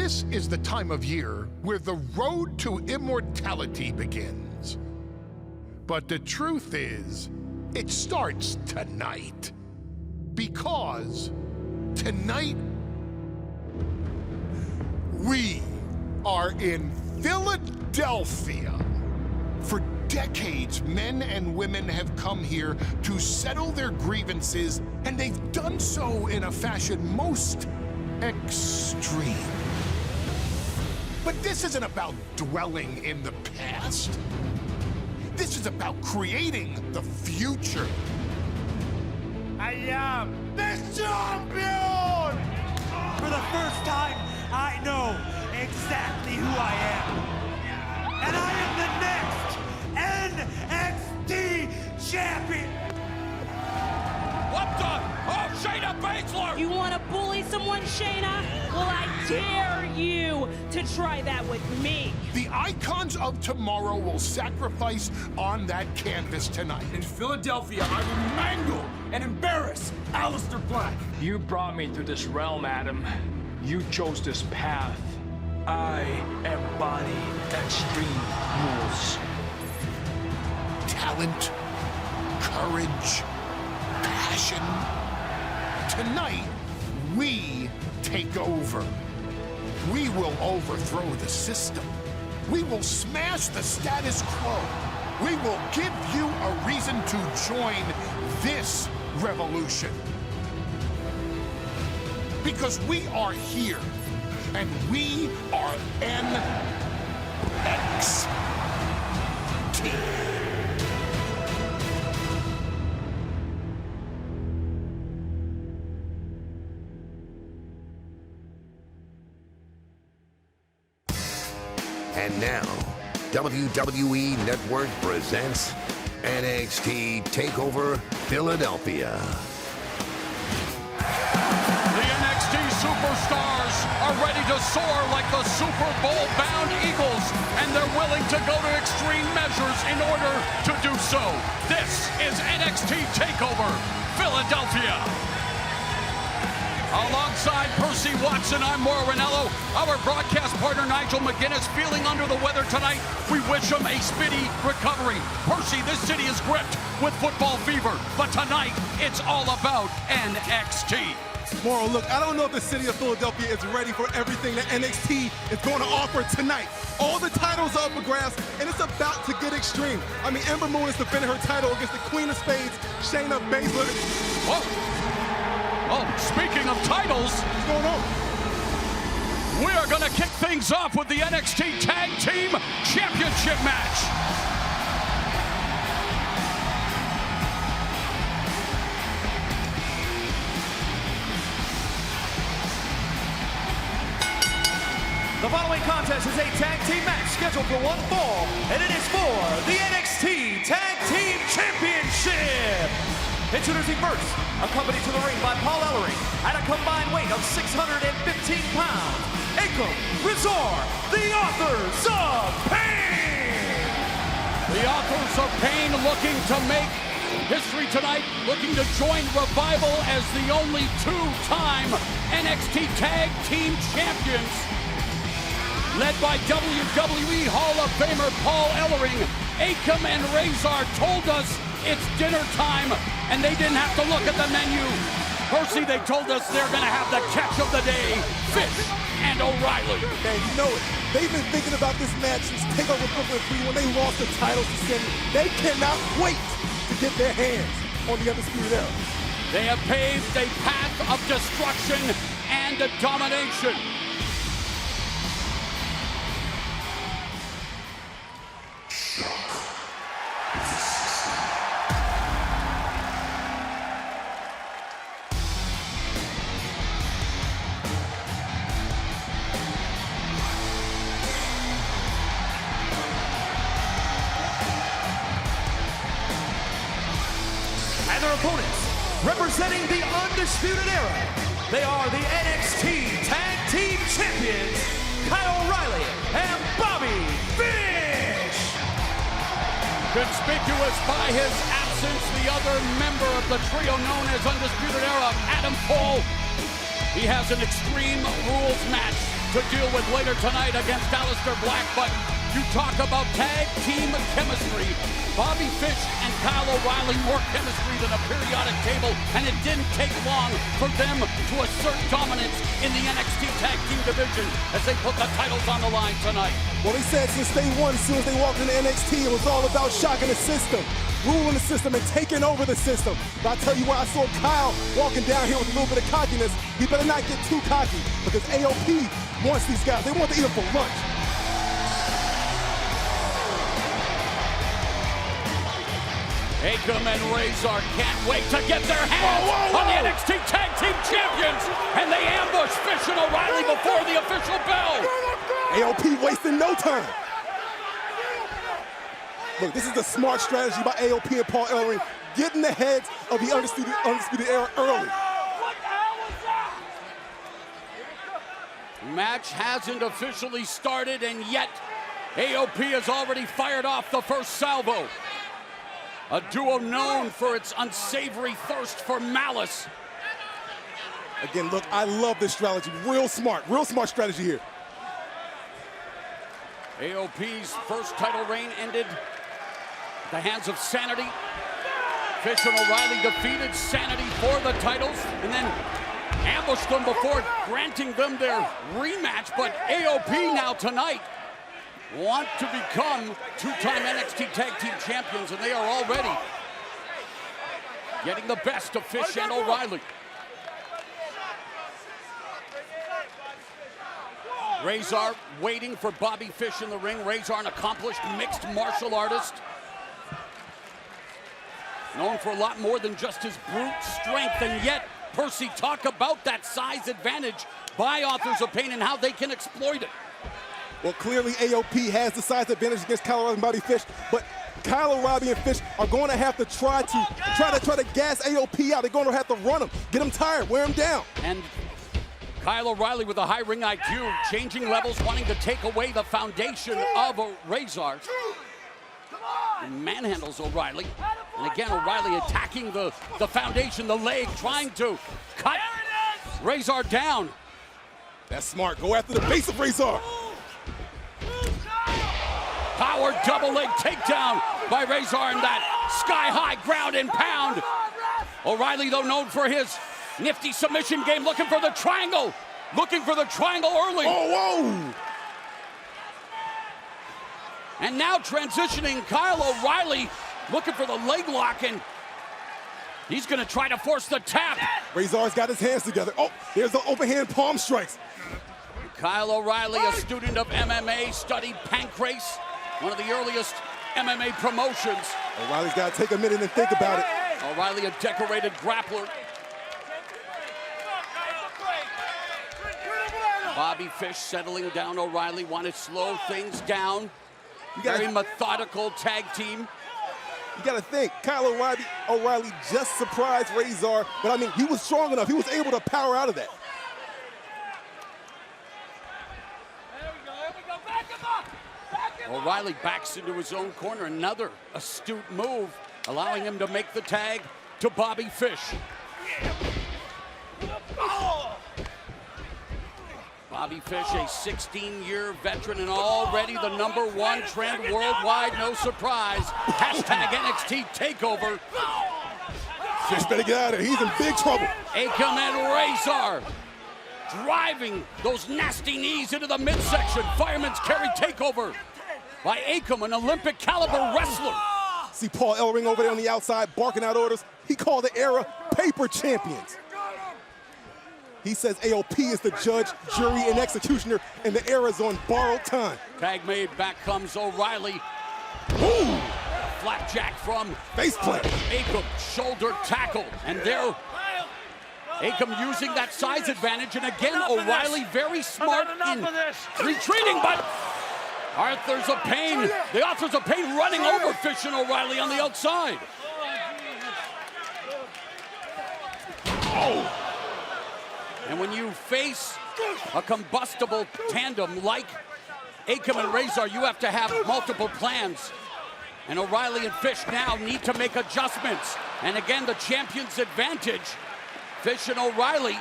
This is the time of year where the road to immortality begins. But the truth is, it starts tonight. Because tonight, we are in Philadelphia. For decades, men and women have come here to settle their grievances, and they've done so in a fashion most extreme. But this isn't about dwelling in the past. This is about creating the future. I am the champion! For the first time, I know exactly who I am. And I am the next NXT champion! What the? Oh, Shayna Baszler! You want to bully someone, Shayna? Well, I dare you to try that with me. The icons of tomorrow will sacrifice on that canvas tonight. In Philadelphia, I will mangle and embarrass Aleister Black. You brought me to this realm, Adam. You chose this path. I embody extreme rules. Talent, courage, passion. Tonight, we take over. We will overthrow the system. We will smash the status quo. We will give you a reason to join this revolution. Because we are here, and we are NXT. And now, WWE Network presents NXT TakeOver Philadelphia. The NXT superstars are ready to soar like the Super Bowl-bound Eagles, and they're willing to go to extreme measures in order to do so. This is NXT TakeOver Philadelphia. Alongside Percy Watson, I'm Mauro Ranallo. Our broadcast partner, Nigel McGuinness, feeling under the weather tonight. We wish him a speedy recovery. Percy, this city is gripped with football fever, but tonight, it's all about NXT. Mauro, look, I don't know if the city of Philadelphia is ready for everything that NXT is going to offer tonight. All the titles are up for grabs, and it's about to get extreme. I mean, Ember Moon is defending her title against the Queen of Spades, Shayna Baszler. Whoa. Oh, speaking of titles, What's going on? we are going to kick things off with the NXT Tag Team Championship match. The following contest is a tag team match scheduled for one fall, and it is for the NXT Tag Team Championship. Introducing first, accompanied to the ring by Paul Ellering at a combined weight of 615 pounds, Akam Razor, the Authors of Pain! The Authors of Pain looking to make history tonight, looking to join Revival as the only two-time NXT Tag Team Champions. Led by WWE Hall of Famer Paul Ellering, Akam and Razor told us it's dinner time, and they didn't have to look at the menu. Percy, they told us they're going to have the catch of the day, Fish and O'Reilly. Man, you know it. They've been thinking about this match since TakeOver Brooklyn 3 when they lost the titles to Sammy. They cannot wait to get their hands on the Undisputed Era. They have paved a path of destruction and domination. And their opponents, representing the Undisputed Era, they are the NXT Tag Team Champions, Kyle O'Reilly and Bobby Fish! Conspicuous by his absence, the other member of the trio known as Undisputed Era, Adam Cole. He has an Extreme Rules match to deal with later tonight against Aleister Black. But you talk about tag team chemistry. Bobby Fish and Kyle O'Reilly more chemistry than a periodic table, and it didn't take long for them to assert dominance in the NXT Tag Team division as they put the titles on the line tonight. Well, they said since day one, as soon as they walked into NXT, it was all about shocking the system, ruling the system, and taking over the system. But I'll tell you what, I saw Kyle walking down here with a little bit of cockiness. He better not get too cocky, because AOP wants these guys. They want to eat them for lunch. Akam and Razor can't wait to get their hands on the NXT Tag Team Champions, and they ambush Fish and O'Reilly before the official bell. AOP wasting no time. Look, this is a smart strategy by AOP and Paul Ellering, getting the heads of the Undisputed Era early. Match hasn't officially started, and yet AOP has already fired off the first salvo. A duo known for its unsavory thirst for malice. Again, look, I love this strategy. Real smart strategy here. AOP's first title reign ended at the hands of Sanity. Fish and O'Reilly defeated Sanity for the titles and then ambushed them before granting them their rematch. But AOP now tonight want to become two-time NXT Tag Team Champions, and they are already getting the best of Fish and O'Reilly. Razor waiting for Bobby Fish in the ring. Razor, an accomplished mixed martial artist, known for a lot more than just his brute strength, and yet, Percy, talk about that size advantage by Authors of Pain and how they can exploit it. Well, clearly AOP has the size advantage against Kyle O'Reilly and Bobby Fish, but Kyle O'Reilly and Fish are going to have to try to gas AOP out. They're going to have to run him, get him tired, wear him down. And Kyle O'Reilly with a high ring IQ, changing levels, wanting to take away the foundation of Razor. And manhandles O'Reilly. And again, O'Reilly attacking the foundation, the leg, trying to cut Razor down. That's smart. Go after the base of Razor. Power double leg takedown by Razor and that sky-high ground and pound. O'Reilly, though, known for his nifty submission game, looking for the triangle. Looking for the triangle early. Oh, whoa! And now transitioning, Kyle O'Reilly looking for the leg lock, and he's going to try to force the tap. Razor's got his hands together. Oh, there's the open hand palm strikes. Kyle O'Reilly, a student of MMA, studied Pancrase, one of the earliest MMA promotions. O'Reilly's got to take a minute and think about it. O'Reilly, a decorated grappler. Bobby Fish settling down O'Reilly, want to slow things down. Very methodical tag team. You got to think, Kyle O'Reilly just surprised Razor, but I mean, he was strong enough. He was able to power out of that. O'Reilly backs into his own corner. Another astute move, allowing him to make the tag to Bobby Fish. Bobby Fish, a 16-year veteran and already the #1 trend worldwide, no surprise. Hashtag NXT TakeOver. Fish better get out of here. He's in big trouble. Akam and Razor driving those nasty knees into the midsection. Fireman's carry takeover by Akam, an Olympic caliber wrestler. See Paul Ellering over there on the outside barking out orders. He called the era paper champions. He says AOP is the judge, jury, and executioner, and the era's on borrowed time. Tag made, back comes O'Reilly. Ooh! Flapjack from faceplant. Akam, shoulder tackle, and there Akam using that size advantage, and again O'Reilly very smart in retreating, but Authors of Pain, the Authors of Pain running over Fish and O'Reilly on the outside. Oh! And when you face a combustible tandem like Akam and Razor, you have to have multiple plans. And O'Reilly and Fish now need to make adjustments. And again, the champion's advantage. Fish and O'Reilly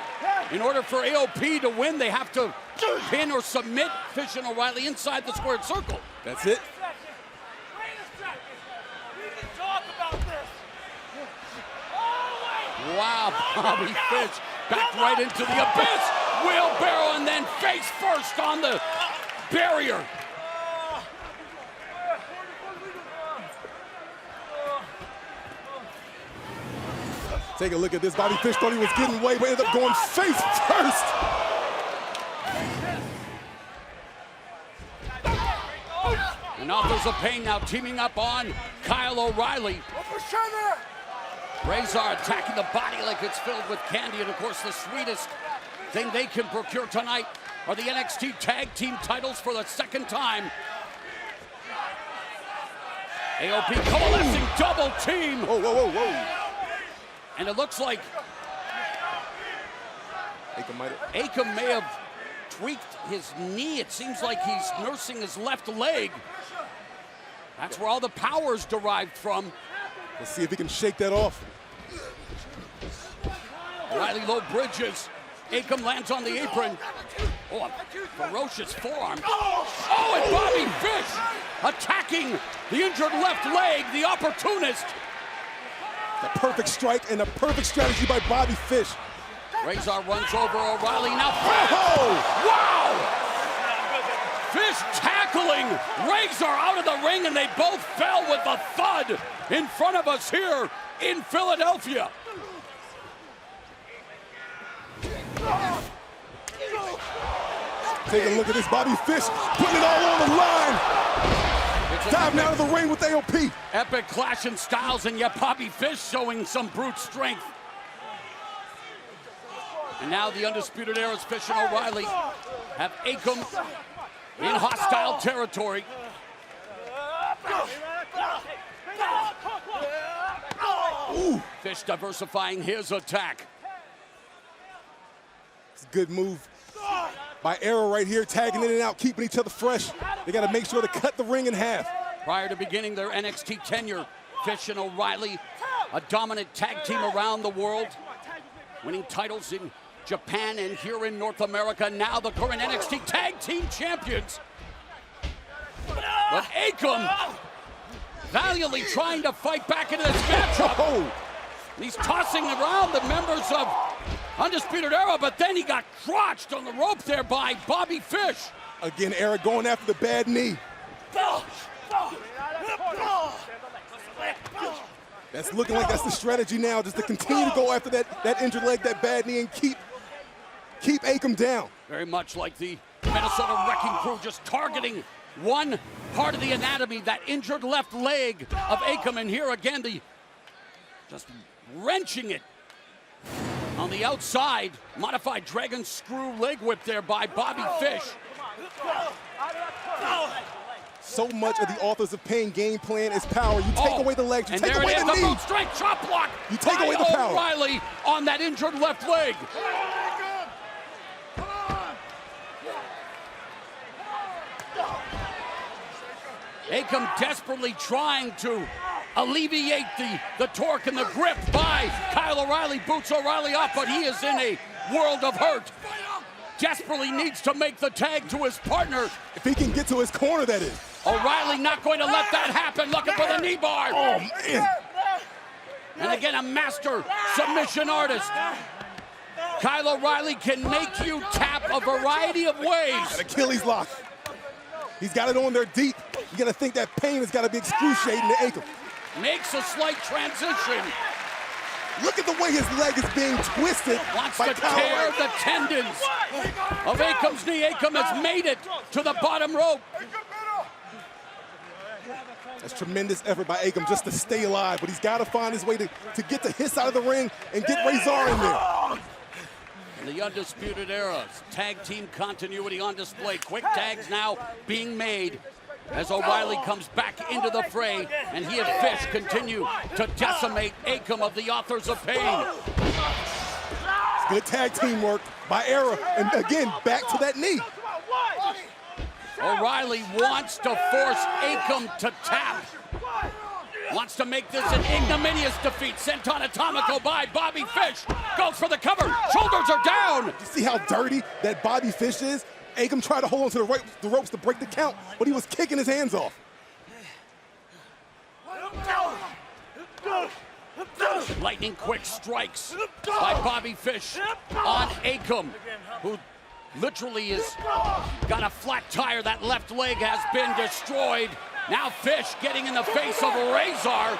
In order for AOP to win, they have to pin or submit Fish and O'Reilly inside the squared circle. That's it. Wow, Bobby Fish back right into the abyss. Wheelbarrow and then face first on the barrier. Take a look at this. Bobby Fish thought he was getting away, but ended up going face first. And Authors of Pain now teaming up on Kyle O'Reilly. Razor attacking the body like it's filled with candy. And of course, the sweetest thing they can procure tonight are the NXT Tag Team titles for the second time. AOP coalescing double team. Whoa, whoa, whoa, whoa. And it looks like Akam may have tweaked his knee. It seems like he's nursing his left leg. That's where all the power is derived from. Let's see if he can shake that off. O'Reilly low bridges. Akam lands on the apron. Oh, a ferocious forearm. Oh, and Bobby Fish attacking the injured left leg, the opportunist. The perfect strike and a perfect strategy by Bobby Fish. Razor runs over O'Reilly now. Oh! Wow! Fish tackling Razor out of the ring, and they both fell with a thud in front of us here in Philadelphia. Take a look at this. Bobby Fish putting it all on the line. Diving out of the ring with AOP. Epic clash in styles, and yet Bobby Fish showing some brute strength. And now the Undisputed Era's Fish and O'Reilly have Akam in hostile territory. Ooh. Fish diversifying his attack. It's a good move by Era right here, tagging in and out, keeping each other fresh. They got to make sure to cut the ring in half. Prior to beginning their NXT tenure, Fish and O'Reilly, a dominant tag team around the world, winning titles in Japan and here in North America. Now the current NXT Tag Team Champions. But Akam valiantly trying to fight back into this matchup. Oh. He's tossing around the members of Undisputed Era, but then he got crotched on the rope there by Bobby Fish. Again, Era going after the bad knee. That's looking like that's the strategy now, just to continue to go after that injured leg, that bad knee, and keep Akam down. Very much like the Minnesota Wrecking Crew, just targeting one part of the anatomy, that injured left leg of Akam. And here again, just wrenching it on the outside. Modified dragon screw leg whip there by Bobby Fish. So much of the Authors of Pain game plan is power. You take away the legs, you take away the knee. Boot straight chop block. You take away the power. O'Reilly on that injured left leg. Akam desperately trying to alleviate the torque and the grip by Kyle O'Reilly. Boots O'Reilly up, but he is in a world of hurt. Desperately needs to make the tag to his partner. If he can get to his corner, that is. O'Reilly not going to let that happen, looking for the knee bar. Oh, man. And again, a master submission artist. Kyle O'Reilly can make you tap a variety of ways. An Achilles lock. He's got it on there deep. You gotta think that pain has gotta be excruciating to Akam. Makes a slight transition. Look at the way his leg is being twisted. Wants by to Kyle tear O'Reilly. the tendons of Akam's knee. Akam has made it to the bottom rope. That's tremendous effort by Akam just to stay alive, but he's got to find his way to get to his side of the ring and get Razor in there. The Undisputed Era's tag team continuity on display. Quick tags now being made as O'Reilly comes back into the fray, and he and Fish continue to decimate Akam of the Authors of Pain. Good tag team work by Era, and again, back to that knee. O'Reilly wants to force Akam to tap. Wants to make this an ignominious defeat. Senton Atomico by Bobby Fish. Goes for the cover. Shoulders are down. You see how dirty that Bobby Fish is? Akam tried to hold on to the ropes to break the count, but he was kicking his hands off. Lightning quick strikes by Bobby Fish on Akam, who literally has got a flat tire. That left leg has been destroyed. Now Fish getting in the face of Razor.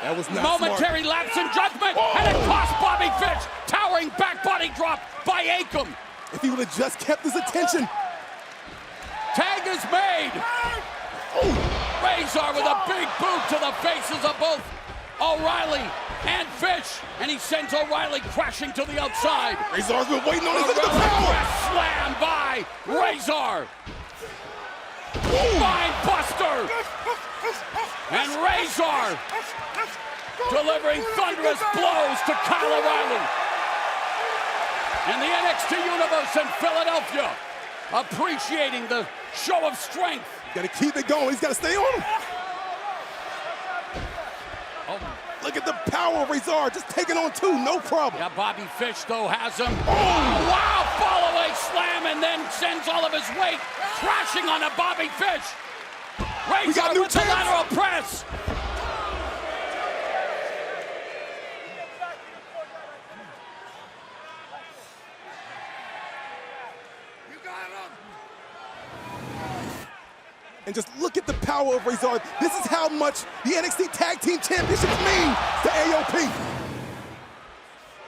That was not Momentary smart. lapse in judgment, and it cost Bobby Fish. Towering back body drop by Akam. If he would have just kept his attention. Tag is made. Razor with a big boot to the faces of both O'Reilly and Fish, and he sends O'Reilly crashing to the outside. Razor's been waiting on his look at the Gorilla power. Press slam by Razor. Mind Buster. And Razor delivering thunderous blows to Kyle O'Reilly. And the NXT Universe in Philadelphia appreciating the show of strength. Gotta keep it going. He's gotta stay on him. Oh, Look at the power of Razor. Just taking on two, no problem. yeah, Bobby Fish, though, has him. Oh, wow! Follow-away slam and then sends all of his weight crashing onto Bobby Fish. We got Razor new with the chance. lateral press. And just look at the power of Razor. This is how much the NXT Tag Team Championship means to AOP.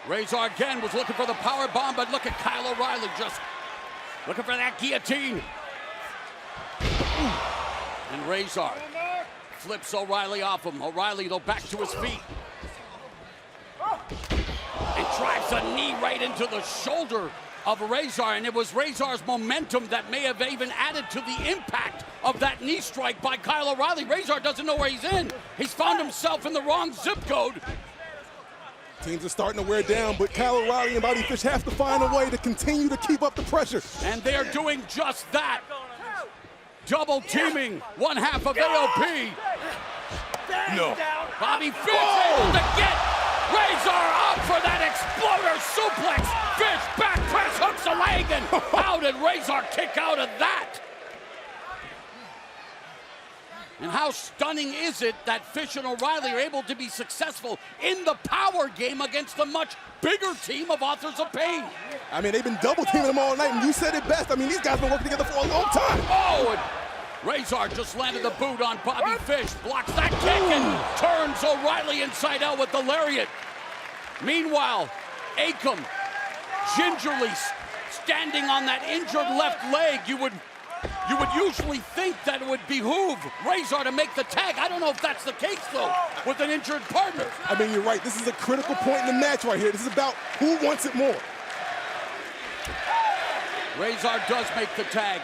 Razor again was looking for the power bomb, but look at Kyle O'Reilly just looking for that guillotine. And Razor flips O'Reilly off him. O'Reilly, though, back to his feet. And drives a knee right into the shoulder of Razor, and it was Razor's momentum that may have even added to the impact of that knee strike by Kyle O'Reilly. Razor doesn't know where he's in. He's found himself in the wrong zip code. Teams are starting to wear down, but Kyle O'Reilly and Bobby Fish have to find a way to continue to keep up the pressure. And they're doing just that. Double teaming one half of AOP. No. Bobby Fish able to get Razor up for that exploder suplex. Fish back press hooks a leg, and how did Razor kick out of that? And how stunning is it that Fish and O'Reilly are able to be successful in the power game against a much bigger team of Authors of Pain? I mean, they've been double teaming them all night, and you said it best. I mean, these guys have been working together for a long time. Oh, and Razor just landed the boot on Bobby Fish, blocks that kick, and turns O'Reilly inside out with the lariat. Meanwhile, Akam gingerly standing on that injured left leg. You would usually think that it would behoove Razor to make the tag. I don't know if that's the case, though, with an injured partner. I mean, you're right. This is a critical point in the match right here. This is about who wants it more. Razor does make the tag.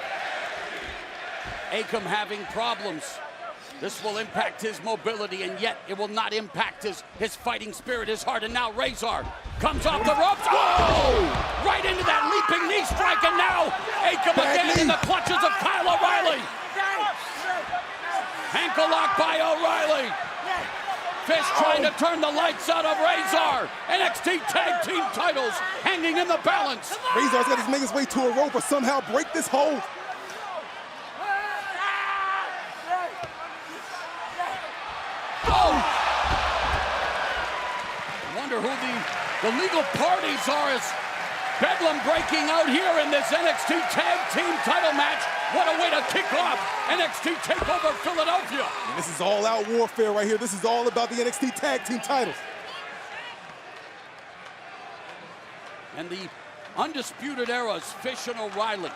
Akam having problems. This will impact his mobility, and yet it will not impact his fighting spirit, his heart. And now Razor comes off the ropes. Oh! Right into that leaping knee strike, and now Akam again in the clutches of Kyle O'Reilly. Ankle lock by O'Reilly. Fish trying to turn the lights out of Razor. NXT Tag Team titles hanging in the balance. Razor's got to make his way to a rope or somehow break this hold. Oh! Wonder who the legal parties are as bedlam breaking out here in this NXT Tag Team title match. What a way to kick off NXT TakeOver Philadelphia. And this is all-out warfare right here. This is all about the NXT Tag Team titles. And the Undisputed Era's Fish and O'Reilly,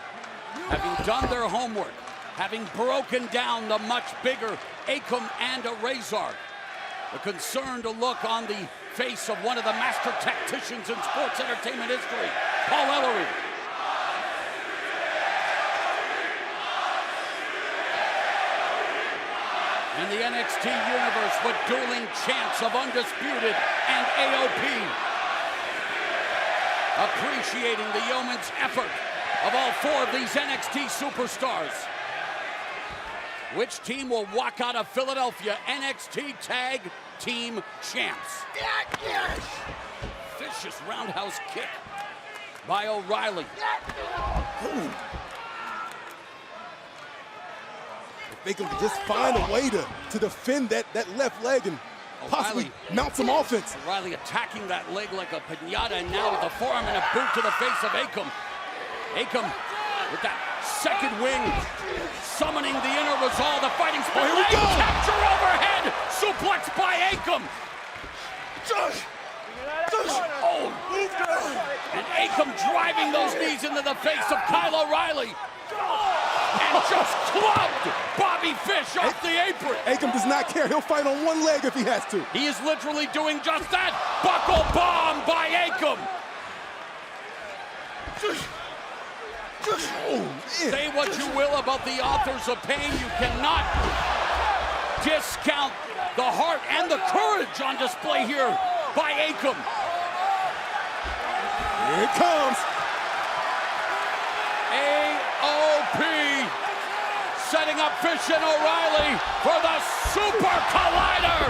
having done their homework, having broken down the much bigger Akam and a Razor, a concerned look on the face of one of the master tacticians in sports entertainment history, Paul Ellery. And the NXT Universe with dueling champs of Undisputed and AOP, appreciating the yeoman's effort of all four of these NXT superstars. Which team will walk out of Philadelphia NXT Tag Team Champs? Vicious roundhouse kick by O'Reilly. If they can just find a way to defend that left leg and possibly mount some offense. O'Reilly attacking that leg like a piñata, and now with a forearm and a boot to the face of Akam. Akam with that second wing, summoning the inner resolve, the fighting spirit. Here we go. Capture overhead, suplex by Akam. Oh, and Akam driving those knees into the face of Kyle O'Reilly. And just clubbed Bobby Fish off the apron. Akam does not care. He'll fight on one leg if he has to. He is literally doing just that. Buckle bomb by Akam. Say what you will about the authors of pain, you cannot discount the heart and the courage on display here by Akam. Here it comes. AOP setting up Fish and O'Reilly for the Super Collider.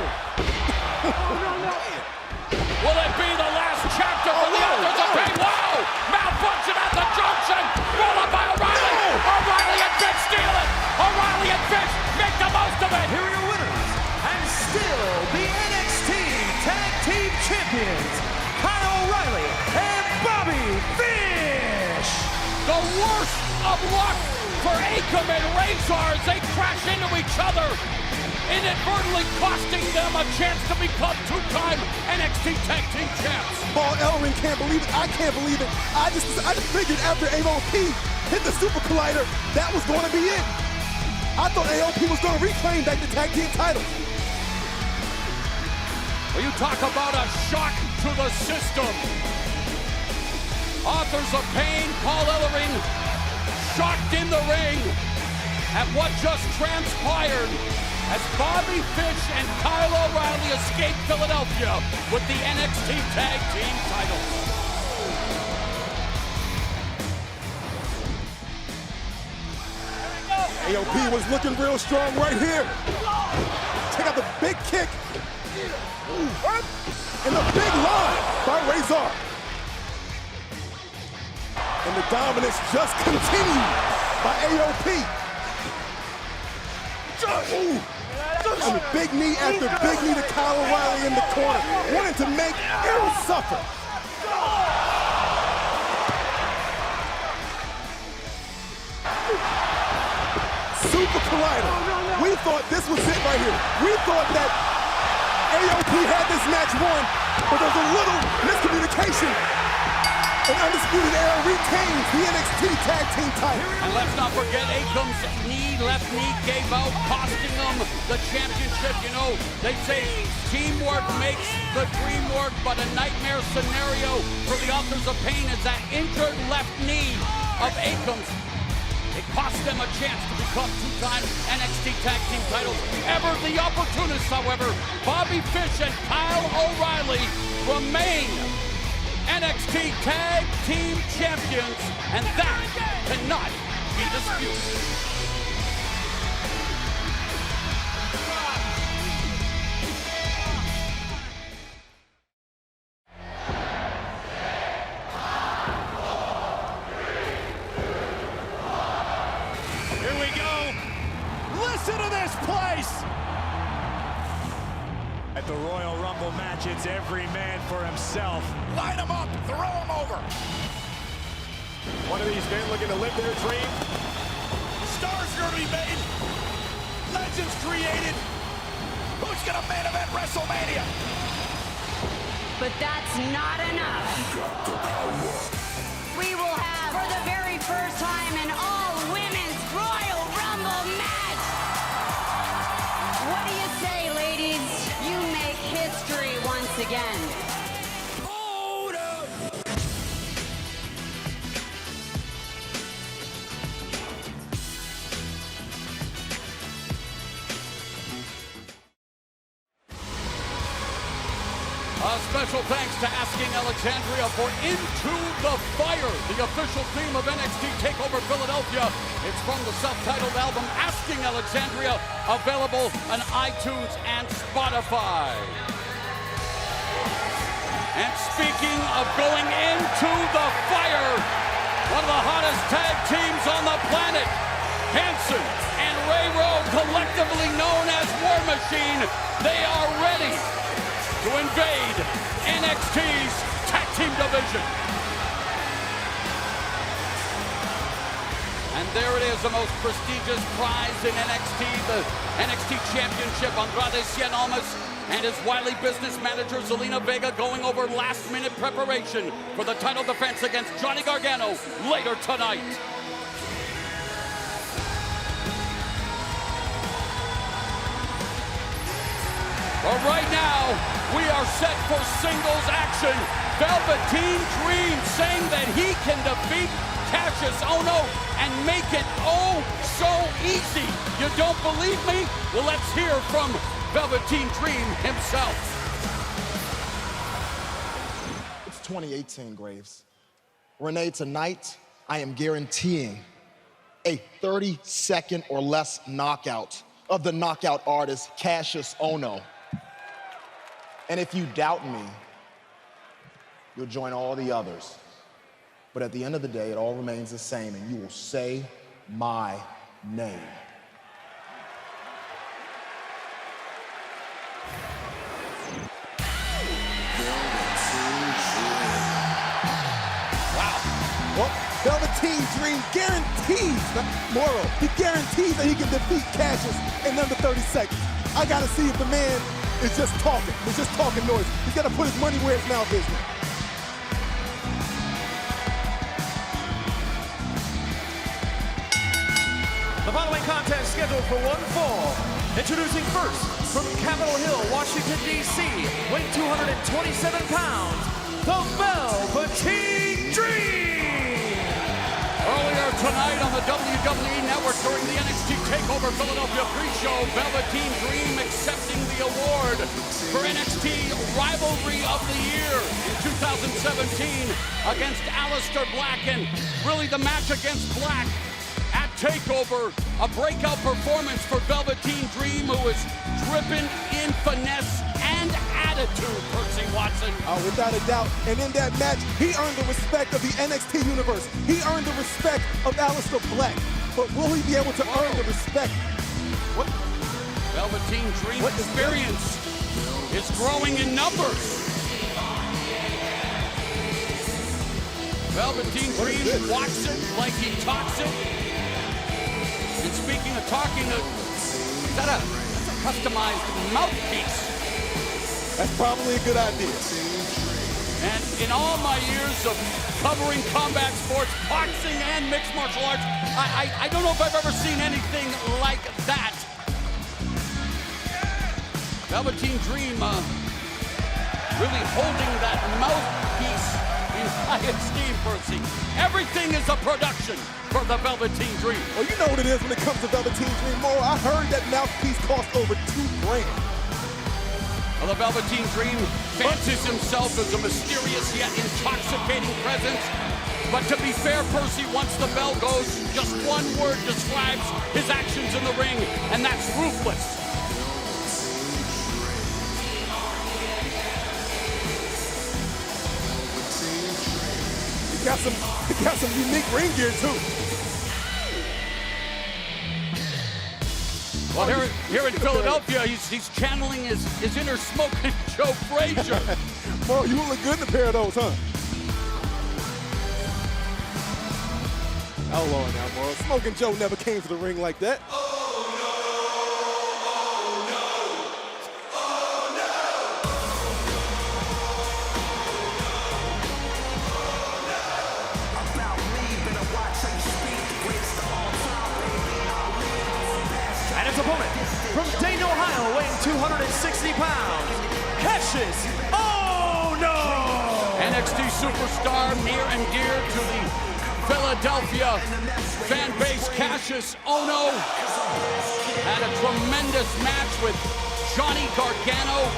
Will it be the last chapter for the authors of pain? Wow! Malfunction at the junction. Roll up by O'Reilly. O'Reilly and Fish steal it. O'Reilly and Fish make the most of it. Here are your winners, and still the NXT Tag Team Champions, Kyle O'Reilly and Bobby Fish. The worst of luck for Akam and Razor as they crash into each other, inadvertently costing them a chance to become two-time NXT Tag Team Champs. Paul Ellering can't believe it. I can't believe it. I just figured after AOP hit the Super Collider, that was going to be it. I thought AOP was going to reclaim back the tag team titles. Well, you talk about a shock to the system. Authors of Pain, Paul Ellering, shocked in the ring at what just transpired as Bobby Fish and Kyle O'Reilly escape Philadelphia with the NXT Tag Team titles. AOP was looking real strong right here. Check out the big kick. And the big line by Razor. And the dominance just continued by AOP. And the big knee after big knee to Kyle O'Reilly in the corner, wanting to make Errol suffer. Super Collider. We thought this was it right here. We thought that AOP had this match won, but there's a little miscommunication. And Undisputed Era retains the NXT Tag Team title. And let's not forget Akam's left knee gave out, costing them the championship. You know, they say teamwork makes the dream work, but a nightmare scenario for the Authors of Pain is that injured left knee of Akam's. It cost them a chance to become two-time NXT Tag Team titles. Ever the opportunists, however, Bobby Fish and Kyle O'Reilly remain NXT Tag Team Champions, and that cannot be disputed. Here we go. Listen to this place. At the Royal Rumble match, it's every man for himself. Line them up, throw them over. One of these men looking to live their dream. Stars are to be made. Legends created. Who's gonna main event WrestleMania? But that's not enough. We will have, for the very first time, an all-women's Royal Rumble match. What do you say, ladies? You make history once again. A special thanks to Asking Alexandria for Into the Fire, the official theme of NXT TakeOver Philadelphia. It's from the self-titled album Asking Alexandria, available on iTunes and Spotify. And speaking of going into the fire, one of the hottest tag teams on the planet, Hanson and Ray Rowe, collectively known as War Machine, they are ready to invade NXT's tag team division. And there it is, the most prestigious prize in NXT, the NXT Championship. Andrade Cien Almas and his wily business manager, Zelina Vega, going over last-minute preparation for the title defense against Johnny Gargano later tonight. But right now, we are set for singles action. Velveteen Dream saying that he can defeat Cassius Ohno and make it oh so easy. You don't believe me? Well, let's hear from Velveteen Dream himself. It's 2018, Graves. Renee, tonight, I am guaranteeing a 30-second or less knockout of the knockout artist, Cassius Ohno. And if you doubt me, you'll join all the others. But at the end of the day, it all remains the same, and you will say my name. Well, Velveteen Dream guarantees, Moro, he guarantees that he can defeat Cassius in under 30 seconds. I gotta see if the man is just talking. He's just talking noise. He's gotta put his money where his mouth is now. The following contest scheduled for one fall. Introducing first, from Capitol Hill, Washington, D.C., weighing 227 pounds, the Velveteen Dream! Earlier tonight on the WWE Network during the NXT TakeOver Philadelphia pre-show, Velveteen Dream accepting the award for NXT Rivalry of the Year in 2017 against Aleister Black, and really the match against Black at TakeOver, a breakout performance for Velveteen Dream, who is dripping in finesse and attitude, Percy Watson. Oh, without a doubt. And in that match, he earned the respect of the NXT universe. He earned the respect of Aleister Black. But will he be able to earn the respect? What? Velveteen Dream experience is growing in numbers. Velveteen Dream walks it like he talks it. And speaking of talking, that's a customized mouthpiece. That's probably a good idea. And in all my years of covering combat sports, boxing and mixed martial arts, I don't know if I've ever seen anything like that. Velveteen Dream really holding that mouthpiece in high esteem, Percy. Everything is a production for the Velveteen Dream. Well, you know what it is when it comes to Velveteen Dream, Moro. I heard that mouthpiece cost over $2 grand. Well, the Velveteen Dream fancies himself as a mysterious yet intoxicating presence. But to be fair, Percy, once the bell goes, just one word describes his actions in the ring, and that's ruthless. He got some unique ring gear, too. Well, here in Philadelphia, he's channeling his inner Smoking Joe Frazier. Bro, you look good in a pair of those, huh? Oh, Lord, now, bro. Smoking Joe never came to the ring like that. Opponent from Dayton, Ohio, weighing 260 pounds, Cassius Ohno! NXT superstar near and dear to the Philadelphia fan base, Cassius Ohno had a tremendous match with Johnny Gargano.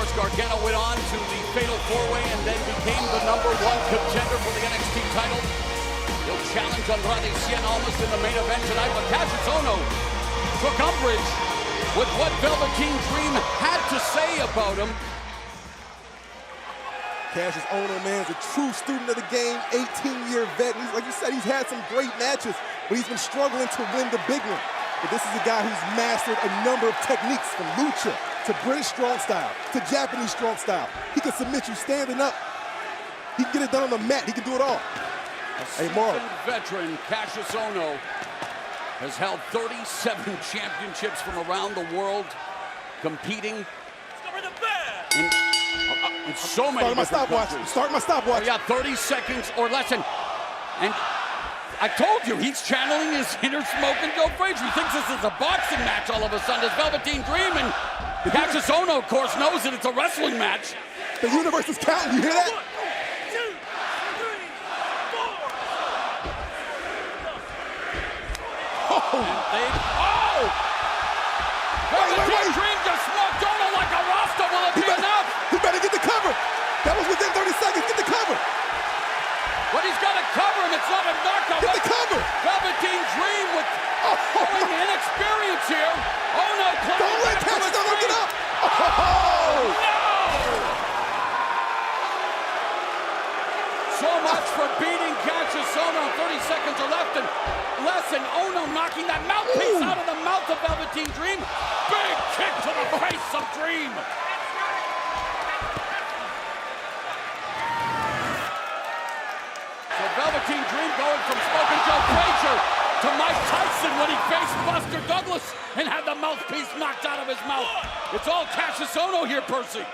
course, Gargano went on to the Fatal 4-Way and then became the #1 contender for the NXT title. He'll challenge Andrade Cien Almas in the main event tonight, but Cassius Ohno took umbrage with what Velveteen Dream had to say about him. Cassius Ohno, man, is a true student of the game, 18-year vet. He's, like you said, he's had some great matches, but he's been struggling to win the big one. But this is a guy who's mastered a number of techniques, from lucha to British strong style to Japanese strong style. He can submit you standing up. He can get it done on the mat. He can do it all. Hey, Mark. Veteran Cassius Ohno has held 37 championships from around the world, competing in so many different countries. Start my stopwatch. Oh, yeah, 30 seconds or less. And I told you, he's channeling his inner Smoking Joe Frazier. He thinks this is a boxing match all of a sudden. It's Velveteen Dream, and Cassius Ohno, of course, knows that it's a wrestling match. The universe is counting. You hear that? 1, 2, 3, 4. Velveteen Dream just smoked Ohno like a Rasta. Will it be enough? He better get the cover. That was within 30 seconds. Get the cover. But he's got a cover, and it's not a knockout. Get the cover. Velveteen Dream with showing inexperience here. Ohno climbing. Don't let Cassius Ohno get up. So much for beating Cassius Ohno. 30 seconds are left, and less, and Ohno knocking that mouthpiece out of the mouth of Velveteen Dream. Big kick to the face of Dream. So Velveteen Dream going from Smoking Joe Frazier to Mike Tyson when he faced Buster Douglas and had the mouthpiece knocked out of his mouth. It's all Cassius Ohno here, Percy.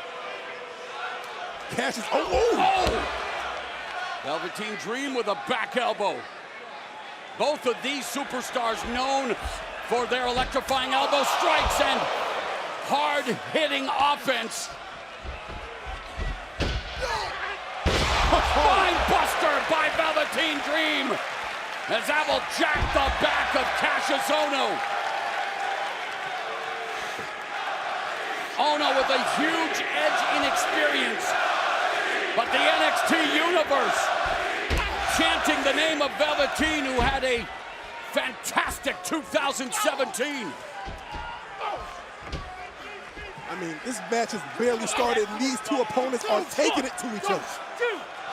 Cassius Ohno. Velveteen Dream with a back elbow. Both of these superstars known for their electrifying elbow strikes and hard-hitting offense. Fine buster by Velveteen Dream as that will jack the back of Cassius Ohno. Ohno with a huge edge in experience, but the NXT Universe chanting the name of Velveteen, who had a fantastic 2017. I mean, this match has barely started, and these two opponents are taking it to each other.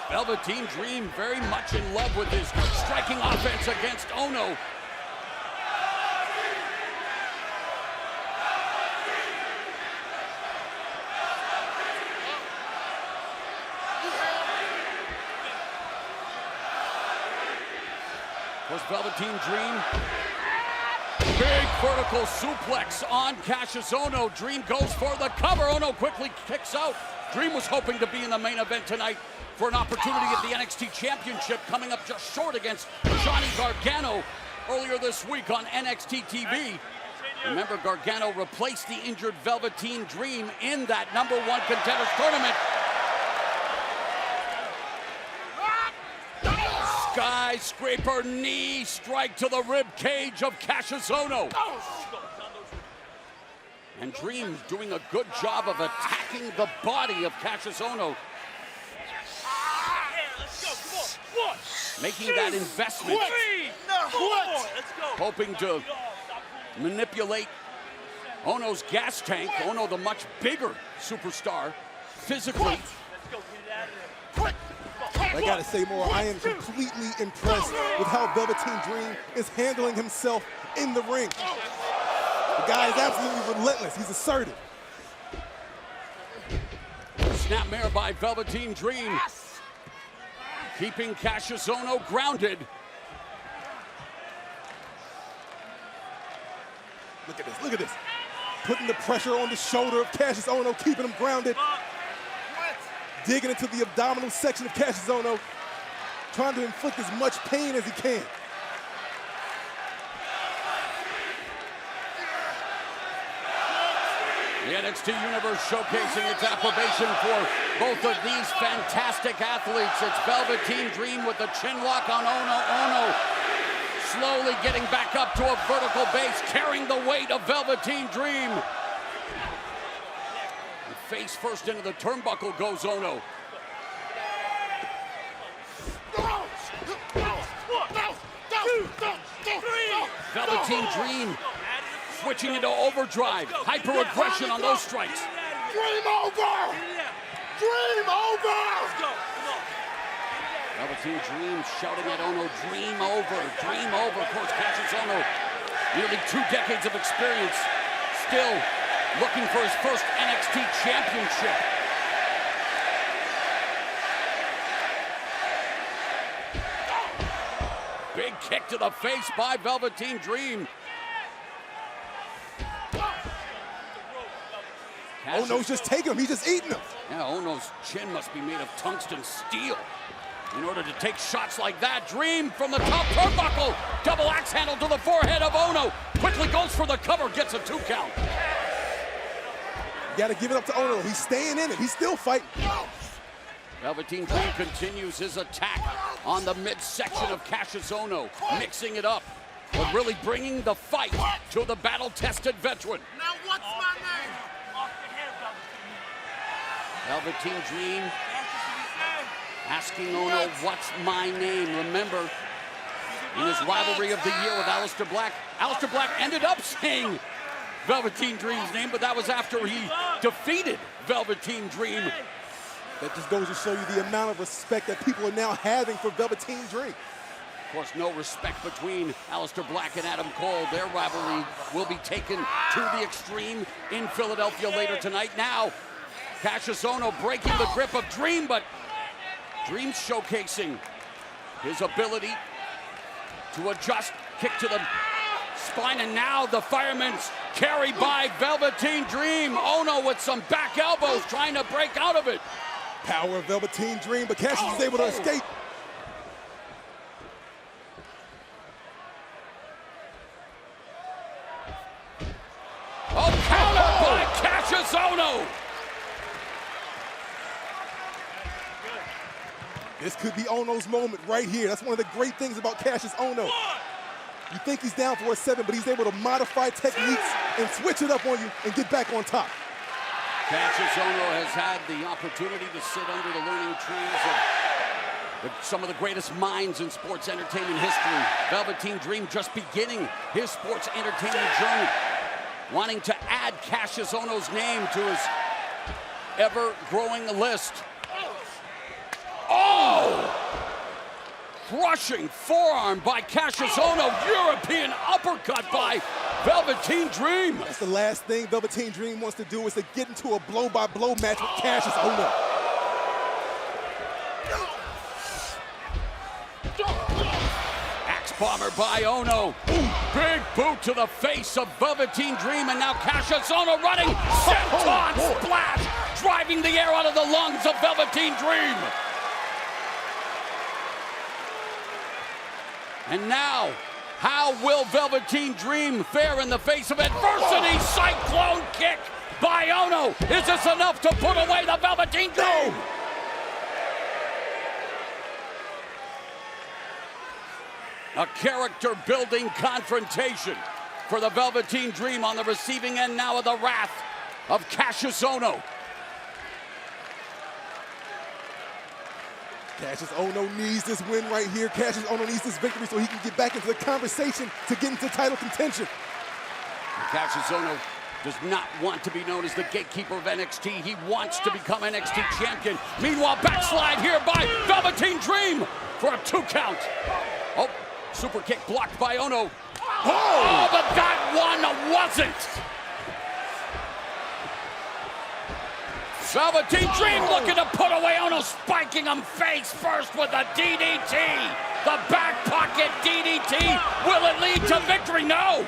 Velveteen Dream very much in love with his striking offense against Ohno. Was Velveteen Dream. Big vertical suplex on Cassius Ohno. Dream goes for the cover. Ohno quickly kicks out. Dream was hoping to be in the main event tonight for an opportunity at the NXT Championship, coming up just short against Johnny Gargano earlier this week on NXT TV. Remember, Gargano replaced the injured Velveteen Dream in that #1 Contenders Tournament. Skyscraper knee strike to the rib cage of Cassius Ohno. And Dream doing a good job of attacking the body of Cassius Ohno. Making that investment. Hoping to manipulate Ohno's gas tank. Ohno, the much bigger superstar, physically. I gotta say more, I am completely impressed with how Velveteen Dream is handling himself in the ring. The guy is absolutely relentless. He's assertive. Snapmare by Velveteen Dream. Keeping Cassius Ohno grounded. Look at this, look at this. Putting the pressure on the shoulder of Cassius Ohno, keeping him grounded. Digging into the abdominal section of Cassius Ohno, trying to inflict as much pain as he can. The NXT Universe showcasing its approbation for both of these fantastic athletes. It's Velveteen Dream with the chin lock on Ohno. Ohno slowly getting back up to a vertical base, carrying the weight of Velveteen Dream. Face first into the turnbuckle goes Ono. Velveteen Dream switching into overdrive. Hyper-aggression on those strikes. Dream over! Dream over! Velveteen Dream shouting at Ono, dream over, dream over. Of course, Cassius Ono, nearly 2 decades of experience, still looking for his first NXT championship. Big kick to the face by Velveteen Dream. Ono's just taking him. He's just eating him. Yeah, Ono's chin must be made of tungsten steel in order to take shots like that. Dream from the top turnbuckle. Double axe handle to the forehead of Ono. Quickly goes for the cover, gets a 2 count. You got to give it up to Ono. He's staying in it. He's still fighting. Velveteen Dream continues his attack on the midsection of Cassius Ono, mixing it up, but really bringing the fight to the battle-tested veteran. Now what's my name? Velveteen Dream asking Ono, what's my name? Remember, in his rivalry of the year with Aleister Black ended up saying Velveteen Dream's name, but that was after he defeated Velveteen Dream. That just goes to show you the amount of respect that people are now having for Velveteen Dream. Of course, no respect between Aleister Black and Adam Cole. Their rivalry will be taken to the extreme in Philadelphia later tonight. Now, Cassius Ono breaking the grip of Dream, but Dream showcasing his ability to adjust, kick to the spine, and now the fireman's carry by Velveteen Dream. Ono with some back elbows trying to break out of it. Power of Velveteen Dream, but Cassius is able to escape. Oh, counter by Cassius Ono. This could be Ono's moment right here. That's one of the great things about Cassius Ono. You think he's down for a 7, but he's able to modify techniques and switch it up on you and get back on top. Cassius Ono has had the opportunity to sit under the leaning trees of some of the greatest minds in sports entertainment history. Velveteen Dream just beginning his sports entertainment journey, wanting to add Cassius Ono's name to his ever-growing list. Oh! Crushing forearm by Cassius Ono. European uppercut by Velveteen Dream. That's the last thing Velveteen Dream wants to do, is to get into a blow-by-blow match with Cassius Ono. Axe bomber by Ono. Big boot to the face of Velveteen Dream, and now Cassius Ono running. Senton splash, driving the air out of the lungs of Velveteen Dream. And now, how will Velveteen Dream fare in the face of adversity? Cyclone kick by Ono. Is this enough to put away the Velveteen Dream? A character-building confrontation for the Velveteen Dream on the receiving end now of the wrath of Cassius Ono. Cassius Ono needs this win right here. Cassius Ono needs this victory so he can get back into the conversation to get into title contention. Cassius Ono does not want to be known as the gatekeeper of NXT. He wants to become NXT champion. Meanwhile, backslide here by Velveteen Dream for a 2 count. Oh, super kick blocked by Ono. Oh, but that one wasn't. Velveteen Dream looking to put away Ono, spiking him face first with a DDT. The back pocket DDT. Will it lead to victory? No.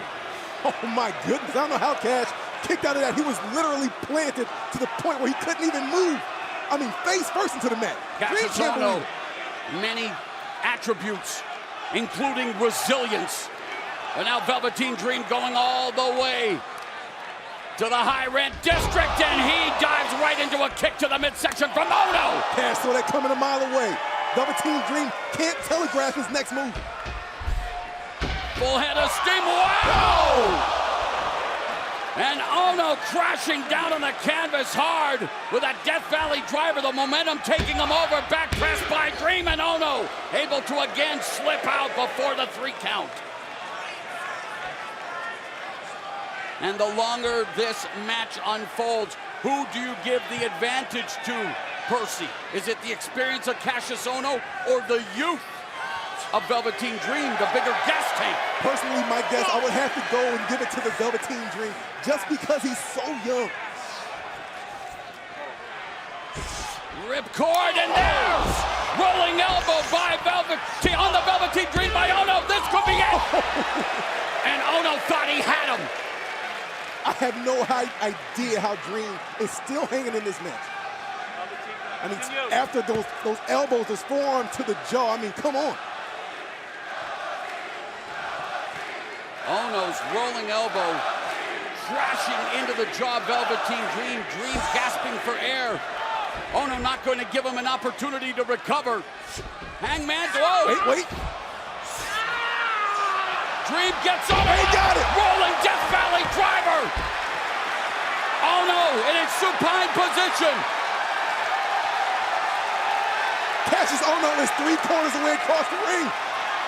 Oh my goodness, I don't know how Cash kicked out of that. He was literally planted to the point where he couldn't even move. I mean, face first into the mat. Cassius Ono, many attributes, including resilience. And now Velveteen Dream going all the way to the high rent district, and he dives right into a kick to the midsection from Ono. Cash saw that coming a mile away. Velveteen Dream can't telegraph his next move. Full head of steam, wow! And Ono crashing down on the canvas hard with a Death Valley driver. The momentum taking him over. Back press by Dream, and Ono able to again slip out before the 3 count. And the longer this match unfolds, who do you give the advantage to, Percy? Is it the experience of Cassius Ono or the youth of Velveteen Dream, the bigger gas tank? Personally, my guess, I would have to go and give it to the Velveteen Dream just because he's so young. Ripcord, and there's rolling elbow by Velveteen, on the Velveteen Dream by Ono. This could be it. And Ono thought he had him. I have no idea how Dream is still hanging in this match. I mean, after those elbows, those forearms to the jaw, I mean, come on. Ono's rolling elbow crashing into the jaw of Velveteen Dream. Dream gasping for air. Ono not going to give him an opportunity to recover. Hangman, whoa! Wait. Dream gets Ono. He got it! Rolling Death Valley driver. Ono in its supine position. Cassius Ono is 3 corners away across the ring.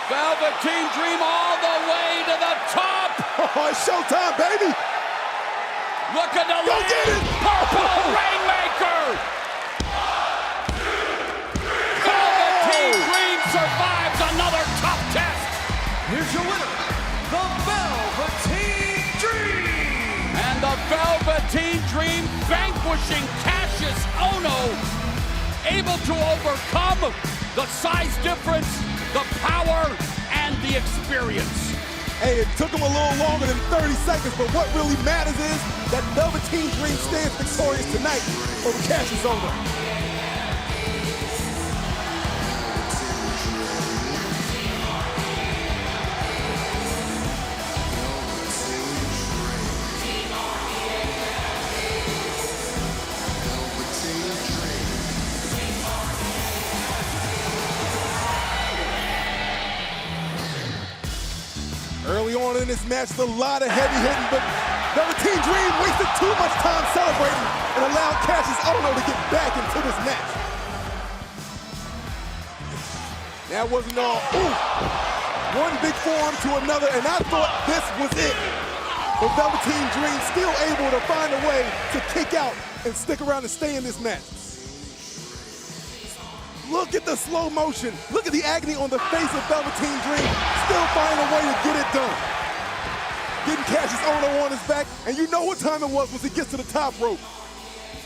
Velveteen Dream all the way to the top. Oh, it's showtime, baby. Looking to Go get it. Purple Rainmaker. Velveteen Dream survives another tough test. Here's your winner, the Velveteen Dream! And the Velveteen Dream vanquishing Cassius Ono, able to overcome the size difference, the power, and the experience. Hey, it took him a little longer than 30 seconds, but what really matters is that Velveteen Dream stands victorious tonight over Cassius Ono. Early on in this match, a lot of heavy hitting, but Velveteen Dream wasted too much time celebrating and allowed Cassius Ono to get back into this match. That wasn't all. Ooh, one big forearm to another, and I thought this was it. But Velveteen Dream still able to find a way to kick out and stick around and stay in this match. Look at the slow motion. Look at the agony on the face of Velveteen Dream. Still finding a way to get it done. Getting Cassius Ono on his back, and you know what time it was once he gets to the top rope.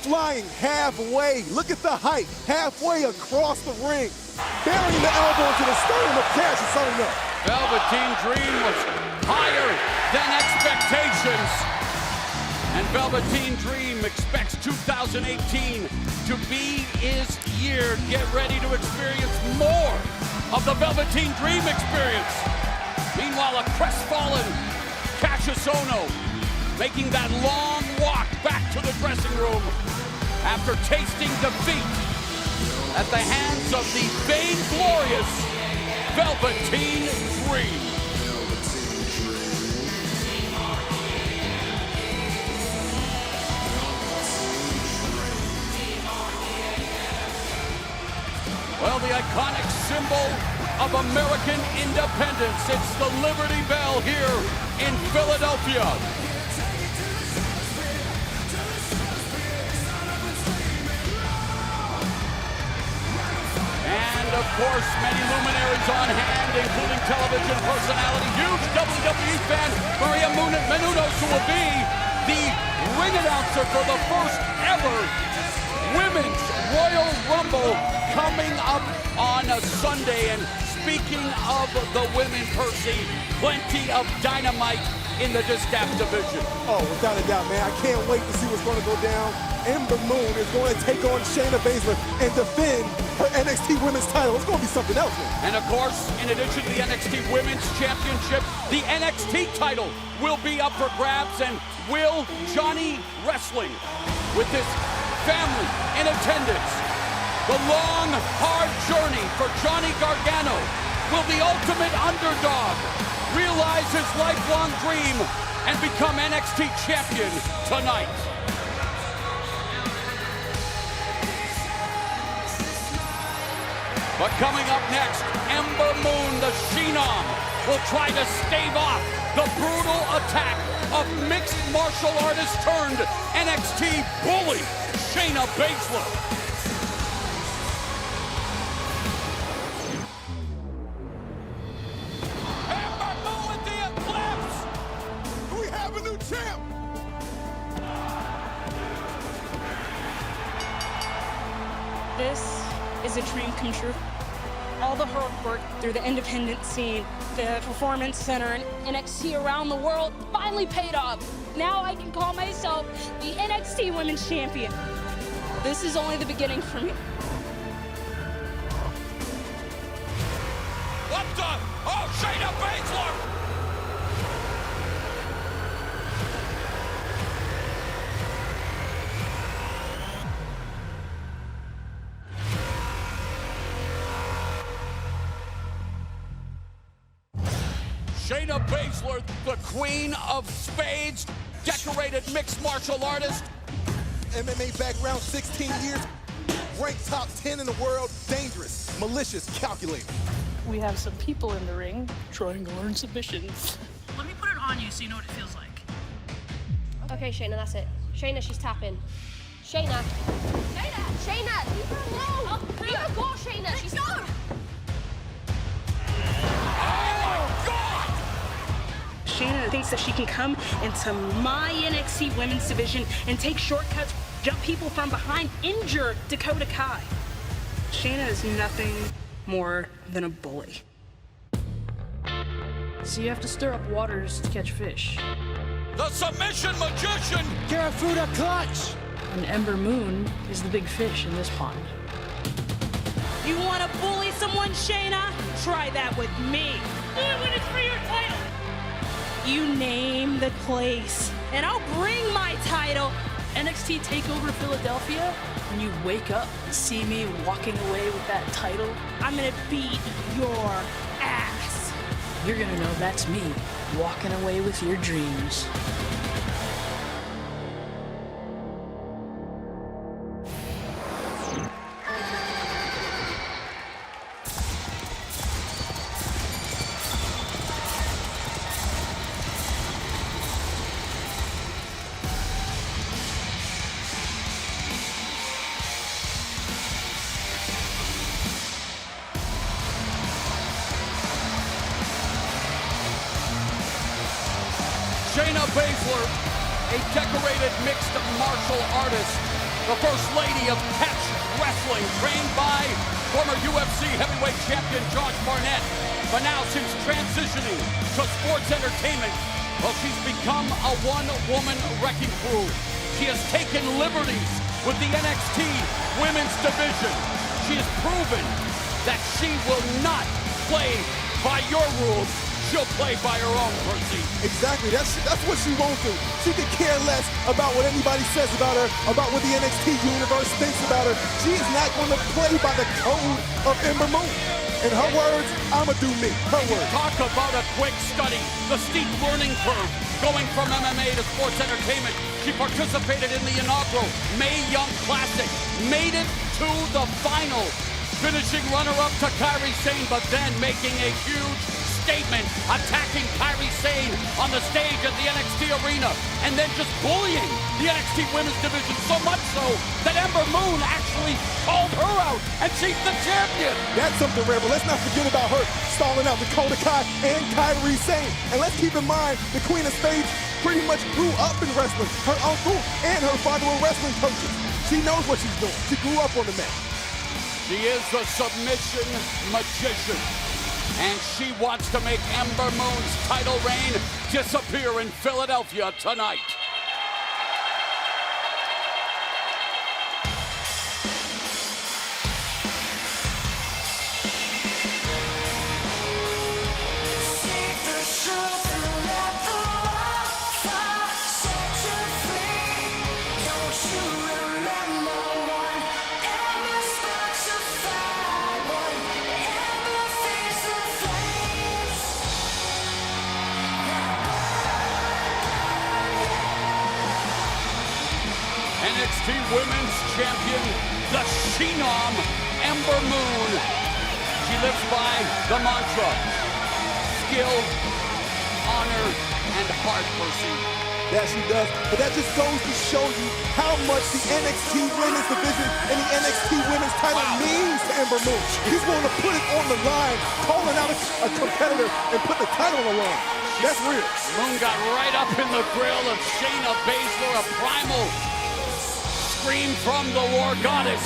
Flying halfway. Look at the height. Halfway across the ring. Burying the elbow into the sternum of Cassius Ono. Velveteen Dream was higher than expectations. And Velveteen Dream expects 2018 to be his year. Get ready to experience more of the Velveteen Dream experience. Meanwhile, a crestfallen Cassius Ono making that long walk back to the dressing room after tasting defeat at the hands of the vainglorious Velveteen Dream. Well, the iconic symbol of American independence. It's the Liberty Bell here in Philadelphia. And of course, many luminaries on hand, including television personality, huge WWE fan, Maria Menounos, who will be the ring announcer for the first ever Women's Royal Rumble coming up on a Sunday. And speaking of the women, Percy, plenty of dynamite in the Distaff division. Oh, without a doubt, man. I can't wait to see what's going to go down. Ember Moon is going to take on Shayna Baszler and defend her NXT Women's title. It's going to be something else, man. And of course, in addition to the NXT Women's Championship, the NXT title will be up for grabs. And will Johnny Wrestling, with this family in attendance, the long, hard journey for Johnny Gargano, will the ultimate underdog realize his lifelong dream and become NXT champion tonight. But coming up next, Ember Moon, the Phenom, will try to stave off the brutal attack of mixed martial artist turned NXT bully, Shayna Baszler. Ember Moon with the eclipse! We have a new champ! This is a dream come true. All the hard work through the independent scene, the performance center, and NXT around the world finally paid off. Now I can call myself the NXT Women's Champion. This is only the beginning for me. What the? Oh, Shayna Baszler! Shayna Baszler, the queen of spades, decorated mixed martial artist. MMA background, 16 years, ranked top 10 in the world, dangerous, malicious, calculated. We have some people in the ring trying to learn submissions. Let me put it on you so you know what it feels like. Okay, Shayna, that's it. Shayna, she's tapping. Shayna. Shayna, leave her alone. Oh, leave her go, Shayna. She's not. Shayna thinks that she can come into my NXT Women's Division and take shortcuts, jump people from behind, injure Dakota Kai. Shayna is nothing more than a bully. So you have to stir up waters to catch fish. The submission magician! Karafuda clutch! And Ember Moon is the big fish in this pond. You want to bully someone, Shayna? Try that with me. Do it when it's for your title. You name the place, and I'll bring my title. NXT TakeOver Philadelphia, when you wake up and see me walking away with that title, I'm gonna beat your ass. You're gonna know that's me walking away with your dreams. Shayna Baszler, a decorated mixed martial artist, the first lady of catch wrestling, trained by former UFC heavyweight champion Josh Barnett. But now, since transitioning to sports entertainment, well, she's become a one-woman wrecking crew. She has taken liberties with the NXT Women's Division. She has proven that she will not play by your rules. She'll play by her own, Percy. Exactly, that's what she won't do. She could care less about what anybody says about her, about what the NXT universe thinks about her. She is not going to play by the code of Ember Moon. In her words, I'ma do me, her words. Talk about a quick study, the steep learning curve, going from MMA to sports entertainment. She participated in the inaugural Mae Young Classic, made it to the final, finishing runner-up to Kairi Sane, but then making a huge statement, attacking Kairi Sane on the stage at the NXT arena, and then just bullying the NXT Women's Division so much so that Ember Moon actually called her out, and she's the champion. That's something rare, but let's not forget about her stalling out Dakota Kai and Kairi Sane. And let's keep in mind, the Queen of Spades pretty much grew up in wrestling. Her uncle and her father were wrestling coaches. She knows what she's doing. She grew up on the mat. She is the submission magician, and she wants to make Ember Moon's title reign disappear in Philadelphia tonight. Women's Champion, the Phenom, Ember Moon. She lives by the mantra, skill, honor, and heart, Percy. That she does, but that just goes to show you how much the NXT Women's Division and the NXT Women's title means to Ember Moon. He's willing to put it on the line, calling out a competitor and put the title on the line. That's real. Moon got right up in the grill of Shayna Baszler, a primal scream from the War Goddess.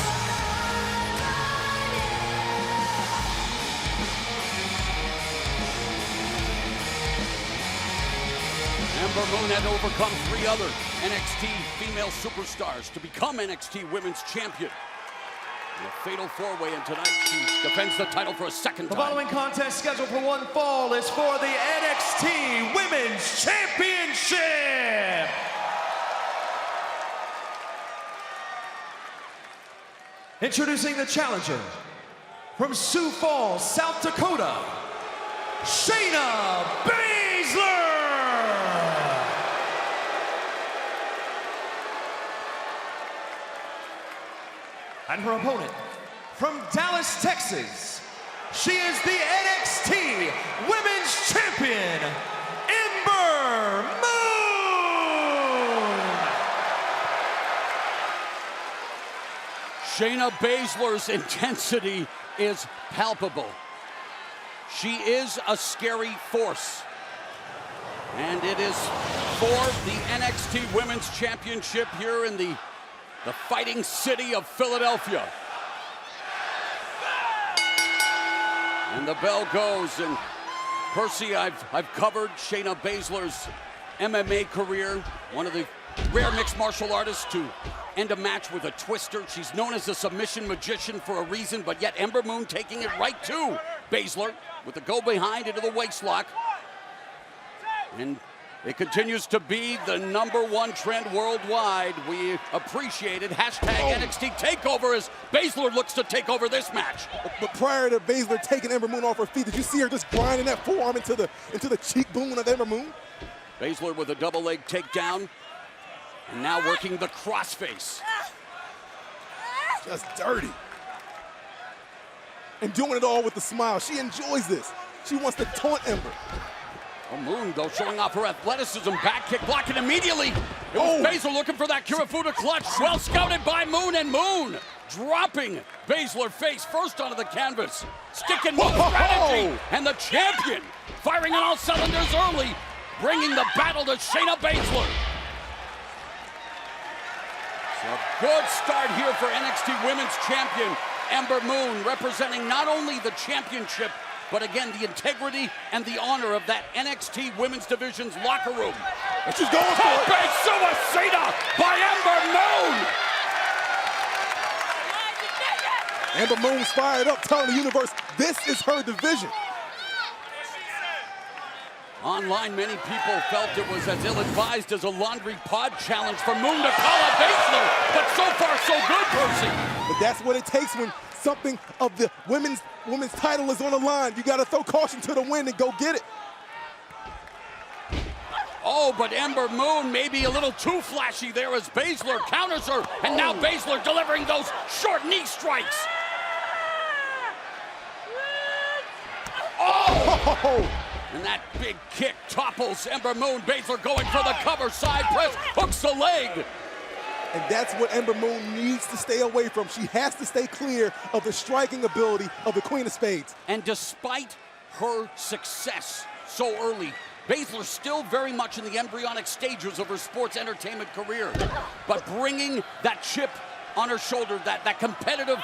Ember Moon had to overcome 3 other NXT female superstars to become NXT Women's Champion. In a fatal 4-way, and tonight she defends the title for a second time. The following contest scheduled for one fall is for the NXT Women's Championship. Introducing the challenger from Sioux Falls, South Dakota, Shayna Baszler. And her opponent from Dallas, Texas, she is the NXT Women's Champion, Ember Moon. Shayna Baszler's intensity is palpable. She is a scary force. And it is for the NXT Women's Championship here in the fighting city of Philadelphia. And the bell goes, and Percy, I've covered Shayna Baszler's MMA career, one of the rare mixed martial artists to end a match with a twister. She's known as a submission magician for a reason, but yet Ember Moon taking it right to Baszler with the go behind into the waistlock. And it continues to be the #1 trend worldwide. We appreciate it. Hashtag NXT TakeOver as Baszler looks to take over this match. But prior to Baszler taking Ember Moon off her feet, did you see her just grinding that forearm into the cheekbone of Ember Moon? Baszler with a double leg takedown. And now working the crossface. Just dirty. And doing it all with a smile. She enjoys this. She wants to taunt Ember. Oh, Moon, though, showing off her athleticism. Back kick, blocking immediately. It was Baszler looking for that Kirifuda clutch. Well scouted by Moon, and Moon dropping Baszler face first onto the canvas. Stick and move strategy. And the champion firing on all cylinders early, bringing the battle to Shayna Baszler. So a good start here for NXT Women's Champion Ember Moon, representing not only the championship, but again, the integrity and the honor of that NXT Women's Division's locker room. And she's going for it. Tope Suicida by Ember Moon. Ember Moon's fired up, telling the universe this is her division. Online, many people felt it was as ill-advised as a laundry pod challenge for Moon to call out Baszler, but so far so good, Percy. But that's what it takes when something of the women's title is on the line. You got to throw caution to the wind and go get it. Oh, but Ember Moon maybe a little too flashy there as Baszler counters her, and now Baszler delivering those short knee strikes. Oh! And that big kick topples Ember Moon. Baszler going for the cover, side press, hooks the leg. And that's what Ember Moon needs to stay away from. She has to stay clear of the striking ability of the Queen of Spades. And despite her success so early, Baszler still very much in the embryonic stages of her sports entertainment career. But bringing that chip on her shoulder, that competitive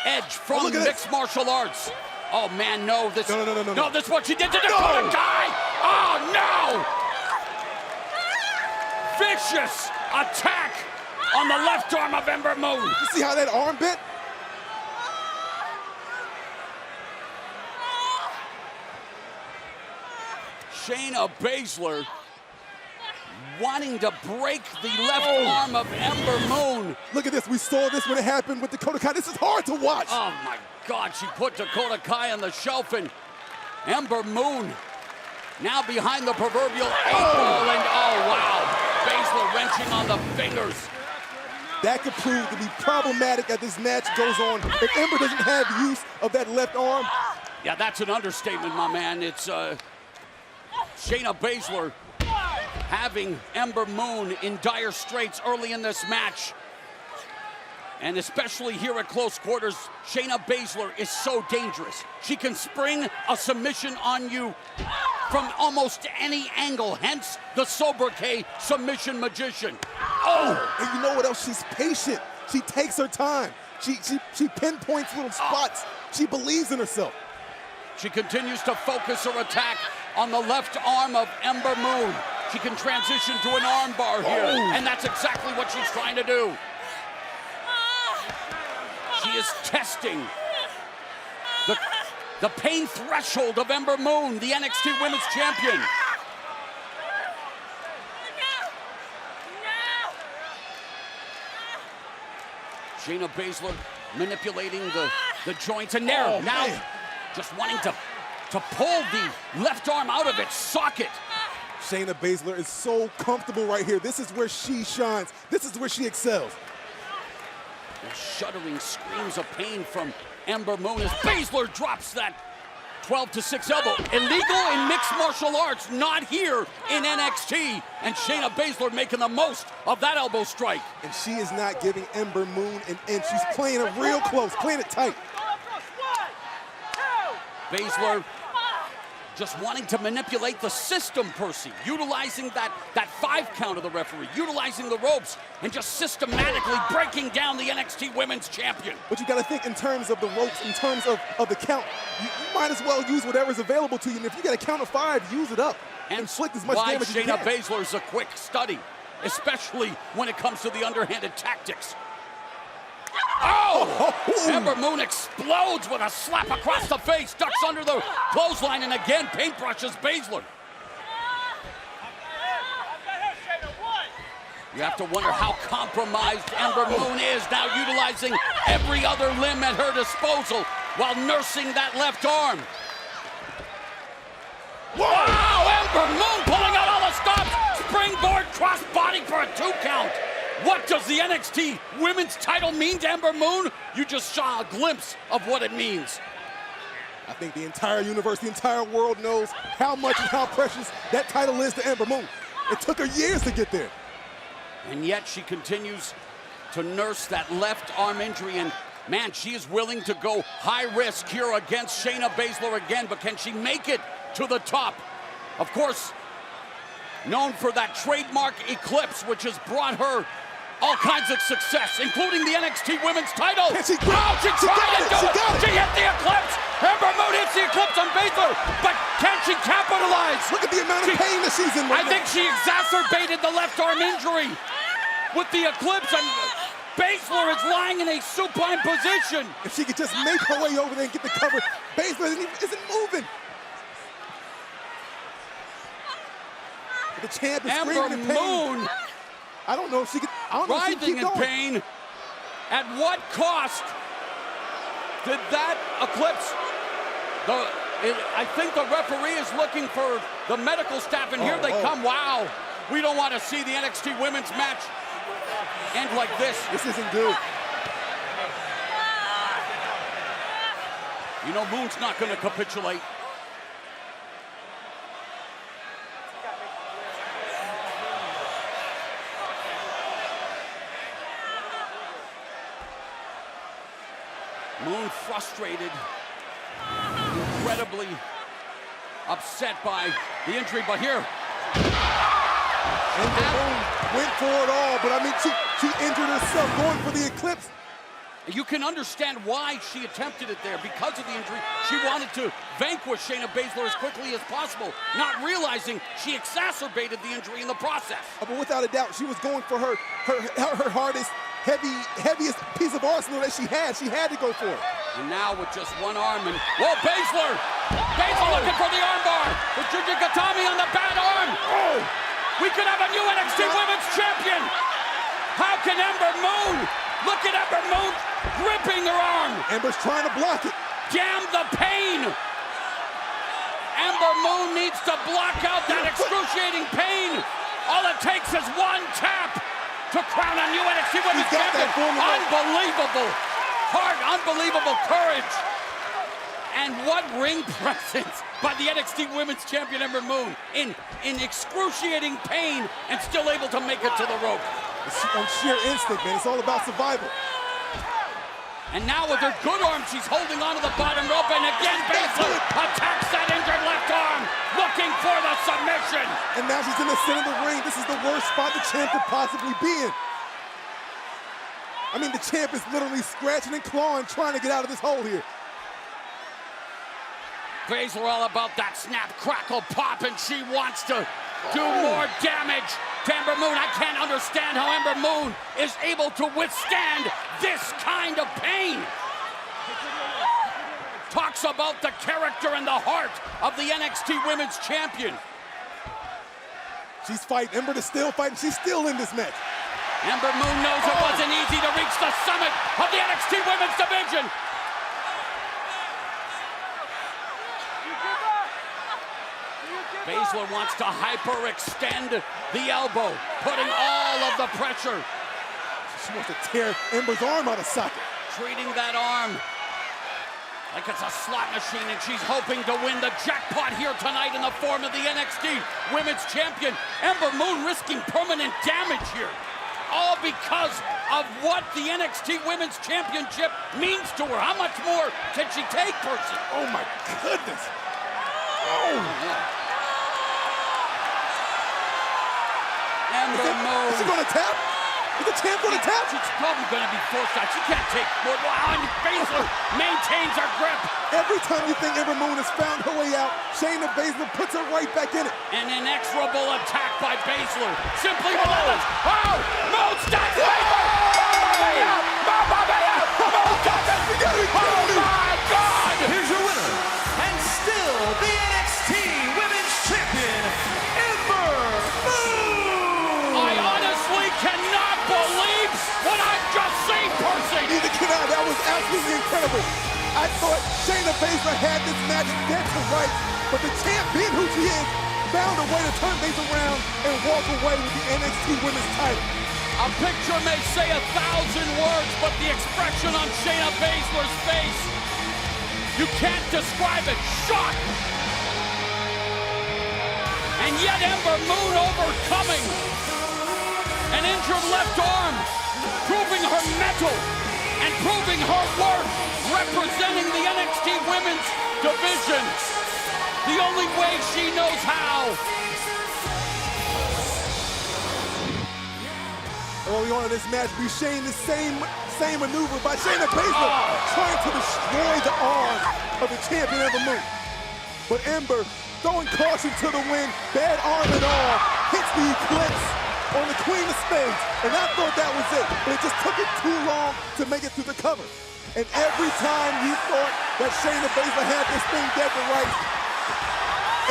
edge from mixed martial arts. Oh man, no, this no, this is what she did to Dakota Kai! Oh no! Vicious attack on the left arm of Ember Moon. You see how that arm bent? Shayna Baszler wanting to break the left arm of Ember Moon. Look at this. We saw this when it happened with Dakota Kai. This is hard to watch. Oh my God, she put Dakota Kai on the shelf, and Ember Moon now behind the proverbial 8 ball, and oh wow, Baszler wrenching on the fingers. that could prove to be problematic as this match goes on. If Ember doesn't have use of that left arm. Yeah, that's an understatement, my man. It's Shayna Baszler having Ember Moon in dire straits early in this match. And especially here at close quarters, Shayna Baszler is so dangerous. She can spring a submission on you from almost any angle, hence the sobriquet submission magician. Oh, and you know what else? She's patient. She takes her time. She pinpoints little spots. She believes in herself. She continues to focus her attack on the left arm of Ember Moon. She can transition to an arm bar here, and that's exactly what she's trying to do. She is testing the pain threshold of Ember Moon, the NXT Women's Champion. Shayna Baszler manipulating the joints, and there, now just wanting to pull the left arm out of its socket. Shayna Baszler is so comfortable right here. This is where she shines. This is where she excels. The shuddering screams of pain from Ember Moon as Baszler drops that 12-6 elbow. Illegal in mixed martial arts, not here in NXT. And Shayna Baszler making the most of that elbow strike. And she is not giving Ember Moon an inch. She's playing it real close, playing it tight. Baszler just wanting to manipulate the system, Percy, utilizing that 5 count of the referee, utilizing the ropes, and just systematically breaking down the NXT Women's Champion. But you got to think in terms of the ropes, in terms of the count. You might as well use whatever's available to you, and if you got a count of 5, use it up. And inflict as much why damage as you Shayna can. Baszler's a quick study, especially when it comes to the underhanded tactics. Oh! Ember Moon explodes with a slap across the face, ducks under the clothesline, and again paintbrushes Baszler. You have to wonder how compromised Ember Moon is now, utilizing every other limb at her disposal while nursing that left arm. Wow! Ember Moon pulling out all the stops! Springboard crossbody for a 2 count! What does the NXT Women's title mean to Ember Moon? You just saw a glimpse of what it means. I think the entire universe, the entire world knows how much and how precious that title is to Ember Moon. It took her years to get there. And yet she continues to nurse that left arm injury, and man, she is willing to go high risk here against Shayna Baszler again, but can she make it to the top? Of course, known for that trademark Eclipse, which has brought her all kinds of success, including the NXT Women's title. She tried to do it. She hit the Eclipse. Ember Moon hits the Eclipse on Baszler, but can she capitalize? Look at the amount of pain that she's in right now. I think she exacerbated the left arm injury with the Eclipse, and Baszler is lying in a supine position. If she could just make her way over there and get the cover, Baszler isn't moving. The champ is screaming in pain. Ember Moon, I don't know if she could. I don't know if she writhing can in keep going. pain. At what cost did that Eclipse? I think the referee is looking for the medical staff, and here they come. Wow, we don't want to see the NXT Women's match end like this. This isn't good. You know, Moon's not going to capitulate. Moon frustrated, incredibly upset by the injury, but here. Ember Moon went for it all, but I mean, she injured herself going for the Eclipse. You can understand why she attempted it there. Because of the injury, she wanted to vanquish Shayna Baszler as quickly as possible, not realizing she exacerbated the injury in the process. But without a doubt, she was going for her hardest, heaviest piece of arsenal that she had. She had to go for it. And now with just one arm, and whoa, Baszler! Baszler looking for the armbar. The Juju Gatami on the bad arm. Oh! We could have a new NXT Women's Champion. How can Ember Moon? Look at Ember Moon gripping her arm. Ember's trying to block it. Damn the pain. Ember Moon needs to block out that excruciating pain. All it takes is one tap to crown a new NXT Women's Champion. Unbelievable heart, unbelievable courage. And what ring presence by the NXT Women's Champion Ember Moon in excruciating pain and still able to make it to the rope. It's on sheer instinct, man. It's all about survival. And now with her good arm, she's holding onto the bottom rope, and again Baszler attacks that injured left arm, looking for the submission. And now she's in the center of the ring. This is the worst spot the champ could possibly be in. I mean, the champ is literally scratching and clawing, trying to get out of this hole here. Baszler all about that snap, crackle, pop, and she wants to do more damage to Ember Moon. I can't understand how Ember Moon is able to withstand this kind of pain. Talks about the character and the heart of the NXT Women's Champion. She's fighting. Ember is still fighting. She's still in this match. Ember Moon knows it wasn't easy to reach the summit of the NXT Women's Division. Baszler wants to hyperextend the elbow, putting all of the pressure. She wants to tear Ember's arm out of socket. Treating that arm like it's a slot machine, and she's hoping to win the jackpot here tonight in the form of the NXT Women's Champion. Ember Moon risking permanent damage here, all because of what the NXT Women's Championship means to her. How much more can she take, Percy? Oh my goodness. Oh. Ember Moon. Is she gonna tap? Is the champ gonna tap? She's probably gonna be forced out. She can't take more. Wow, and Baszler maintains her grip. Every time you think Ember Moon has found her way out, Shayna Baszler puts her right back in it. An inexorable attack by Baszler. Simply relentless. Oh! Moon stacks Baszler! Mamma mia! Moon does it! Oh my God! Here's your winner, and still the NXT Women's Champion, Ember Moon! I honestly cannot believe what I've just seen, Percy! Neither can I. That was absolutely incredible. I thought Shayna Baszler had this match dead to rights, but the champ, being who she is, found a way to turn things around and walk away with the NXT Women's title. A picture may say 1,000 words, but the expression on Shayna Baszler's face, you can't describe it. Shock! And yet Ember Moon overcoming an injured left arm, proving her mettle and proving her worth, representing the NXT Women's Division the only way she knows how. Early on in this match, we've seen the same maneuver by Shayna Baszler, trying to destroy the arm of the champion Ember Moon. But Ember, throwing caution to the wind, bad arm and all, hits the Eclipse on the Queen of Spades. And I thought that was it, but it just took it too long to make it through the cover. And every time you thought that Shayna Baszler had this thing dead to rights,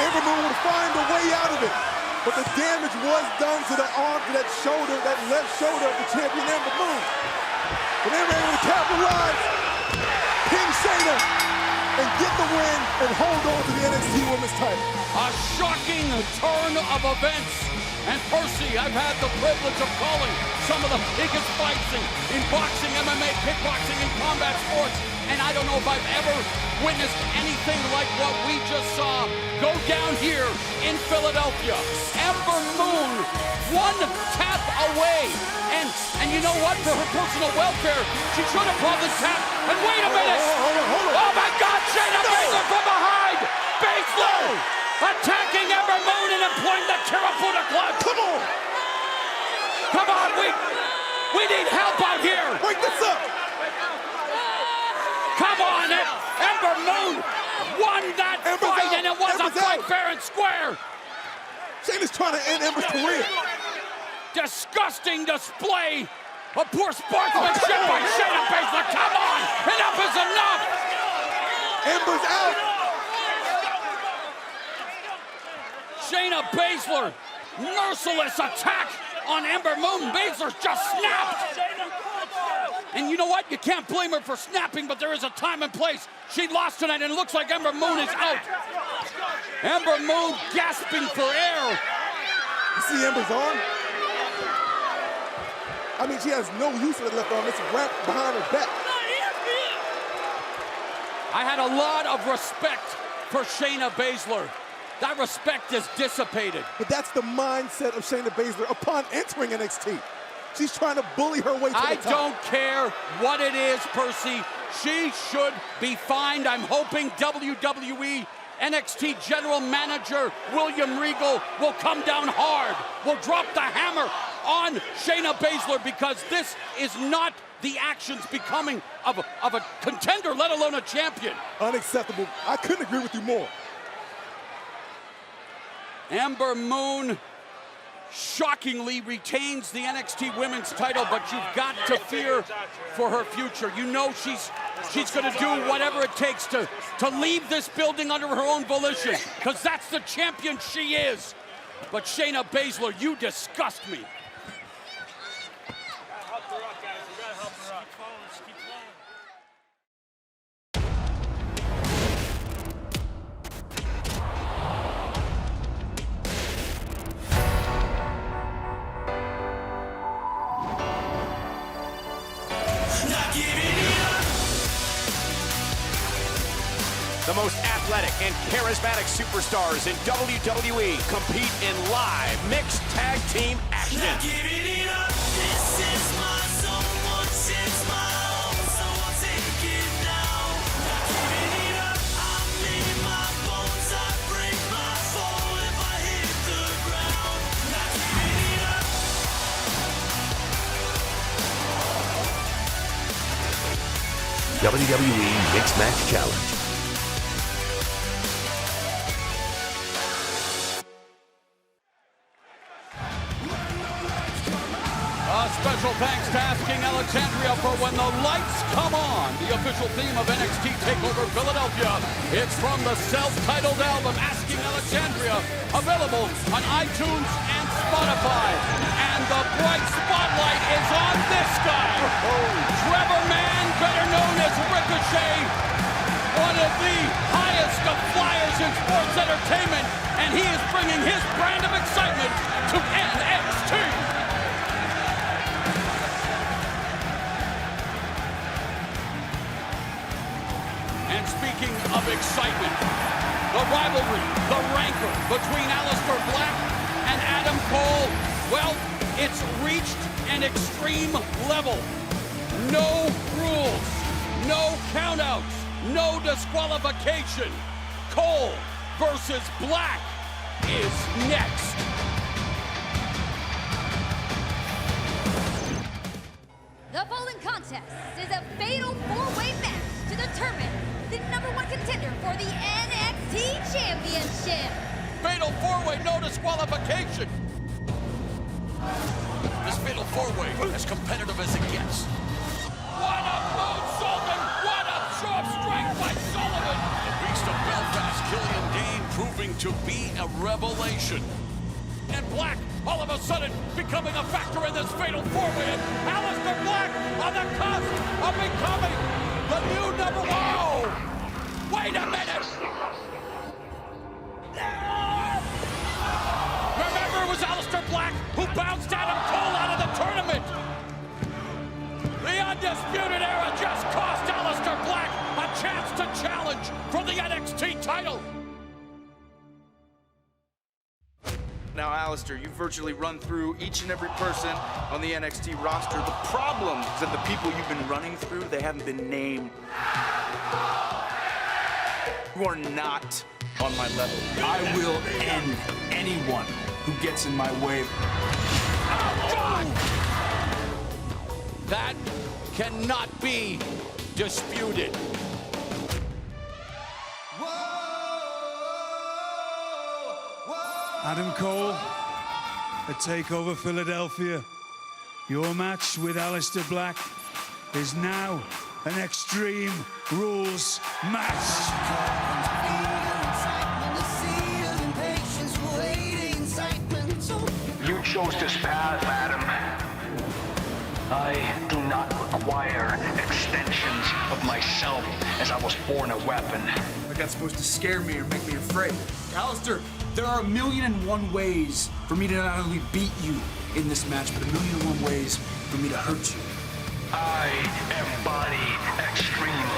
Ember Moon would find a way out of it. But the damage was done to the arm, to that shoulder, that left shoulder of the champion Ember Moon. But Ember able to capitalize, pin Shayna, and get the win and hold on to the NXT Women's title. A shocking turn of events. And Percy, I've had the privilege of calling some of the biggest fights in boxing, MMA, kickboxing, and combat sports. And I don't know if I've ever witnessed anything like what we just saw go down here in Philadelphia. Ember Moon, one tap away. And you know what? For her personal welfare, she should have probably tapped. And wait a minute! Hold on. Oh my God, Shayna Baszler from behind! Baszler attacking Ember Moon and employing the Kirifuda Clutch. Come on, we need help out here. Break this up. Come on, Ember Moon won that fight, and it was a fight fair and square. Shayna's trying to end Ember's career. Disgusting display of poor sportsmanship by Shayna Baszler. Come on, enough is enough. Ember's out. Shayna Baszler, merciless attack on Ember Moon. Baszler just snapped. And you know what? You can't blame her for snapping, but there is a time and place. She lost tonight, and it looks like Ember Moon is out. Ember Moon gasping for air. You see Ember's arm? I mean, she has no use for the left arm. It's wrapped behind her back. I had a lot of respect for Shayna Baszler. That respect is dissipated. But that's the mindset of Shayna Baszler upon entering NXT. She's trying to bully her way to the top. I don't care what it is, Percy. She should be fined. I'm hoping WWE NXT General Manager William Regal will come down hard, will drop the hammer on Shayna Baszler, because this is not the actions becoming of a contender, let alone a champion. Unacceptable. I couldn't agree with you more. Ember Moon shockingly retains the NXT Women's title, but you've got to fear for her future. You know she's going to do whatever it takes to leave this building under her own volition, because that's the champion she is. But Shayna Baszler, you disgust me. The most athletic and charismatic superstars in WWE compete in live mixed tag team action. WWE Mixed Match Challenge. Special thanks to Asking Alexandria for When the Lights Come On, the official theme of NXT TakeOver Philadelphia. It's from the self-titled album Asking Alexandria, available on iTunes and Spotify. And the bright spotlight is on this guy, Trevor Mann, better known as Ricochet, one of the highest of flyers in sports entertainment, and he is bringing his brand of excitement to NXT. And speaking of excitement, the rivalry, the rancor between Aleister Black and Adam Cole, well, it's reached an extreme level. No rules, no countouts, no disqualification. Cole versus Black is next. The following contest is a fatal four-way match to determine the #1 contender for the NXT Championship. Fatal four-way, no disqualification. This fatal four-way, as competitive as it gets. What a moonsault and what a sharp strike by Sullivan. The Beast of Belfast, Killian Dane, proving to be a revelation. And Black, all of a sudden, becoming a factor in this fatal four-way. And Aleister Black on the cusp of becoming the new #1. Wait a minute! Remember, it was Aleister Black who bounced Adam Cole out of the tournament. The Undisputed Era just cost Aleister Black a chance to challenge for the NXT title. Now, Aleister, you've virtually run through each and every person on the NXT roster. The problem is that the people you've been running through, they haven't been named. You are not on my level. I will end anyone who gets in my way. That cannot be disputed. Adam Cole, at TakeOver Philadelphia. Your match with Aleister Black is now an Extreme Rules match. You chose this path, Adam. I do not require extensions of myself, as I was born a weapon. Like that's supposed to scare me or make me afraid. Aleister, there are 1,000,001 ways for me to not only beat you, in this match, but 1,000,001 ways for me to hurt you. I embody extreme.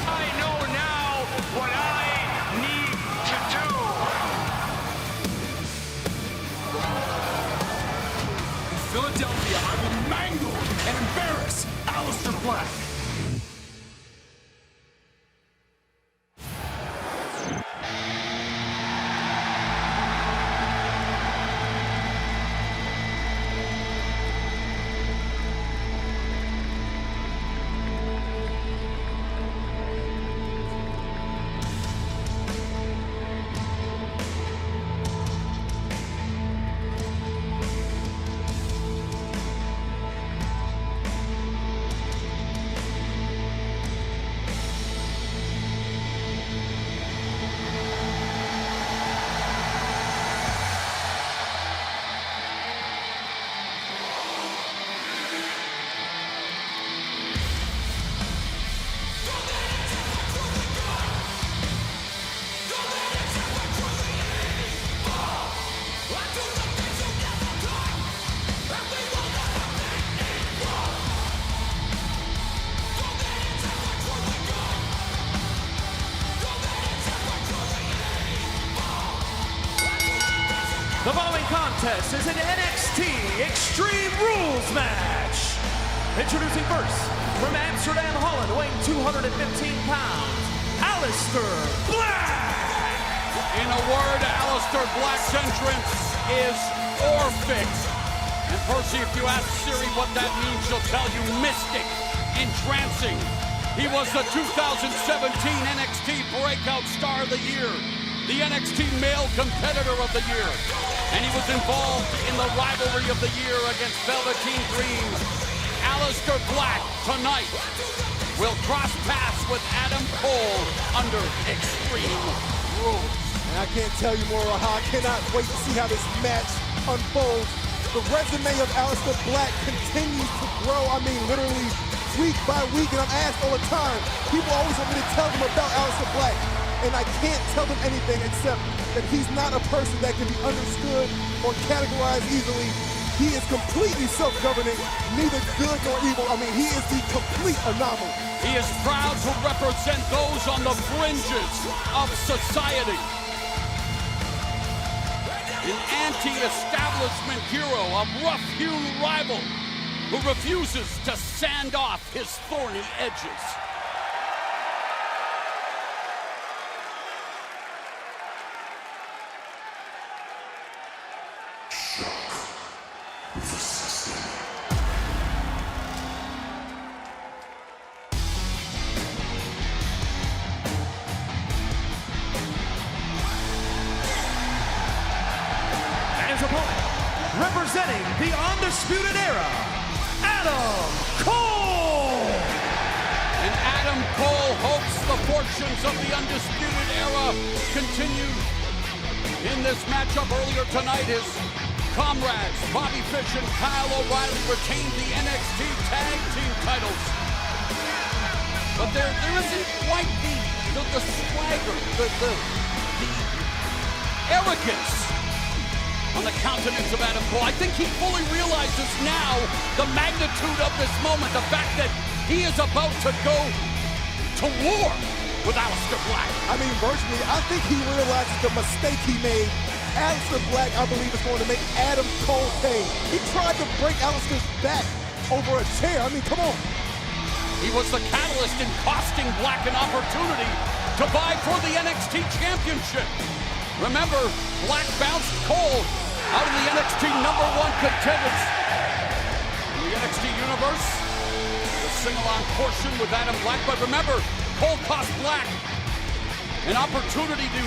I know now what I need to do. In Philadelphia, I will mangle and embarrass Aleister Black. The following contest is an NXT Extreme Rules match. Introducing first, from Amsterdam, Holland, weighing 215 pounds, Aleister Black! In a word, Aleister Black's entrance is orphic. And Percy, if you ask Siri what that means, she'll tell you mystic, entrancing. He was the 2017 NXT Breakout Star of the Year, the NXT Male Competitor of the Year, and he was involved in the Rivalry of the Year against Velveteen Dream. Aleister Black tonight will cross paths with Adam Cole under Extreme Rules. And I can't tell you more, how I cannot wait to see how this match unfolds. The resume of Aleister Black continues to grow. I mean, literally week by week, and I'm asked all the time. People always want me to tell them about Aleister Black, and I can't tell them anything except that he's not a person that can be understood or categorized easily. He is completely self-governing, neither good nor evil. I mean, he is the complete anomaly. He is proud to represent those on the fringes of society. An anti-establishment hero, a rough-hewn rival who refuses to sand off his thorny edges. Representing the Undisputed Era, Adam Cole! And Adam Cole hopes the fortunes of the Undisputed Era continue. In this matchup earlier tonight, his comrades, Bobby Fish and Kyle O'Reilly, retained the NXT Tag Team titles. But there isn't quite the swagger, the arrogance on the countenance of Adam Cole. I think he fully realizes now the magnitude of this moment, the fact that he is about to go to war with Aleister Black. I mean, virtually, I think he realizes the mistake he made. Aleister Black, I believe, is going to make Adam Cole pay. He tried to break Aleister's back over a chair. I mean, come on. He was the catalyst in costing Black an opportunity to vie for the NXT Championship. Remember, Black bounced Cole out of the NXT #1 contenders. In the NXT universe, the sing-along portion with Adam Black. But remember, Cole cost Black an opportunity to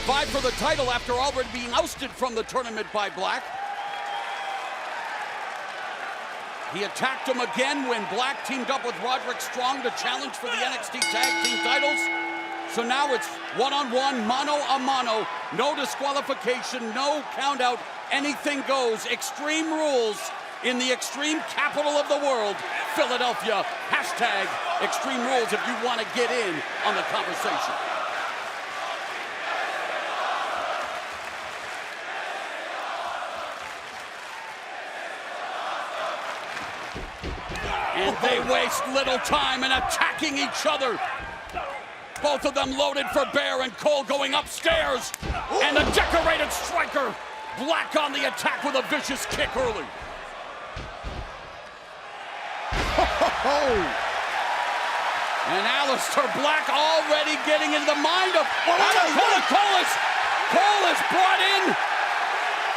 vie for the title after already being ousted from the tournament by Black. He attacked him again when Black teamed up with Roderick Strong to challenge for the NXT Tag Team titles. So now it's one-on-one, mano-a-mano, no disqualification, no count-out, anything goes. Extreme Rules in the extreme capital of the world, Philadelphia. Hashtag Extreme Rules if you want to get in on the conversation. And they waste little time in attacking each other. Both of them loaded for bear, and Cole going upstairs. And the decorated striker, Black on the attack with a vicious kick early. And Aleister Black already getting into the mind of Cole is brought in.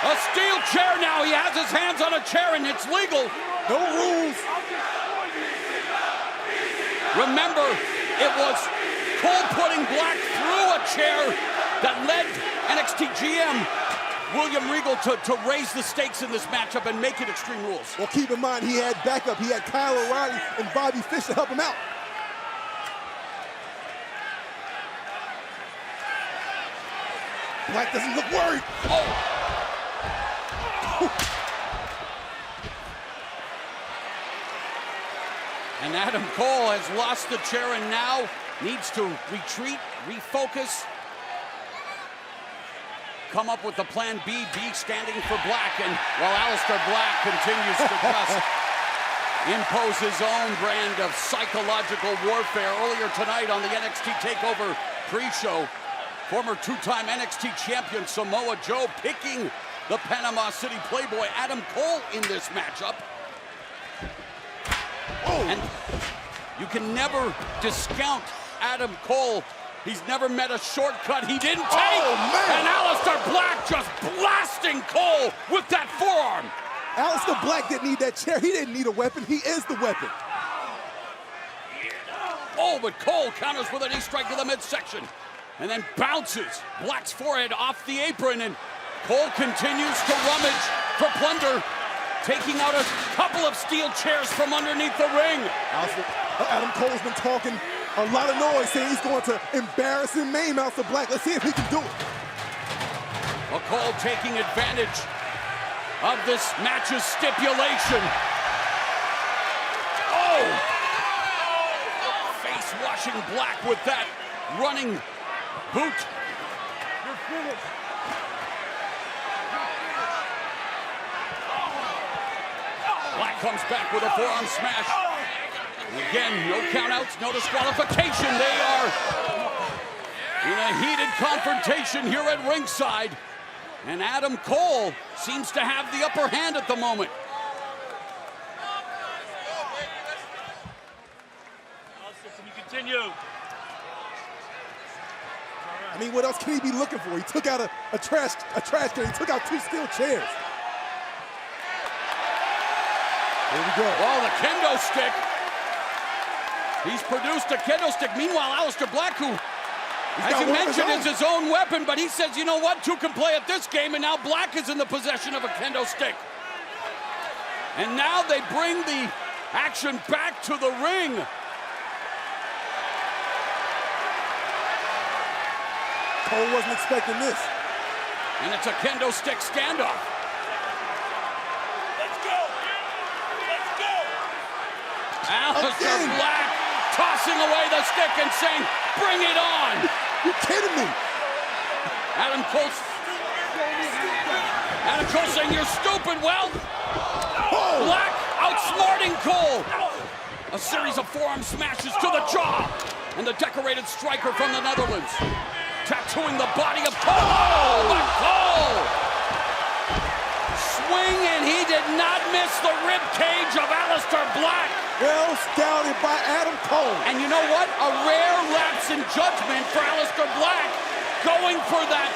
A steel chair now. He has his hands on a chair, and it's legal. No rules. Remember, it was Cole putting Black through a chair that led NXT GM William Regal to raise the stakes in this matchup and make it Extreme Rules. Well, keep in mind, he had backup. He had Kyle O'Reilly and Bobby Fish to help him out. Black doesn't look worried. Oh! And Adam Cole has lost the chair and now needs to retreat, refocus, come up with the plan B, standing for Black. And while Aleister Black continues to just impose his own brand of psychological warfare. Earlier tonight on the NXT TakeOver pre-show, former two-time NXT champion Samoa Joe picking the Panama City Playboy Adam Cole in this matchup. Oh. And you can never discount Adam Cole. He's never met a shortcut he didn't take. Oh, man. And Aleister Black just blasting Cole with that forearm. Aleister Black didn't need that chair. He didn't need a weapon. He is the weapon. Oh, but Cole counters with a knee strike to the midsection and then bounces Black's forehead off the apron, and Cole continues to rummage for plunder, taking out a couple of steel chairs from underneath the ring. Adam Cole's been talking a lot of noise, saying he's going to embarrass and maim Aleister Black. Let's see if he can do it. Well, Cole taking advantage of this match's stipulation. Oh! Face washing Black with that running boot. You're finished. Black comes back with a forearm smash. And again, no countouts, no disqualification. They are in a heated confrontation here at ringside. And Adam Cole seems to have the upper hand at the moment. Can you continue? I mean, what else can he be looking for? He took out a trash can. He took out two steel chairs. Here we go. Oh, the kendo stick. He's produced a kendo stick. Meanwhile, Aleister Black, who, as you mentioned, is his own weapon, but he says, you know what, two can play at this game, and now Black is in the possession of a kendo stick. And now they bring the action back to the ring. Cole wasn't expecting this. And it's a kendo stick standoff. Let's go! Let's go! Aleister Black tossing away the stick and saying, bring it on! You kidding me? Adam Cole saying, you're stupid. Well, Black outsmarting Cole. A series of forearm smashes to the jaw. And the decorated striker from the Netherlands tattooing the body of Cole. Oh, but Cole! Swing, and he did not miss the rib cage of Aleister Black. Well scouted by Adam Cole. And you know what? A rare lapse in judgment for Aleister Black, going for that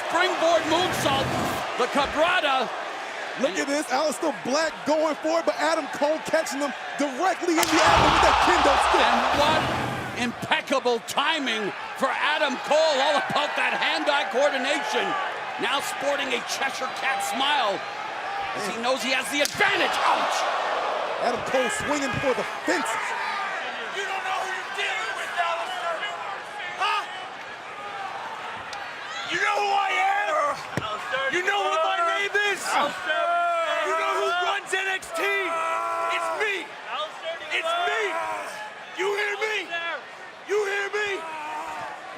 springboard moonsault, the quebrada. Look at this, Aleister Black going for it, but Adam Cole catching him directly in the abdomen with that kendo stick. And what impeccable timing for Adam Cole, all about that hand-eye coordination. Now sporting a Cheshire Cat smile as he knows he has the advantage. Ouch! Adam Cole swinging for the fences. You don't know who you're dealing with, Aleister. Huh? You know who I am? You know what my name is? You know who runs NXT? It's me. It's me. You hear me? You hear me?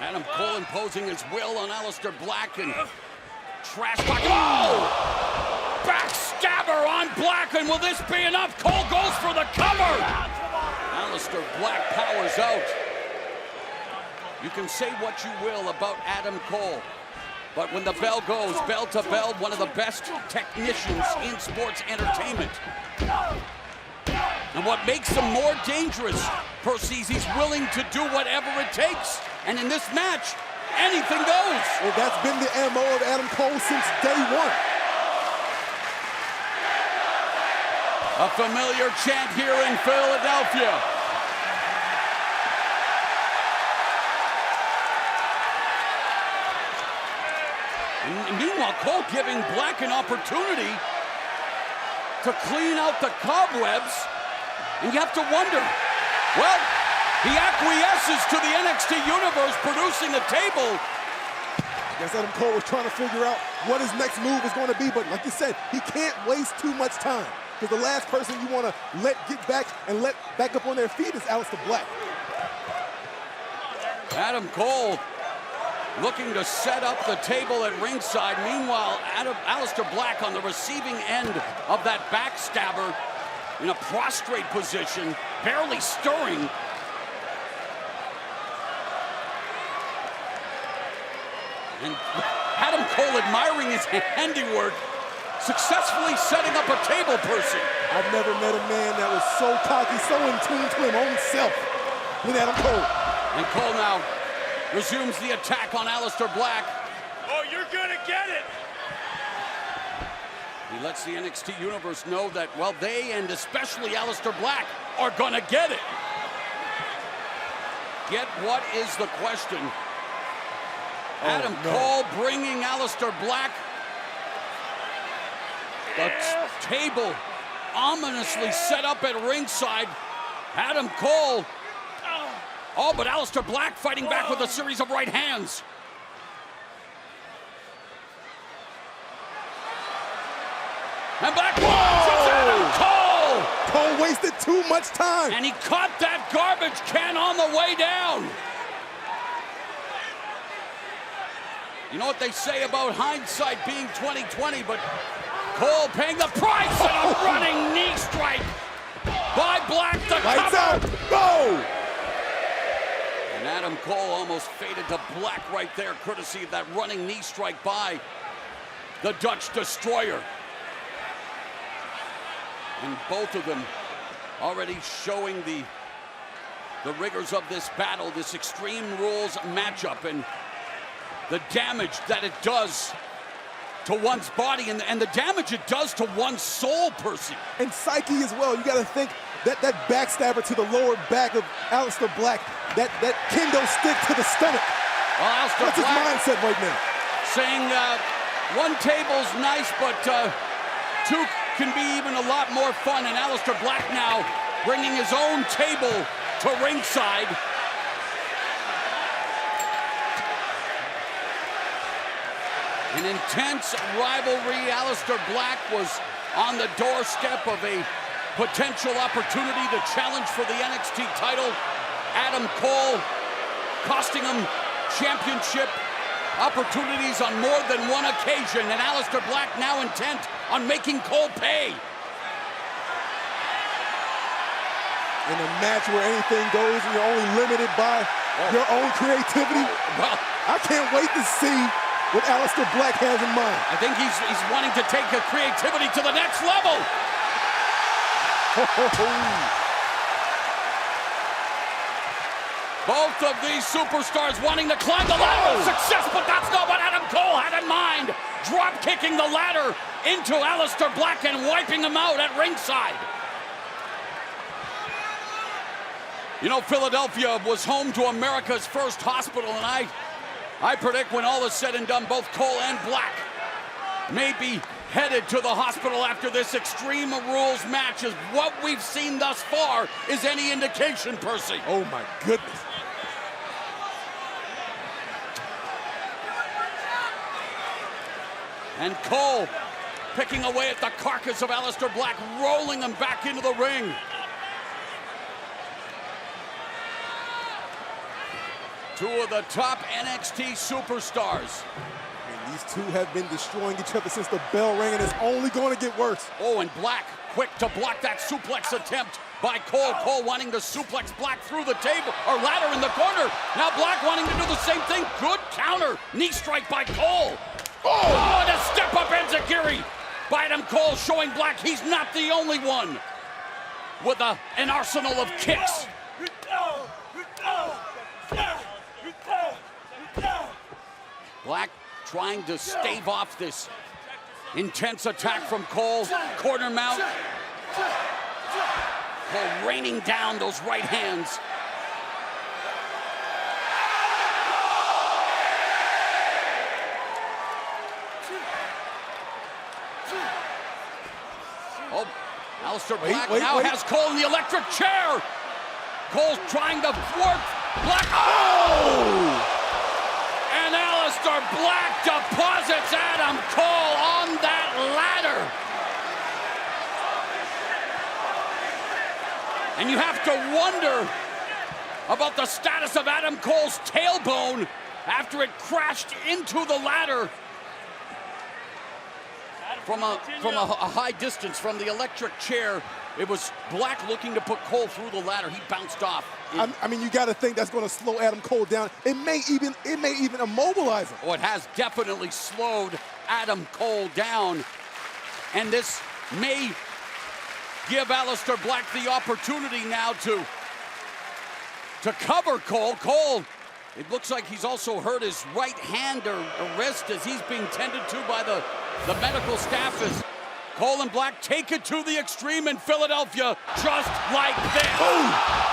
Adam Cole imposing his will on Aleister Black and trash talking. Oh! backstabber on Black, and will this be enough? Cole goes for the cover. Aleister Black powers out. You can say what you will about Adam Cole, but when the bell goes, bell to bell, one of the best technicians in sports entertainment. And what makes him more dangerous, Percy, is he's willing to do whatever it takes. And in this match, anything goes. Well, that's been the MO of Adam Cole since day one. A familiar chant here in Philadelphia. And meanwhile, Cole giving Black an opportunity to clean out the cobwebs. And you have to wonder, well, he acquiesces to the NXT Universe producing a table. I guess Adam Cole was trying to figure out what his next move was going to be, but like you said, he can't waste too much time, because the last person you want to let get back and let back up on their feet is Aleister Black. Adam Cole looking to set up the table at ringside. Meanwhile, Aleister Black on the receiving end of that backstabber in a prostrate position, barely stirring. And Adam Cole admiring his handiwork, successfully setting up a table, Percy. I've never met a man that was so cocky, so in tune to his own self than Adam Cole. And Cole now resumes the attack on Aleister Black. Oh, you're gonna get it! He lets the NXT Universe know that, well, they, and especially Aleister Black, are gonna get it. Get what is the question? Adam Cole bringing Aleister Black. The table ominously set up at ringside. Adam Cole. Oh, but Aleister Black fighting back with a series of right hands. And Black launches Adam Cole! Cole wasted too much time. And he caught that garbage can on the way down. You know what they say about hindsight being 20/20, but Cole paying the price and a running knee strike by Black. The Lights cover. out, go! And Adam Cole almost faded to black right there, courtesy of that running knee strike by the Dutch Destroyer. And both of them already showing the rigors of this battle, this Extreme Rules matchup, and the damage that it does to one's body and the damage it does to one's soul, Percy. And psyche as well. You got to think that backstabber to the lower back of Aleister Black, that kendo stick to the stomach. Well, Aleister That's Black his mindset right now. saying one table's nice, but two can be even a lot more fun. And Aleister Black now bringing his own table to ringside. An intense rivalry. Aleister Black was on the doorstep of a potential opportunity to challenge for the NXT title. Adam Cole costing him championship opportunities on more than one occasion, and Aleister Black now intent on making Cole pay. In a match where anything goes and you're only limited by your own creativity, well, I can't wait to see what Aleister Black has in mind. I think he's wanting to take the creativity to the next level. Both of these superstars wanting to climb the ladder of success, but that's not what Adam Cole had in mind. Drop kicking the ladder into Aleister Black and wiping him out at ringside. You know, Philadelphia was home to America's first hospital, and I predict when all is said and done, both Cole and Black may be headed to the hospital after this Extreme Rules match. As what we've seen thus far is any indication, Percy. Oh my goodness. And Cole picking away at the carcass of Aleister Black, rolling him back into the ring. Two of the top NXT superstars. These two have been destroying each other since the bell rang, and it's only going to get worse. Oh, and Black quick to block that suplex attempt by Cole. Cole wanting to suplex Black through the table, or ladder in the corner. Now Black wanting to do the same thing. Good counter. Knee strike by Cole. Oh, and a step-up enziguri by Adam Cole, showing Black he's not the only one with an arsenal of kicks. Black trying to stave off this intense attack from Cole. Corner mount. Cole raining down those right hands. Oh, Aleister Black now has Cole in the electric chair. Cole's trying to thwart Black. Oh! And Aleister Black deposits Adam Cole on that ladder. And you have to wonder about the status of Adam Cole's tailbone after it crashed into the ladder from a high distance from the electric chair. It was Black looking to put Cole through the ladder. He bounced off. I mean, you got to think that's going to slow Adam Cole down. It may even immobilize him. Oh, it has definitely slowed Adam Cole down. And this may give Aleister Black the opportunity now to cover Cole. Cole, it looks like he's also hurt his right hand or wrist as he's being tended to by the medical staff as Cole and Black take it to the extreme in Philadelphia, just like this. Oh.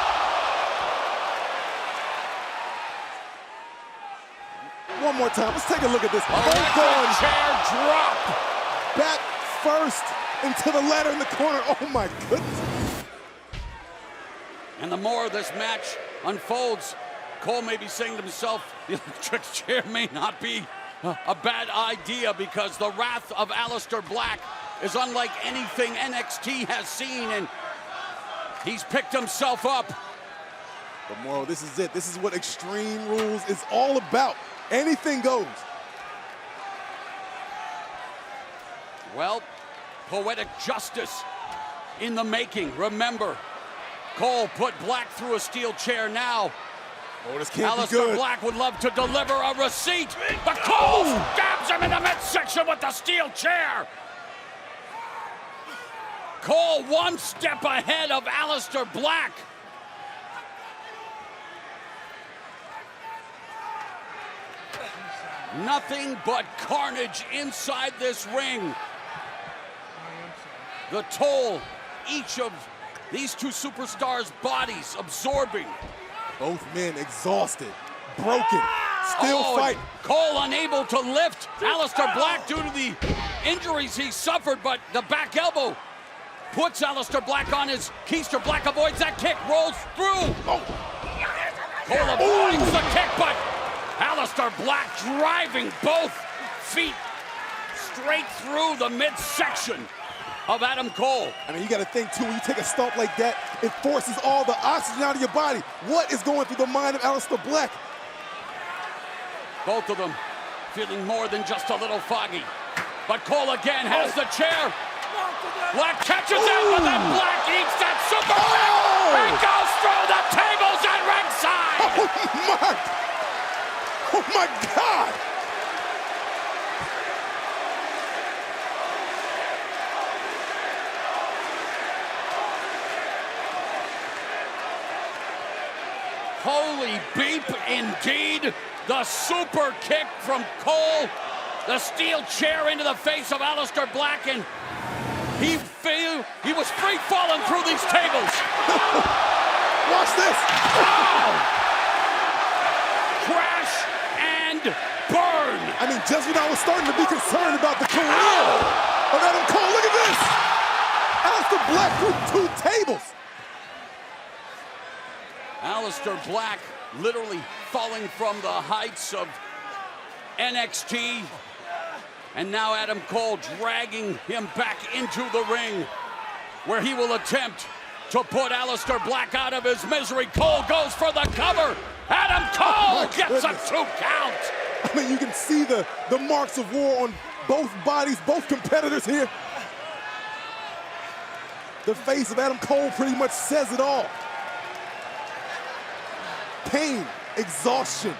One more time, let's take a look at this. Going chair drop. Back first into the ladder in the corner. Oh my goodness. And the more this match unfolds, Cole may be saying to himself, the electric chair may not be a bad idea because the wrath of Aleister Black is unlike anything NXT has seen, and he's picked himself up. But Mauro, this is it. This is what Extreme Rules is all about. Anything goes. Well, poetic justice in the making. Remember, Cole put Black through a steel chair now. Oh, this can't be Aleister good. Black would love to deliver a receipt, but Cole stabs him in the midsection with the steel chair. Cole one step ahead of Aleister Black. Nothing but carnage inside this ring. The toll each of these two superstars' bodies absorbing. Both men exhausted, broken, still fighting. Cole unable to lift Aleister Black due to the injuries he suffered, but the back elbow puts Aleister Black on his keister. Black avoids that kick, rolls through. Cole avoids the kick, but Aleister Black driving both feet straight through the midsection of Adam Cole. I mean, you got to think, too, when you take a stomp like that, it forces all the oxygen out of your body. What is going through the mind of Aleister Black? Both of them feeling more than just a little foggy. But Cole again has the chair. Black catches it, but then Black eats that super kick and goes through the tables at ringside. Oh my God! Holy beep indeed. The super kick from Cole. The steel chair into the face of Aleister Black, and he was free falling through these tables. Watch this. Crash and burn. I mean, just when I was starting to be concerned about the career of Adam Cole, look at this. Aleister Black through 2 tables. Aleister Black literally falling from the heights of NXT. And now Adam Cole dragging him back into the ring, where he will attempt to put Aleister Black out of his misery. Cole goes for the cover. Adam Cole gets a 2 count. I mean, you can see the marks of war on both bodies, both competitors here. The face of Adam Cole pretty much says it all. Pain, exhaustion.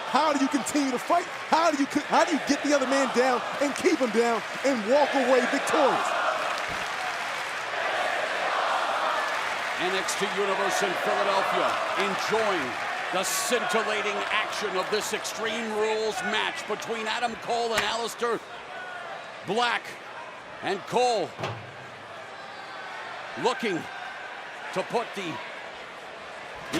How do you continue to fight? How do you get the other man down and keep him down and walk away victorious? NXT Universe in Philadelphia enjoying the scintillating action of this Extreme Rules match between Adam Cole and Aleister Black. And Cole looking to put the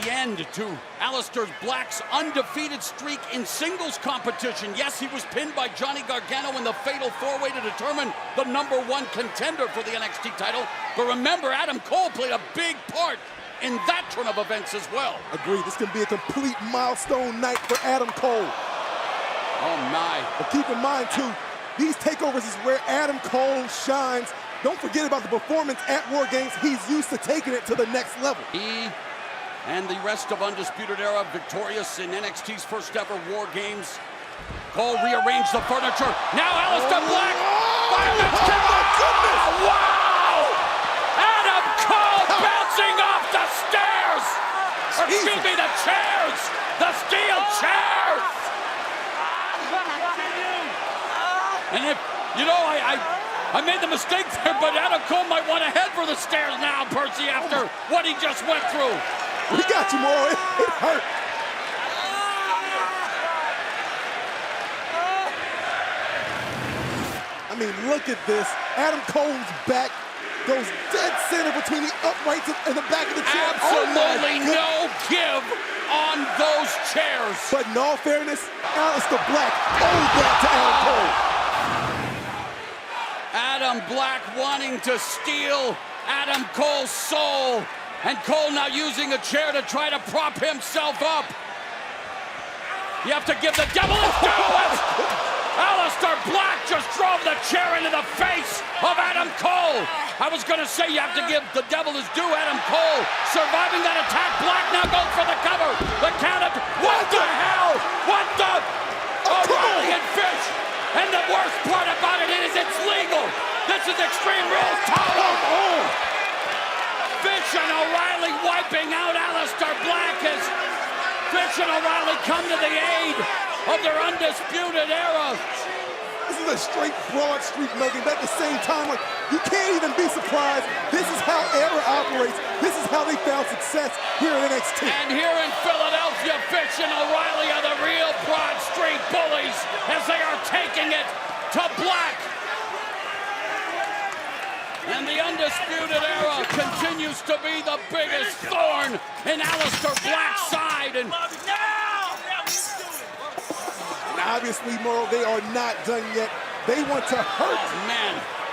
end to Aleister Black's undefeated streak in singles competition. Yes, he was pinned by Johnny Gargano in the Fatal 4-Way to determine the #1 contender for the NXT title. But remember, Adam Cole played a big part in that turn of events as well. Agreed. This can be a complete milestone night for Adam Cole. Oh, my. But keep in mind, too, these takeovers is where Adam Cole shines. Don't forget about the performance at War Games. He's used to taking it to the next level. He and the rest of Undisputed Era victorious in NXT's first ever War Games. Cole rearranged the furniture. Now Aleister Black! Fireman's carry! my goodness! Wow! Adam Cole bouncing off the stairs! Or, excuse me, the chairs! The steel chairs! And if, you know, I made the mistake there, but Adam Cole might want to head for the stairs now, Percy, after what he just went through. We got you, Moro. It hurt. I mean, look at this. Adam Cole's back goes dead center between the uprights and the back of the chair. Absolutely no give on those chairs. But in all fairness, Aleister Black owed that to Adam Cole. Adam Black wanting to steal Adam Cole's soul. And Cole now using a chair to try to prop himself up. You have to give the devil his due. Aleister Black just drove the chair into the face of Adam Cole. I was going to say you have to give the devil his due. Adam Cole surviving that attack. Black now goes for the cover. The count of... What the hell? What the... O'Reilly and Fish. And the worst part about it is it's legal. This is Extreme Rules. Fish and O'Reilly wiping out Aleister Black as Fish and O'Reilly come to the aid of their Undisputed Era. This is a straight Broad Street mugging, but at the same time, like, you can't even be surprised. This is how Era operates. This is how they found success here at NXT. And here in Philadelphia, Fish and O'Reilly are the real Broad Street bullies as they are taking it to Black. And the Undisputed Era continues to be the biggest thorn in Aleister Black's side. And obviously, Moro, they are not done yet. They want to hurt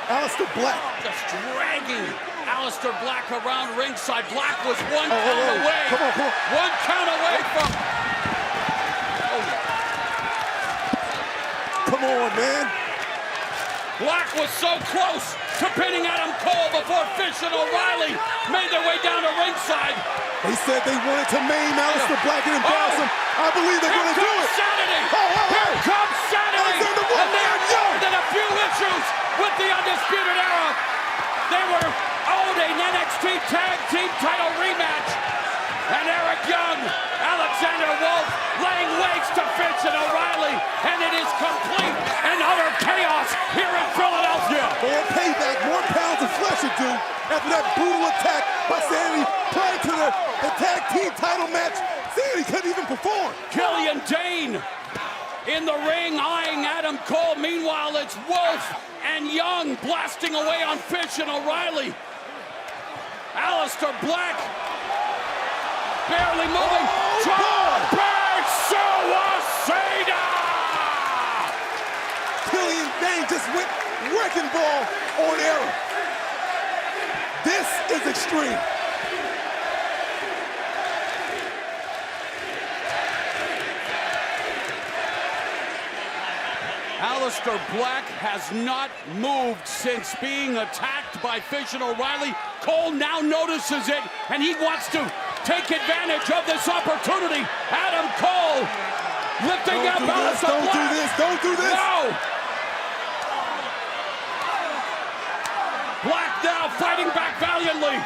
Aleister Black. Just dragging Aleister Black around ringside. Black was one count away. Come on. One count away from... Come on, man. Black was so close to pinning Adam Cole before Fish and O'Reilly made their way down to ringside. They said they wanted to maim Aleister Black and embarrass him. I believe they're going to do it. Sanity. Here comes Sanity. And they are more than a few issues with the Undisputed Era. They were owed an NXT Tag Team title rematch. And Eric Young, Alexander Wolf laying waste to Fish and O'Reilly. And it is complete and utter chaos here in Philadelphia. More payback, more pounds of flesh to do after that brutal attack by Sanity prior to the tag team title match. Sanity couldn't even perform. Killian Dane in the ring eyeing Adam Cole. Meanwhile, it's Wolf and Young blasting away on Fish and O'Reilly. Aleister Black barely moving. Big Suicida! Killian Dane just went wrecking ball on Era. This is extreme. Aleister Black has not moved since being attacked by Fish and O'Reilly. Cole now notices it, and he wants to take advantage of this opportunity. Adam Cole Lifting up Aleister Don't Black. do this. Don't do this. No. Black now fighting back valiantly.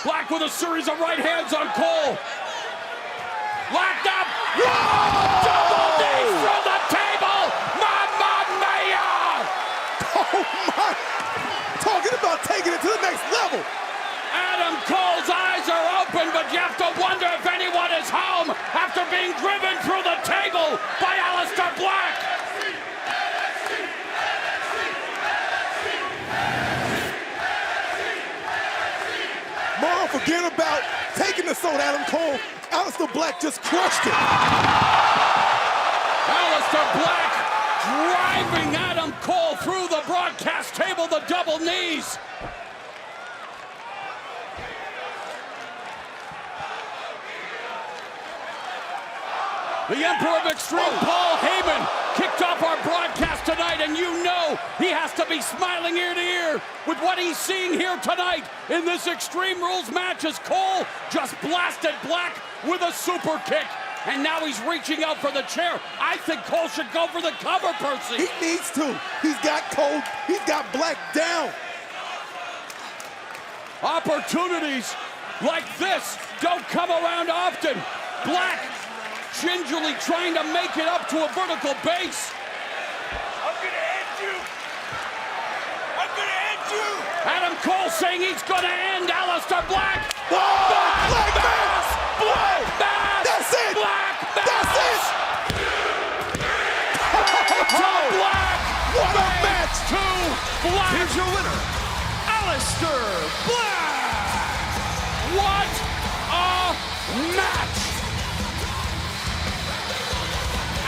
Black with a series of right hands on Cole. Locked up. Whoa! Double knees from the table. Mamma mia! Oh my! Talking about taking it to the next level. Adam Cole's eyes are open, but you have to wonder if anyone is home after being driven through the table by Aleister Black. Mom, forget about taking this on Adam Cole. Aleister Black just crushed it. Aleister Black driving Adam Cole through the broadcast table, the double knees. The Emperor of Extreme, Paul Heyman, kicked off our broadcast tonight, and you know he has to be smiling ear to ear with what he's seeing here tonight in this Extreme Rules match as Cole just blasted Black with a super kick, and now he's reaching out for the chair. I think Cole should go for the cover, Percy. He needs to. He's got Cole. He's got Black down. Opportunities like this don't come around often. Black gingerly trying to make it up to a vertical base. I'm gonna end you. I'm gonna end you. Adam Cole saying he's gonna end Aleister Black. Whoa! Black Mass! Black Mass! That's it! Black Mass! That's it! To Black! What a match! To Black! Here's your winner, Aleister Black! What a match!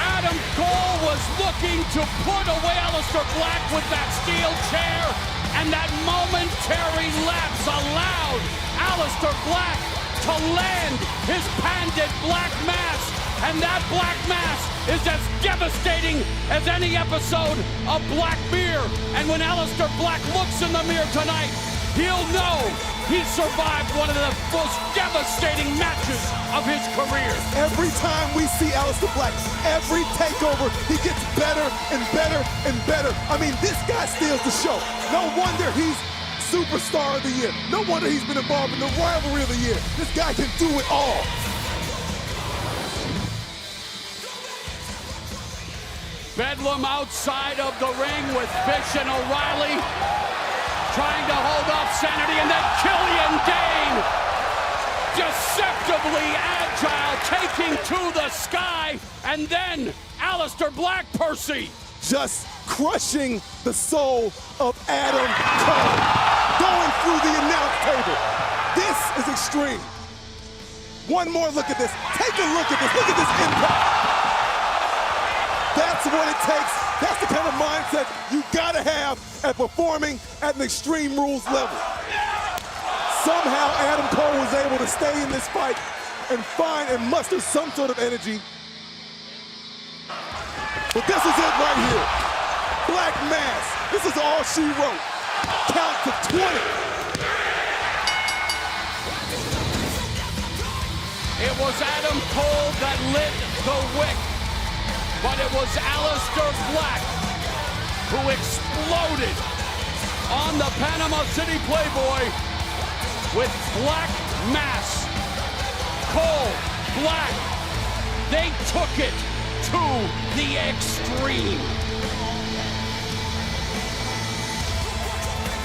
Adam Cole was looking to put away Aleister Black with that steel chair, and that momentary lapse allowed Aleister Black to land his patented Black Mass, and that Black Mass is as devastating as any episode of Black Mirror. And when Aleister Black looks in the mirror tonight, he'll know he survived one of the most devastating matches of his career. Every time we see Aleister Black, every takeover, he gets better and better and better. I mean, this guy steals the show. No wonder he's Superstar of the Year. No wonder he's been involved in the Rivalry of the Year. This guy can do it all. Bedlam outside of the ring with Fish and O'Reilly trying to hold off Sanity, and then Killian Dane deceptively agile, taking to the sky, and then Aleister Black, Percy. Just crushing the soul of Adam Cole. Going through the announce table. This is extreme. One more look at this. Take a look at this. Look at this impact. That's what it takes. That's the kind of mindset you gotta have at performing at an Extreme Rules level. Somehow Adam Cole was able to stay in this fight and find and muster some sort of energy. But this is it right here. Black Mass. This is all she wrote. Count to 20. It was Adam Cole that lit the wick, but it was Aleister Black who exploded on the Panama City Playboy with Black Mass. Cole, Black, they took it to the extreme.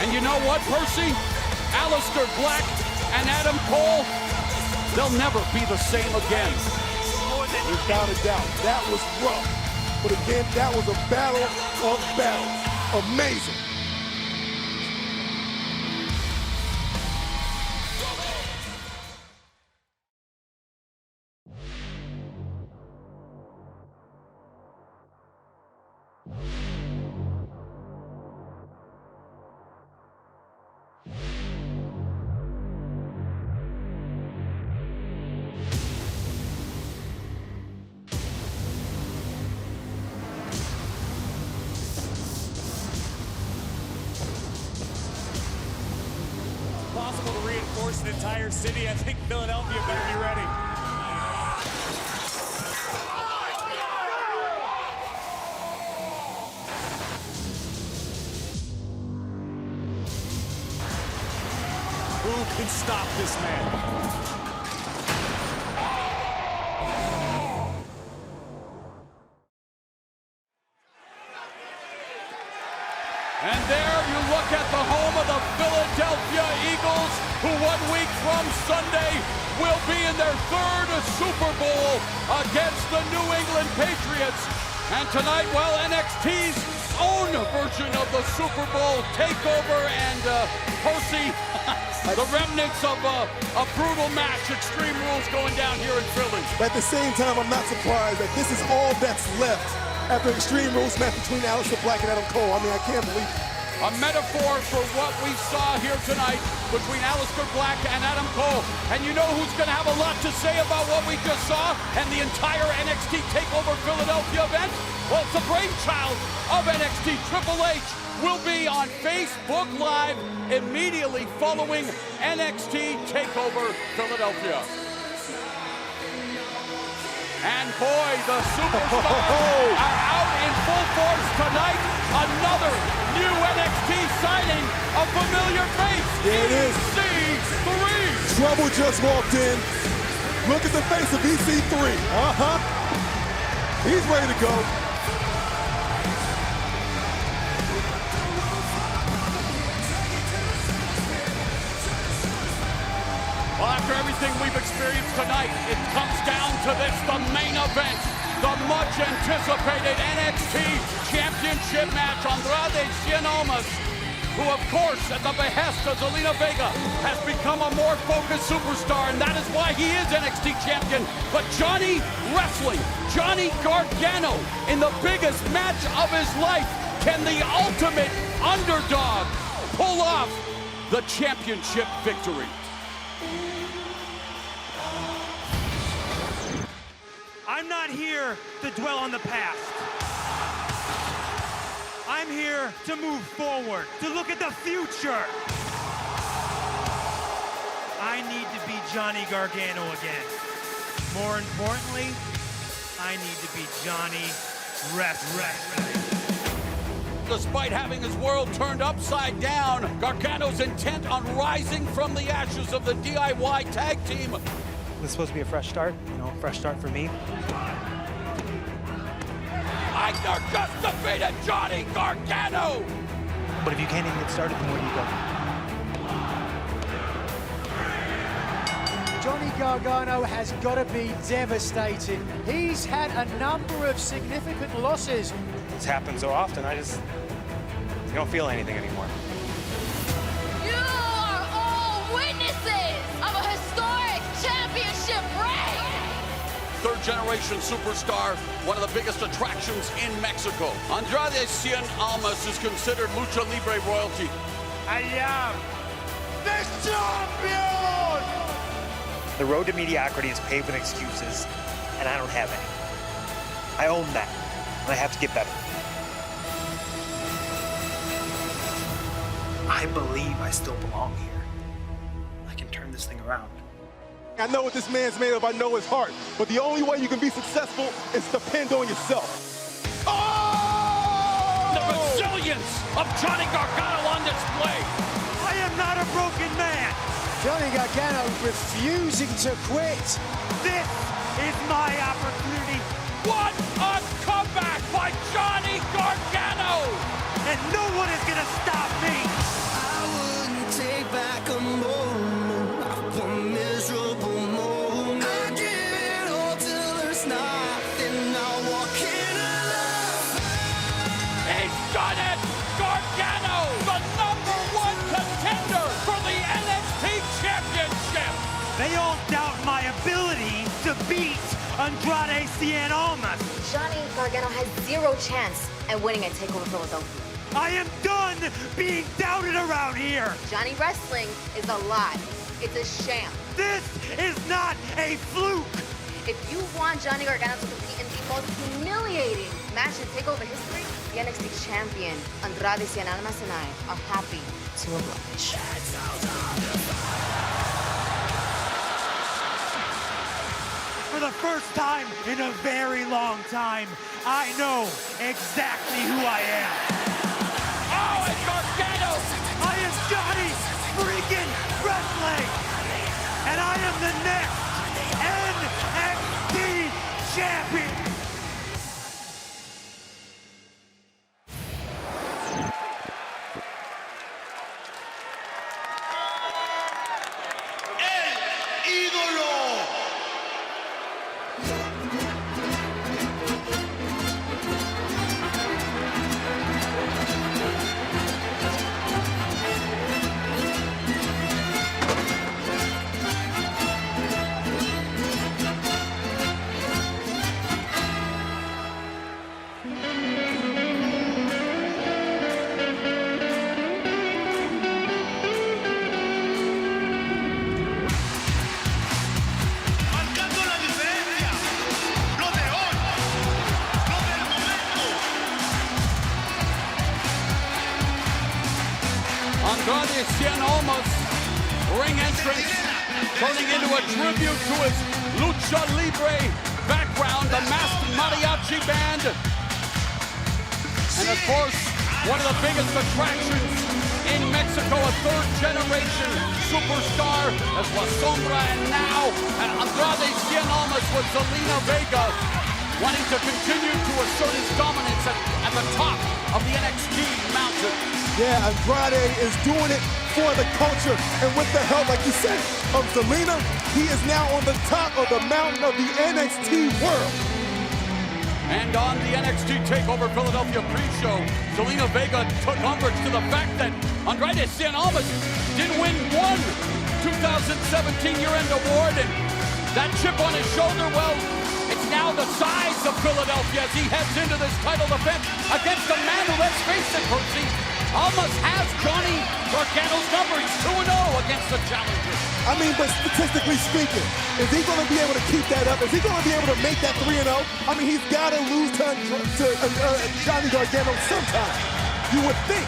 And you know what, Percy? Aleister Black and Adam Cole, they'll never be the same again. Without a doubt, that was rough. But again, that was a battle of battles. Amazing. Possible to reinforce an entire city. I think Philadelphia better be ready. Who can stop this man? And there you look at the home of the Philadelphia Eagles, who 1 week from Sunday will be in their third Super Bowl against the New England Patriots. And tonight, well, NXT's own version of the Super Bowl takeover, and Percy, the remnants of a brutal match, Extreme Rules going down here in Philly. But at the same time, I'm not surprised that this is all that's left after Extreme Rules match between Aleister Black and Adam Cole. I mean, I can't believe it. A metaphor for what we saw here tonight between Aleister Black and Adam Cole. And you know who's going to have a lot to say about what we just saw and the entire NXT TakeOver Philadelphia event? Well, it's the brainchild of NXT. Triple H will be on Facebook Live immediately following NXT TakeOver Philadelphia. And boy, the superstars are out in full force tonight. Another new NXT signing, a familiar face. There it is. EC3. Trouble just walked in. Look at the face of EC3. He's ready to go. Well, after everything we've experienced tonight, it comes down to this, the main event, the much-anticipated NXT Championship match. Andrade Cien Almas, who, of course, at the behest of Zelina Vega, has become a more focused superstar, and that is why he is NXT Champion. But Johnny Wrestling, Johnny Gargano, in the biggest match of his life, can the ultimate underdog pull off the championship victory? I'm not here to dwell on the past. I'm here to move forward, to look at the future. I need to be Johnny Gargano again. More importantly, I need to be Johnny Wrestling. Despite having his world turned upside down, Gargano's intent on rising from the ashes of the DIY tag team. This is supposed to be a fresh start, fresh start for me. Aichner just defeated Johnny Gargano! But if you can't even get started, then where do you go? Johnny Gargano has got to be devastated. He's had a number of significant losses. This happens so often, I don't feel anything anymore. You are all witnesses of a historic championship reign! Third-generation superstar, one of the biggest attractions in Mexico. Andrade Cien Almas is considered Lucha Libre royalty. I am the champion! The road to mediocrity is paved with excuses, and I don't have any. I own that, and I have to get better. I believe I still belong here. I can turn this thing around. I know what this man's made of, I know his heart, but the only way you can be successful is to depend on yourself. Oh! The resilience of Johnny Gargano on display. I am not a broken man. Johnny Gargano refusing to quit. This is my opportunity. What a comeback by Johnny Gargano! And no one is gonna stop me. I wouldn't take back a moment, one miserable moment. I give it all till there's nothing. I'll walk in alive. He's done it! Gargano, the #1 contender for the NXT Championship! They all doubt my ability to beat Andrade Cien Almas. Johnny Gargano has zero chance at winning at TakeOver Philadelphia. I am done being doubted around here. Johnny Wrestling is a lie. It's a sham. This is not a fluke. If you want Johnny Gargano to compete in the most humiliating match in TakeOver history, the NXT champion, Andrade Cien Almas, and I are happy to oblige. For the first time in a very long time, I know exactly who I am. Oh, it's Gargano! I am Johnny freaking Wrestling! Andrade Cien Almas ring entrance, turning into a tribute to his lucha libre background, the masked mariachi band. And of course, one of the biggest attractions in Mexico, a third-generation superstar as La Sombra, and now Andrade Cien Almas with Zelina Vega, wanting to continue to assert his dominance at the top of the NXT mountain. Yeah, Andrade is doing it for the culture, and with the help, like you said, of Zelina, he is now on the top of the mountain of the NXT world. And on the NXT TakeOver Philadelphia pre-show, Zelina Vega took umbrage to the fact that Andrade Cien Almas didn't win one 2017 year-end award, and that chip on his shoulder, well, it's now the size of Philadelphia as he heads into this title defense against a man who, let's face it, Percy, almost has Johnny Gargano's number. He's 2-0 against the challenger. I mean, but statistically speaking, is he going to be able to keep that up? Is he going to be able to make that 3-0? I mean, he's got to lose to Johnny Gargano sometime, you would think.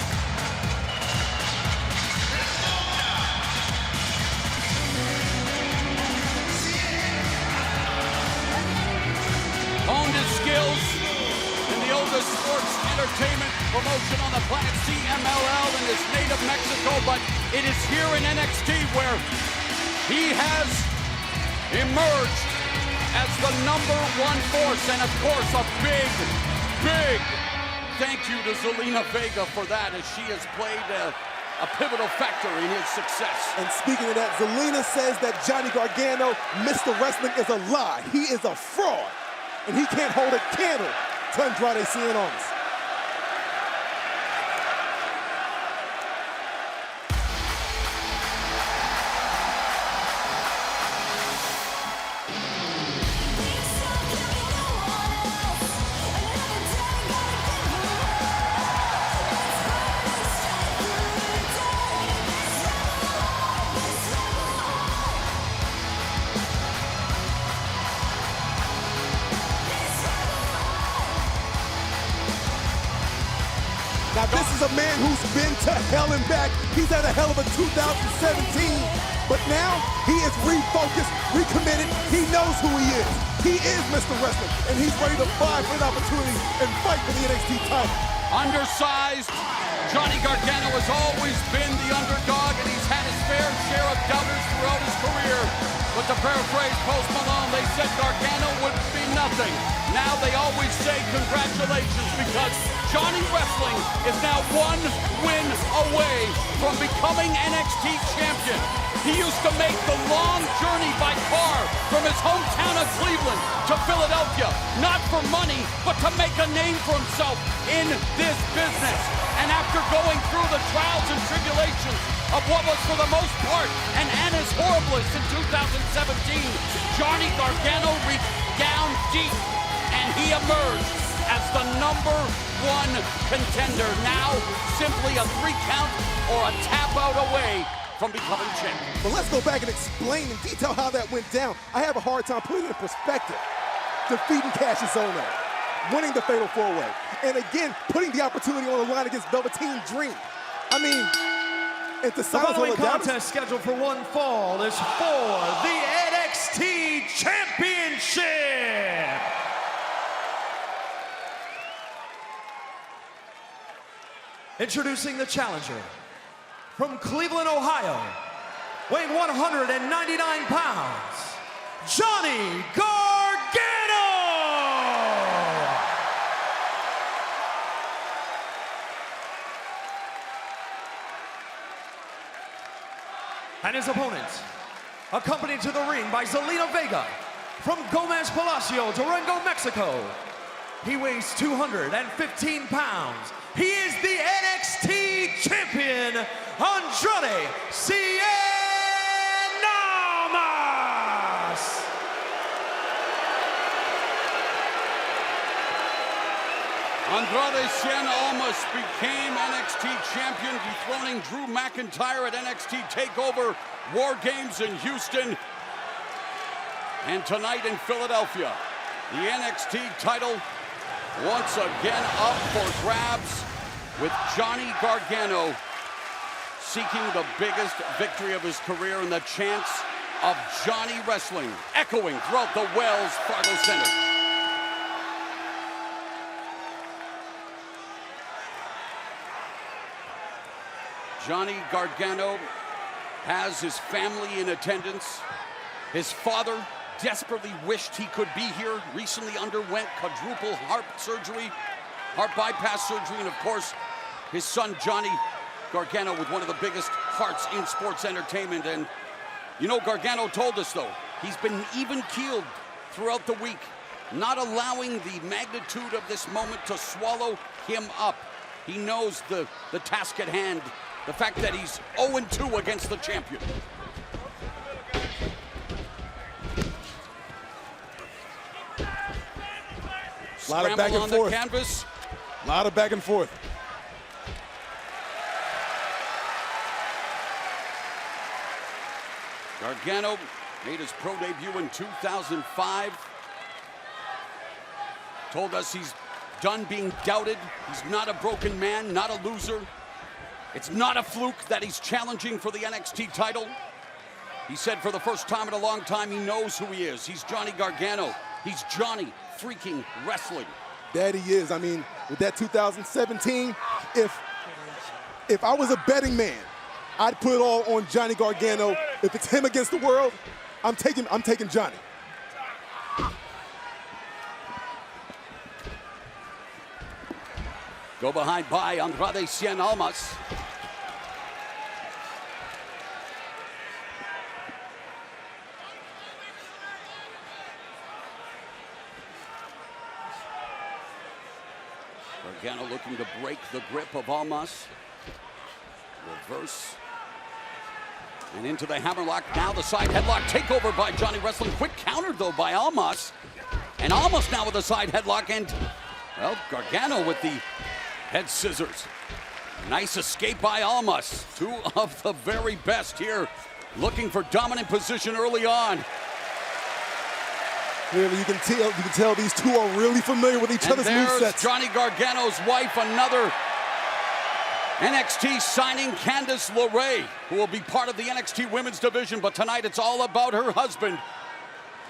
Honed his skills in the oldest sports entertainment promotion on the planet, CMLL, in his native Mexico, but it is here in NXT where he has emerged as the #1 force, and of course a big, big thank you to Zelina Vega for that, as she has played a pivotal factor in his success. And speaking of that, Zelina says that Johnny Gargano, Mr. Wrestling, is a lie. He is a fraud, and he can't hold a candle to Andrade Cien Almas. Now, this is a man who's been to hell and back. He's had a hell of a 2017, but now he is refocused, recommitted. He knows who he is. He is Mr. Wrestling, and he's ready to vie for an opportunity and fight for the NXT title. Undersized, Johnny Gargano has always been the underdog, and he's had his fair share of doubters throughout his career. But to paraphrase Post Malone, they said Gargano would be nothing. Now they always say congratulations, because Johnny Wrestling is now 1 win away from becoming NXT champion. He used to make the long journey by car from his hometown of Cleveland to Philadelphia, not for money, but to make a name for himself in this business. And after going through the trials and tribulations of what was for the most part an annus horribilis in 2017, Johnny Gargano reached down deep, and he emerged as the #1 contender, now simply a 3 count or a tap out away from becoming champion. But let's go back and explain in detail how that went down. I have a hard time putting it in perspective. Defeating Cassius Ohno, winning the Fatal 4-Way, and again, putting the opportunity on the line against Velveteen Dream. I mean, and to the following contest scheduled for one fall is for the NXT Championship. Introducing the challenger from Cleveland, Ohio, weighing 199 pounds, Johnny Gargano! And his opponent, accompanied to the ring by Zelina Vega from Gomez Palacio, Durango, Mexico. He weighs 215 pounds. He is the NXT champion, Andrade Cien Almas! Andrade Cien Almas became NXT champion, dethroning Drew McIntyre at NXT TakeOver War Games in Houston. And tonight in Philadelphia, the NXT title once again up for grabs, with Johnny Gargano seeking the biggest victory of his career and the chance of Johnny Wrestling echoing throughout the Wells Fargo Center. Johnny Gargano has his family in attendance. His father desperately wished he could be here. Recently underwent quadruple heart surgery, heart bypass surgery, and of course, his son Johnny Gargano with one of the biggest hearts in sports entertainment. And you know, Gargano told us though, he's been even-keeled throughout the week, not allowing the magnitude of this moment to swallow him up. He knows the task at hand, the fact that he's 0-2 against the champion. A lot of back and forth. Canvas. A lot of back and forth. Gargano made his pro debut in 2005. Told us he's done being doubted. He's not a broken man, not a loser. It's not a fluke that he's challenging for the NXT title. He said for the first time in a long time, he knows who he is. He's Johnny Gargano. He's Johnny freaking Wrestling. That he is. I mean, with that 2017, if I was a betting man, I'd put it all on Johnny Gargano. If it's him against the world, I'm taking Johnny. Go behind by Andrade Cien Almas. Gargano looking to break the grip of Almas. Reverse. And into the hammerlock. Now the side headlock takeover by Johnny Wrestling. Quick counter though by Almas. And Almas now with the side headlock. And, well, Gargano with the head scissors. Nice escape by Almas. Two of the very best here. Looking for dominant position early on. Really, you can tell these two are really familiar with each other's movesets. There's Johnny Gargano's wife, another NXT signing, Candice LeRae, who will be part of the NXT women's division, but tonight it's all about her husband.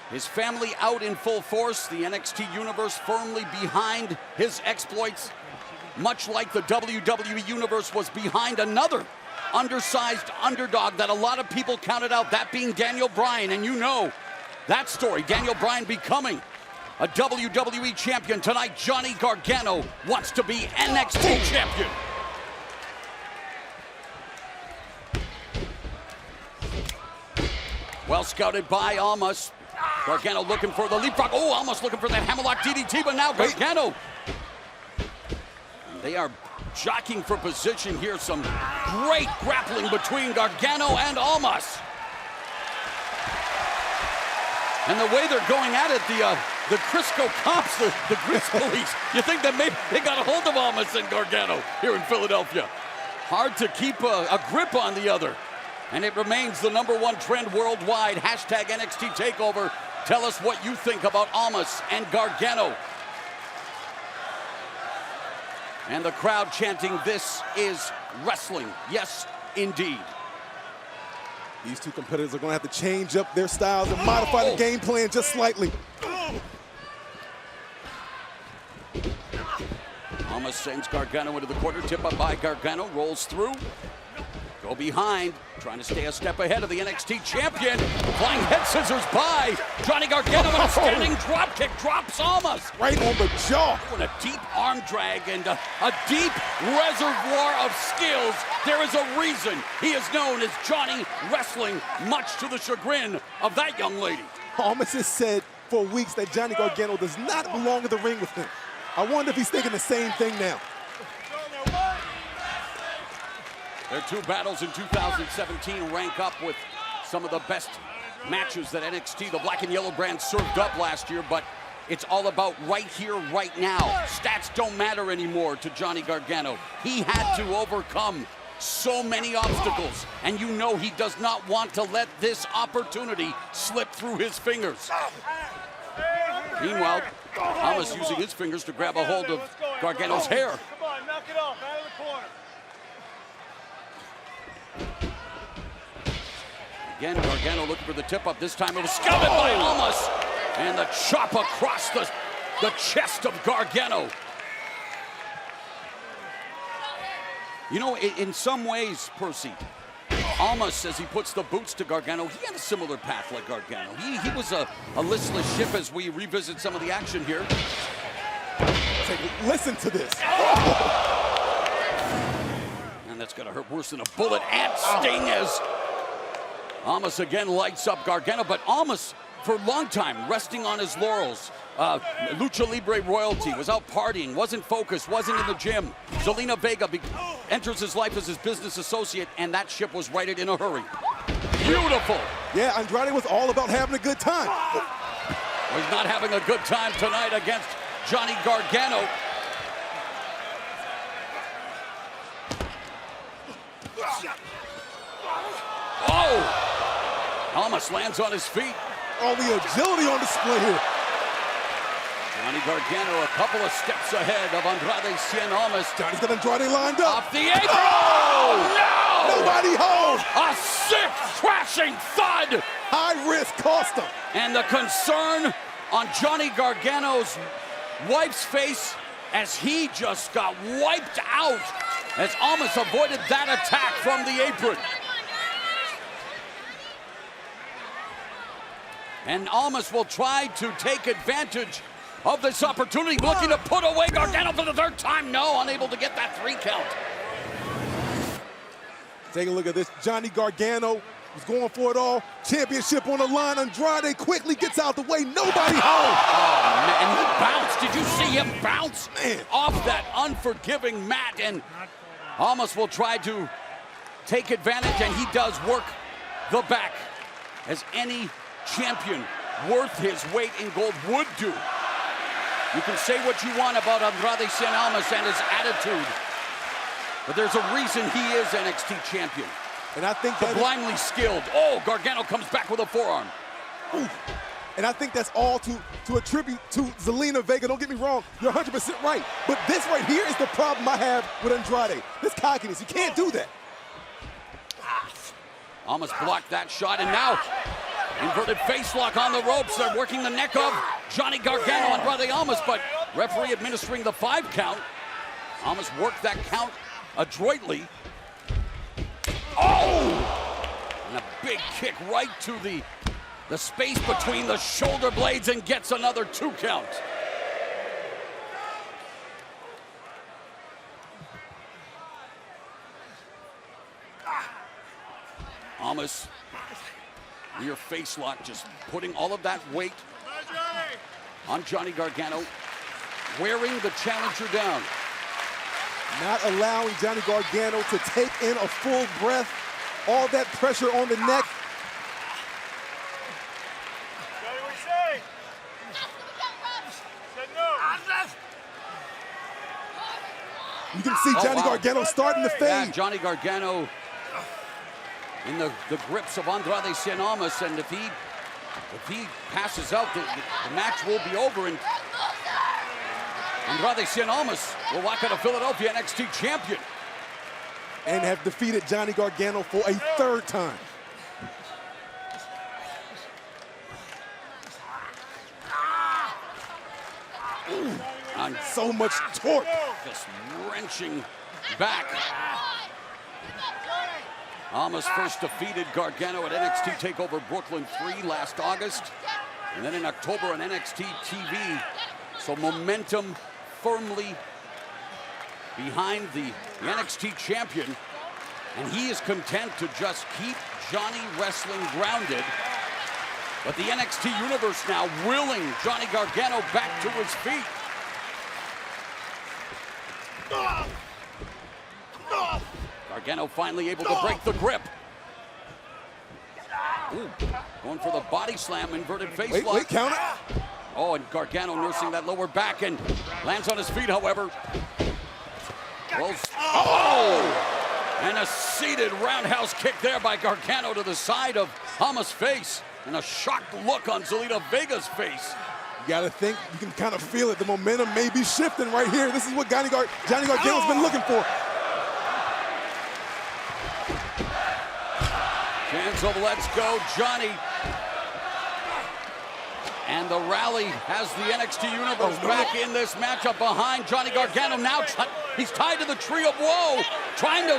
His family out in full force, the NXT universe firmly behind his exploits, much like the WWE universe was behind another undersized underdog that a lot of people counted out, that being Daniel Bryan. And you know that story, Daniel Bryan becoming a WWE champion. Tonight, Johnny Gargano wants to be NXT champion. Well scouted by Almas. Gargano looking for the leapfrog. Oh, Almas looking for that hammerlock DDT, but now Gargano. They are jockeying for position here. Some great grappling between Gargano and Almas. And the way they're going at it, the Crisco cops, the Grease Police, you think that maybe they got a hold of Almas and Gargano here in Philadelphia. Hard to keep a grip on the other. And it remains the #1 trend worldwide. Hashtag NXT TakeOver. Tell us what you think about Almas and Gargano. And the crowd chanting, "This is wrestling." Yes, indeed. These two competitors are going to have to change up their styles and modify the game plan just slightly. Almas sends Gargano into the corner. Tip up by Gargano. Rolls through. Go behind. Trying to stay a step ahead of the NXT champion. Flying head scissors by Johnny Gargano. And a standing drop kick. Drops Almas. Right on the jaw. With a deep arm drag and a deep reservoir of skills. There is a reason he is known as Johnny Wrestling, much to the chagrin of that young lady. Almas has said for weeks that Johnny Gargano does not belong in the ring with him. I wonder if he's thinking the same thing now. Their two battles in 2017 rank up with some of the best matches that NXT, the black and yellow brand, served up last year, but it's all about right here, right now. Stats don't matter anymore to Johnny Gargano. He had to overcome so many obstacles, and you know he does not want to let this opportunity slip through his fingers. Meanwhile, Almas using his fingers to grab a hold of Gargano's hair. Come on, knock it off, out of the corner. Again, Gargano looking for the tip-up. This time it was scouted by Almas. And the chop across the chest of Gargano. You know, in some ways, Percy, Almas, as he puts the boots to Gargano, he had a similar path like Gargano. He was a listless ship as we revisit some of the action here. Listen to this. And that's gonna hurt worse than a bullet and sting as Almas again lights up Gargano, but Almas, for a long time, resting on his laurels. Lucha Libre royalty, was out partying, wasn't focused, wasn't in the gym. Zelina Vega enters his life as his business associate, and that ship was righted in a hurry. Beautiful. Yeah, Andrade was all about having a good time. Well, he's not having a good time tonight against Johnny Gargano. Oh! Almas lands on his feet. All the agility on display here. Johnny Gargano a couple of steps ahead of Andrade Cien Almas. Johnny's got Andrade lined up. Off the apron! Oh, no! Nobody home! A sick, crashing thud! High risk cost him. And the concern on Johnny Gargano's wife's face as he just got wiped out as Almas avoided that attack from the apron. And Almas will try to take advantage of this opportunity, looking to put away Gargano for the third time. No, unable to get that 3 count. Take a look at this. Johnny Gargano was going for it all. Championship on the line. Andrade quickly gets out the way. Nobody home. Oh, man. And he bounced. Did you see him bounce off that unforgiving mat? And Almas will try to take advantage, and he does work the back, as any champion worth his weight in gold would do. You can say what you want about Andrade Cien Almas and his attitude, but there's a reason he is NXT champion. And I think that blindly skilled. Oh, Gargano comes back with a forearm. Ooh. And I think that's all to attribute to Zelina Vega. Don't get me wrong, you're 100% right. But this right here is the problem I have with Andrade. This cockiness, you can't do that. Almost blocked that shot, and now inverted face lock on the ropes. They're working the neck of Johnny Gargano, Andrade Almas, but referee administering the 5 count. Almas worked that count adroitly. Oh! And a big kick right to the space between the shoulder blades and gets another 2 count. Almas, rear face lock, just putting all of that weight on Johnny Gargano, wearing the challenger down. Not allowing Johnny Gargano to take in a full breath. All that pressure on the neck. Johnny, what do you say? Said no. You can see Johnny Gargano starting to fade. Yeah, Johnny Gargano in the grips of Andrade Cien Almas, and if he passes out, the match will be over, and Andrade Cien Almas will walk out of Philadelphia NXT champion. And have defeated Johnny Gargano for a 3rd time. And so much torque. Just wrenching back. Almas first defeated Gargano at NXT TakeOver Brooklyn 3 last August, and then in October on NXT TV. So momentum firmly behind the NXT champion, and he is content to just keep Johnny wrestling grounded. But the NXT universe now willing Johnny Gargano back to his feet. Gargano finally able to break the grip. Ooh, going for the body slam, inverted face lock. Wait, count it. Oh, and Gargano nursing that lower back and lands on his feet, however. Oh! And a seated roundhouse kick there by Gargano to the side of Almas' face. And a shocked look on Zelina Vega's face. You gotta think, you can kind of feel it. The momentum may be shifting right here. This is what Johnny Gargano's been looking for. Chance of let's go, Johnny. And the rally has the NXT Universe back in this matchup behind Johnny Gargano. Now he's tied to the Tree of Woe, trying to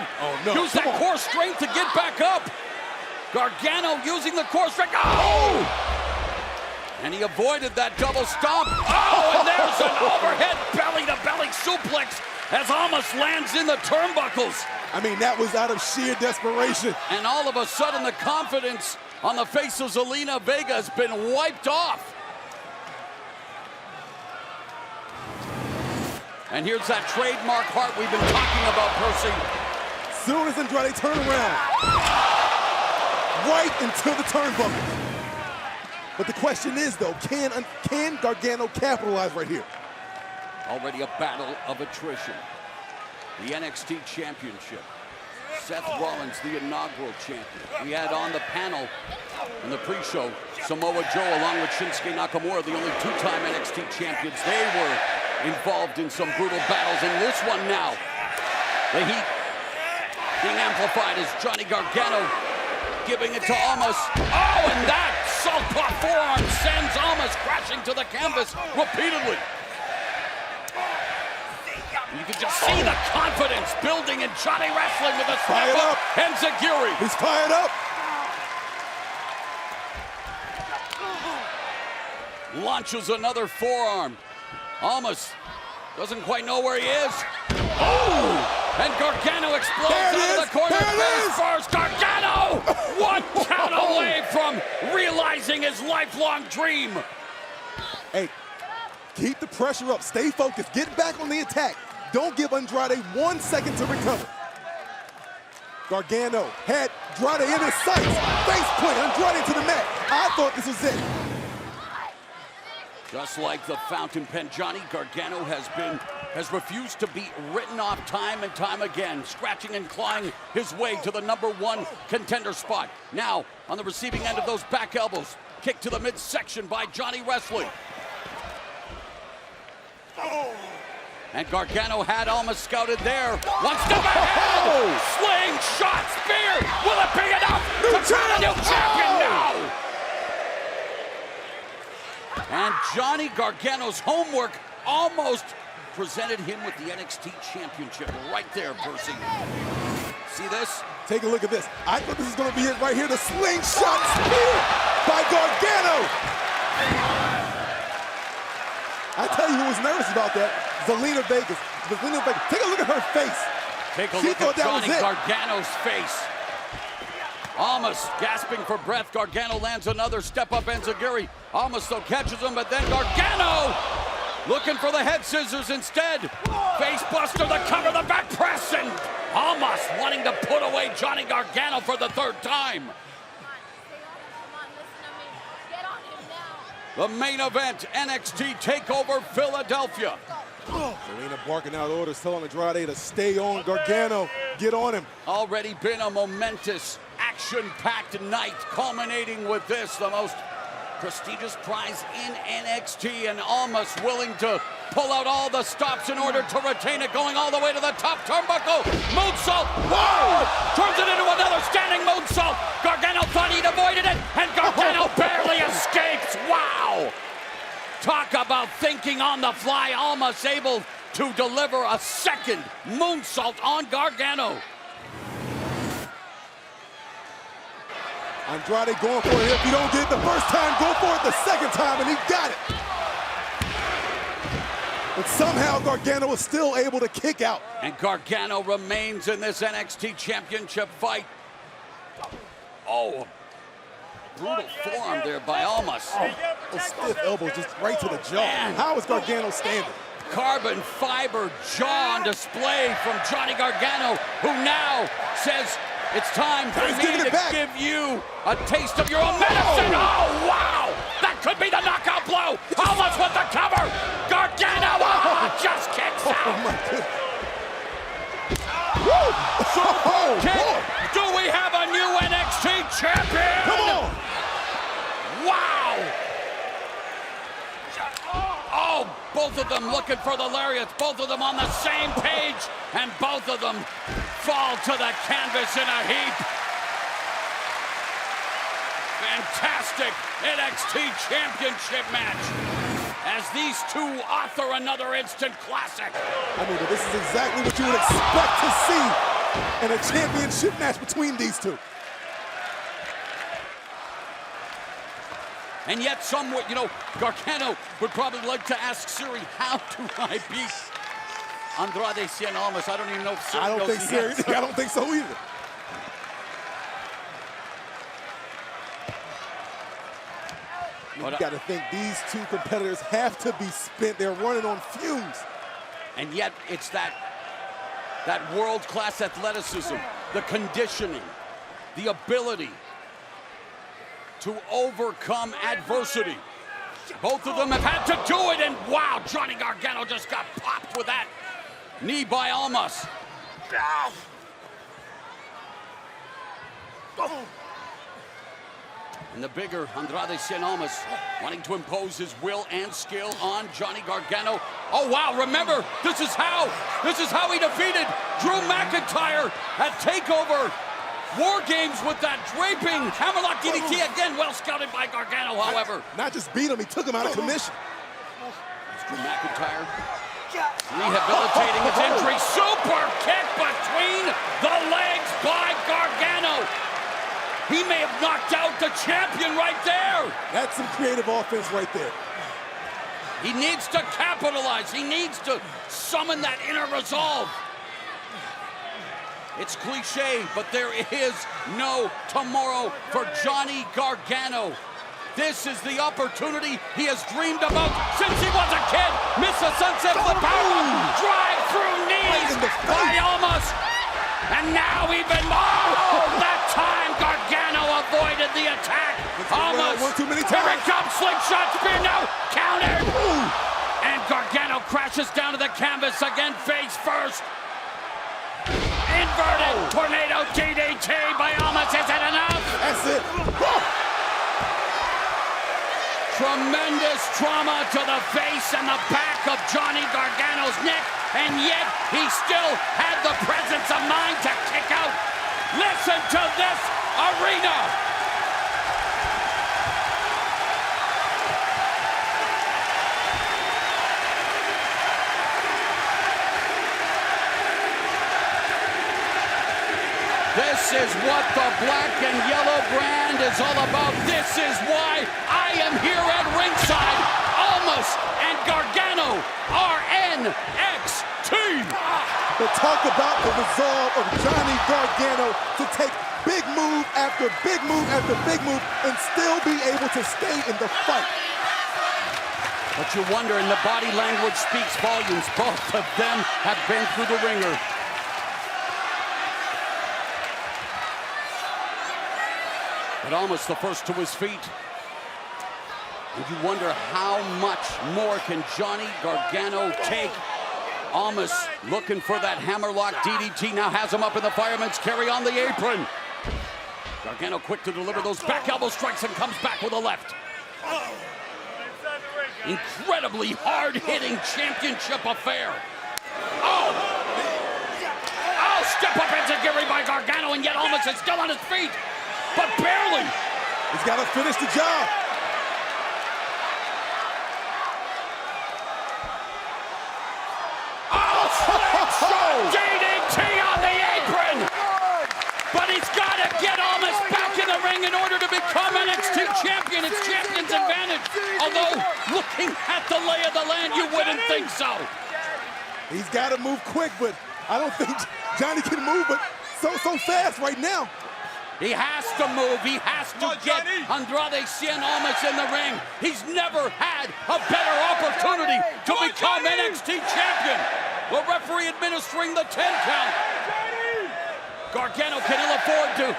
use that core strength to get back up. Gargano using the core strength. Oh! And he avoided that double stomp. Oh, and there's an overhead belly-to-belly suplex as Almas lands in the turnbuckles. I mean, that was out of sheer desperation. And all of a sudden, the confidence on the face of Zelina Vega has been wiped off. And here's that trademark heart we've been talking about, Percy. Soon as Andrade turned around, right into the turnbuckle. But the question is, though, can Gargano capitalize right here? Already a battle of attrition. The NXT Championship. Seth Rollins, the inaugural champion. We had on the panel in the pre-show Samoa Joe along with Shinsuke Nakamura, the only two-time NXT champions. They were involved in some brutal battles. In this one now, the heat being amplified as Johnny Gargano giving it to Almas. Oh, and that southpaw forearm sends Almas crashing to the canvas repeatedly. You can just see the confidence building in Johnny Wrestling with a step up. And Enziguri. He's fired up. Launches another forearm. Almas doesn't quite know where he is. Oh! And Gargano explodes out of the corner face first. Gargano! One count away from realizing his lifelong dream. Hey, keep the pressure up. Stay focused. Get back on the attack. Don't give Andrade 1 second to recover. Gargano had Andrade in his sights. Face plant Andrade to the mat. I thought this was it. Just like the fountain pen, Johnny Gargano has refused to be written off time and time again, scratching and clawing his way to the #1 contender spot. Now, on the receiving end of those back elbows, kick to the midsection by Johnny Wrestling. And Gargano had Almas scouted there. One step ahead! Slingshot spear! Will it be enough to turn a new champion now? And Johnny Gargano's homework almost presented him with the NXT Championship right there, Percy. See this? Take a look at this. I thought this was going to be it right here. The slingshot spear by Gargano. I tell you who was nervous about that. Zelina Vega. Take a look at her face. Take a look at Johnny Gargano's face. Almas gasping for breath. Gargano lands another step-up Enziguri. Almas still catches him, but then Gargano looking for the head scissors instead. Face buster to cover the back press, and Almas wanting to put away Johnny Gargano for the third time. The main event, NXT TakeOver Philadelphia. Zelina barking out orders, telling Andrade to stay on Gargano. Get on him. Already been a momentous, action-packed night, culminating with this, the most prestigious prize in NXT, and Almas willing to pull out all the stops in order to retain it, going all the way to the top turnbuckle. Moonsault. Whoa! Turns it into another standing moonsault. Gargano thought he'd avoided it, and Gargano barely escapes. Wow! Talk about thinking on the fly. Almas able to deliver a second moonsault on Gargano. Andrade going for it. If you don't get it the first time, go for it the second time, and he got it. But somehow Gargano was still able to kick out. And Gargano remains in this NXT Championship fight. Oh, brutal forearm there by Almas. Oh, those stiff elbows just right to the jaw. Man. How is Gargano standing? Carbon fiber jaw on display from Johnny Gargano, who now says, it's time for me to give you a taste of your own medicine. Oh, wow! That could be the knockout blow. Almas with the cover. Gargano just kicks out. Oh, my goodness. Do we have a new NXT champion? Come on. Wow. Oh, both of them looking for the lariats. Both of them on the same page. And both of them fall to the canvas in a heap. fantastic NXT Championship match as these two author another instant classic. I mean, this is exactly what you would expect to see in a championship match between these two. And yet somewhat, you know, Gargano would probably like to ask Siri, how do I beat Andrade Cien Almas? I don't even know if Siri knows the answer. I don't think so either. You got to think these two competitors have to be spent. They're running on fumes. And yet it's that world-class athleticism, the conditioning, the ability to overcome adversity. Both of them have had to do it, and wow, Johnny Gargano just got popped with that knee by Almas. And the bigger Andrade Cien Almas wanting to impose his will and skill on Johnny Gargano. Oh wow, remember, this is how he defeated Drew McIntyre at TakeOver War Games with that draping hammerlock DDT, again well scouted by Gargano, however. Not just beat him, he took him out of commission. Drew McIntyre rehabilitating his injury. Super kick between the legs by Gargano. He may have knocked out the champion right there. That's some creative offense right there. He needs to capitalize. He needs to summon that inner resolve. It's cliche, but there is no tomorrow for Johnny Gargano. This is the opportunity he has dreamed about since he was a kid. Miss a sunset flip powerbomb, drive through knees by Almas. And now even more. That time Gargano avoided the attack. Almas. Here it comes, slingshot spear now. Countered. And Gargano crashes down to the canvas again, face first. Inverted tornado DDT by Almas. Is it enough? That's it. Tremendous trauma to the face and the back of Johnny Gargano's neck, and yet he still had the presence of mind to kick out. Listen to this arena. This is what the black and yellow brand is all about. This is why I am here at ringside. Almas and Gargano are NXT. But talk about the resolve of Johnny Gargano to take big move after big move after big move and still be able to stay in the fight. But you wonder, and the body language speaks volumes. Both of them have been through the ringer. But almost the first to his feet. And you wonder how much more can Johnny Gargano take. Almas looking for that hammerlock DDT, now has him up in the fireman's carry on the apron. Gargano quick to deliver those back elbow strikes and comes back with a left. Incredibly hard-hitting championship affair. Oh, step up enziguri by Gargano, and yet Almas is still on his feet. But barely. He's got to finish the job. DDT on the apron. But he's got to get Almas back in the ring in order to become NXT champion. It's champion's advantage. Although, looking at the lay of the land, you wouldn't think so. He's got to move quick, but I don't think Johnny can move but so fast right now. He has to move. He has to get Andrade Cien Almas in the ring. He's never had a better opportunity to become NXT champion. The referee administering the 10 count. Gargano can ill afford to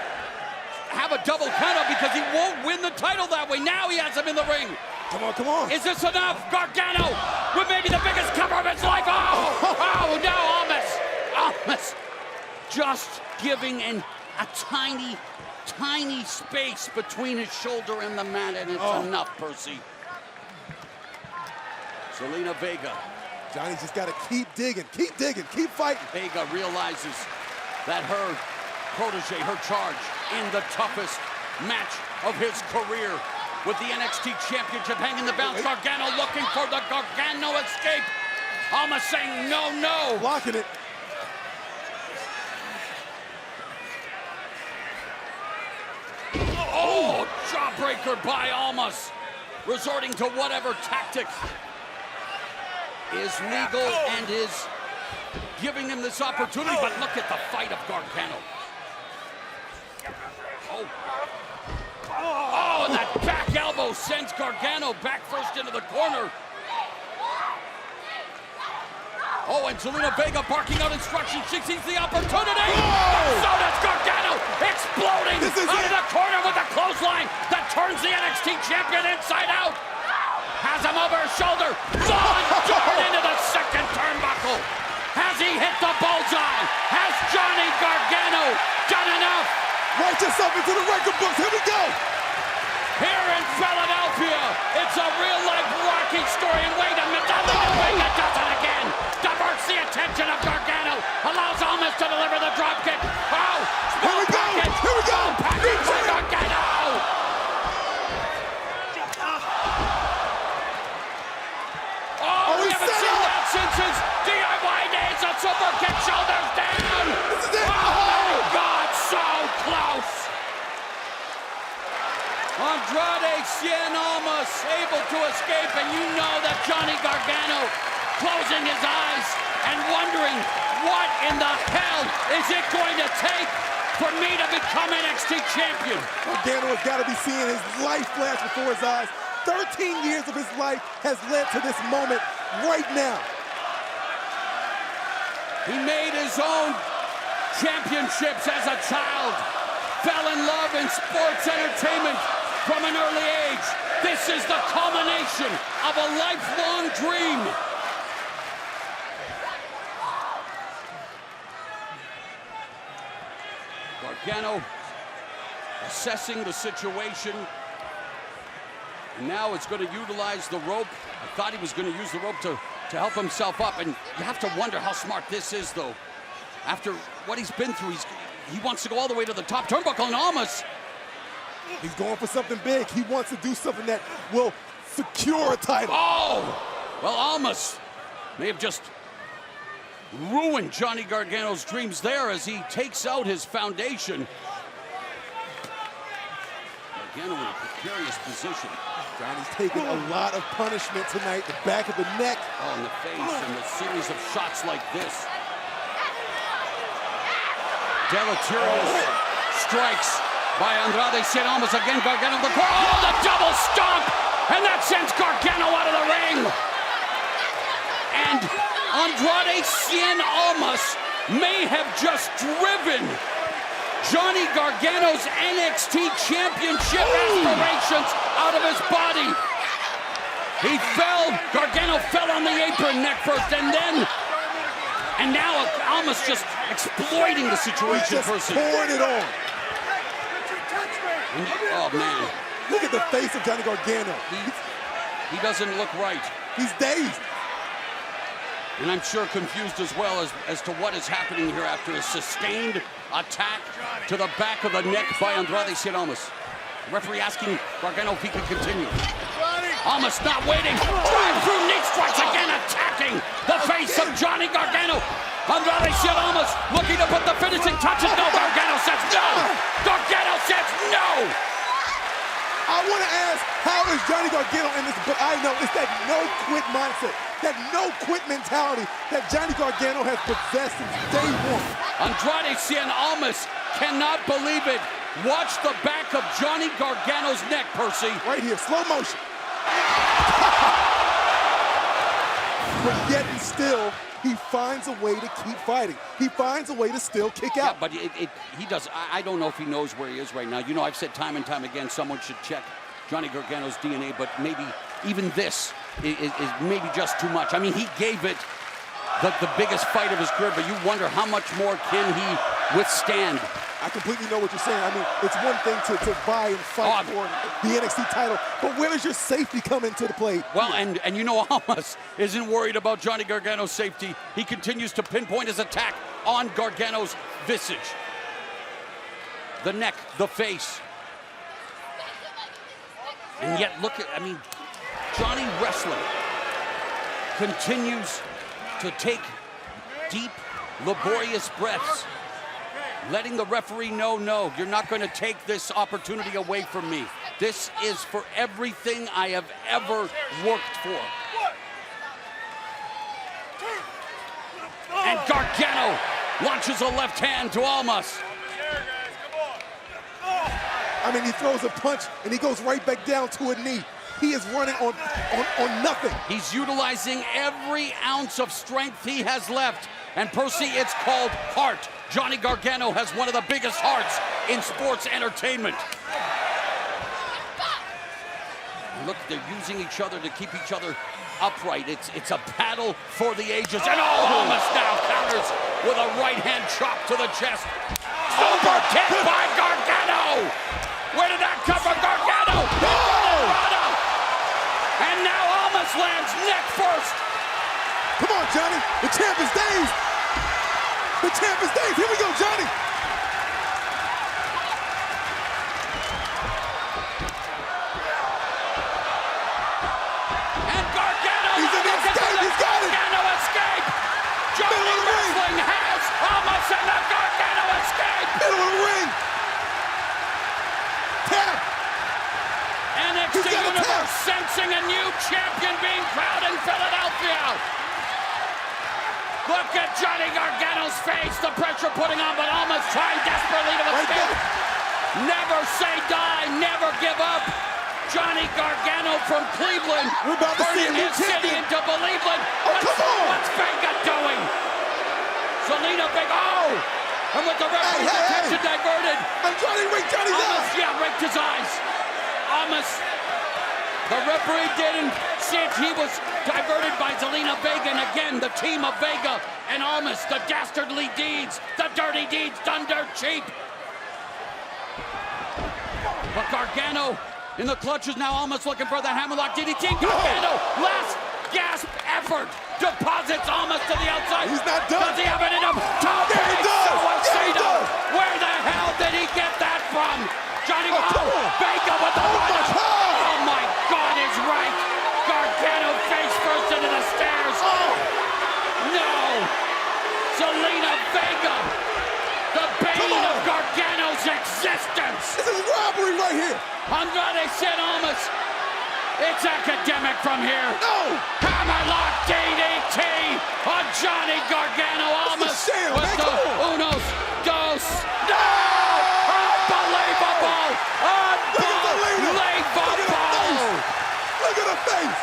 have a double count up because he won't win the title that way. Now he has him in the ring. Come on, come on. Is this enough? Gargano with maybe the biggest cover of his life. Oh, no, Almas just giving a tiny space between his shoulder and the mat, and it's enough, Percy. Zelina Vega. Johnny's just got to keep digging, keep fighting. Vega realizes that her protege, her charge, in the toughest match of his career. With the NXT Championship hanging the balance, Gargano looking for the Gargano escape. Almas saying no, no. Blocking it. Oh, jawbreaker by Almas. Resorting to whatever tactic is legal and is giving him this opportunity. But look at the fight of Gargano. Oh, and that back elbow sends Gargano back first into the corner. Oh, and Zelina Vega barking out instructions. She sees the opportunity. So does Gargano, exploding out of the corner with a clothesline that turns the NXT champion inside out. Has him over his shoulder. Drawn into the second turnbuckle. Has he hit the bullseye? Has Johnny Gargano done enough? Write yourself into the record books. Here we go. Here in Philadelphia, it's a real-life Rocky story. And wait a minute, Vega does it again. Diverts the attention of Gargano. Allows Almas to deliver the dropkick. Oh, here we go. Here we go. Package by Gargano. Oh, we haven't seen that since his DIY days. A super kick, shoulders down. This is it. Oh, my God, so close. Andrade Cien Almas able to escape, and you know that Johnny Gargano closing his eyes and wondering what in the hell is it going to take for me to become NXT champion. Gargano has got to be seeing his life flash before his eyes. 13 years of his life has led to this moment right now. He made his own championships as a child, fell in love in sports entertainment from an early age. This is the culmination of a lifelong dream. Gargano assessing the situation. And now it's going to utilize the rope. I thought he was going to use the rope to help himself up. And you have to wonder how smart this is, though. After what he's been through, he wants to go all the way to the top turnbuckle, and Almas. He's going for something big. He wants to do something that will secure a title. Oh! Well, Almas may have just ruined Johnny Gargano's dreams there as he takes out his foundation. Gargano in a precarious position. Johnny's taking a lot of punishment tonight. The back of the neck. Oh, in the face, and a series of shots like this. Deleterious strikes by Andrade Cien Almas. Again, Gargano the corner. Oh, the double stomp! And that sends Gargano out of the ring. And Andrade Cien Almas may have just driven Johnny Gargano's NXT Championship aspirations out of his body. He fell, Gargano fell on the apron neck first, and now Almas just exploiting the situation. He's just pouring it on. Oh, man. Look at the face of Johnny Gargano. He doesn't look right. He's dazed. And I'm sure confused as well as to what is happening here after a sustained attack to the back of the neck by Andrade Cien Almas. Referee asking Gargano if he can continue. Almas not waiting. Drive through knee strikes again, attacking the face of Johnny Gargano. Andrade Cien Almas looking to put the finishing touches. No, Gargano says no. Gargano says no. I want to ask, how is Johnny Gargano in this? But I know it's that no-quit mindset, that no-quit mentality that Johnny Gargano has possessed since day one. Andrade Cien Almas cannot believe it. Watch the back of Johnny Gargano's neck, Percy. Right here, slow motion. But yet and still, he finds a way to keep fighting. He finds a way to still kick out. Yeah, but he does. I don't know if he knows where he is right now. You know, I've said time and time again, someone should check Johnny Gargano's DNA, but maybe even this is maybe just too much. I mean, he gave it the biggest fight of his career, but you wonder how much more can he withstand. I completely know what you're saying. I mean, it's one thing to vie and fight for the NXT title, but where does your safety come into the play? Well, and you know, Almas isn't worried about Johnny Gargano's safety. He continues to pinpoint his attack on Gargano's visage. The neck, the face. And yet, look at, Johnny Wrestling continues to take deep, laborious breaths, letting the referee know, no, you're not going to take this opportunity away from me. This is for everything I have ever worked for. And Gargano launches a left hand to Almas. He throws a punch and he goes right back down to a knee. He is running on nothing. He's utilizing every ounce of strength he has left. And Percy, it's called heart. Johnny Gargano has one of the biggest hearts in sports entertainment. Look, they're using each other to keep each other upright. It's a battle for the ages. And Almas now counters with a right hand chop to the chest. Over kick by Gargano. Where did that come from? Gargano. And now Almas lands neck first. Come on, Johnny. The champ is Dave. The champ is Dave. Here we go, Johnny. And Gargano. He's in the escape. He's got it. Gargano escape. Johnny Wrestling has Almas in the Gargano escape. Middle of the ring. Tap. NXT Universe sensing a new champion being crowned in Philadelphia. Look at Johnny Gargano's face, the pressure putting on, but Almas trying desperately to escape. Never say die, never give up. Johnny Gargano from Cleveland, turning his city into Believeland. What's Vega doing? Zelina Vega, and with the referee's attention diverted. I'm trying to rig Johnny's eyes. Yeah, raked his eyes. Almas, the referee didn't see it. He was diverted by Zelina Vega, and again, the team of Vega and Almas, the dastardly deeds, the dirty deeds done dirt cheap. But Gargano in the clutches now, Almas looking for the hammerlock DDT. Gargano, last gasp effort, deposits Almas to the outside. He's not done. Does he have it in him? Yeah, he does. Where the hell did he get that from? Johnny, Vega with the run. Oh my God, is right. Gargano face first into the stairs. No. Zelina Vega, the bane of Gargano's existence. This is robbery right here. Andrade said Almas. It's academic from here. No. Hammerlock DDT on Johnny Gargano. Almas with the unos, dos. No! Unbelievable! Unbelievable! Look at the face!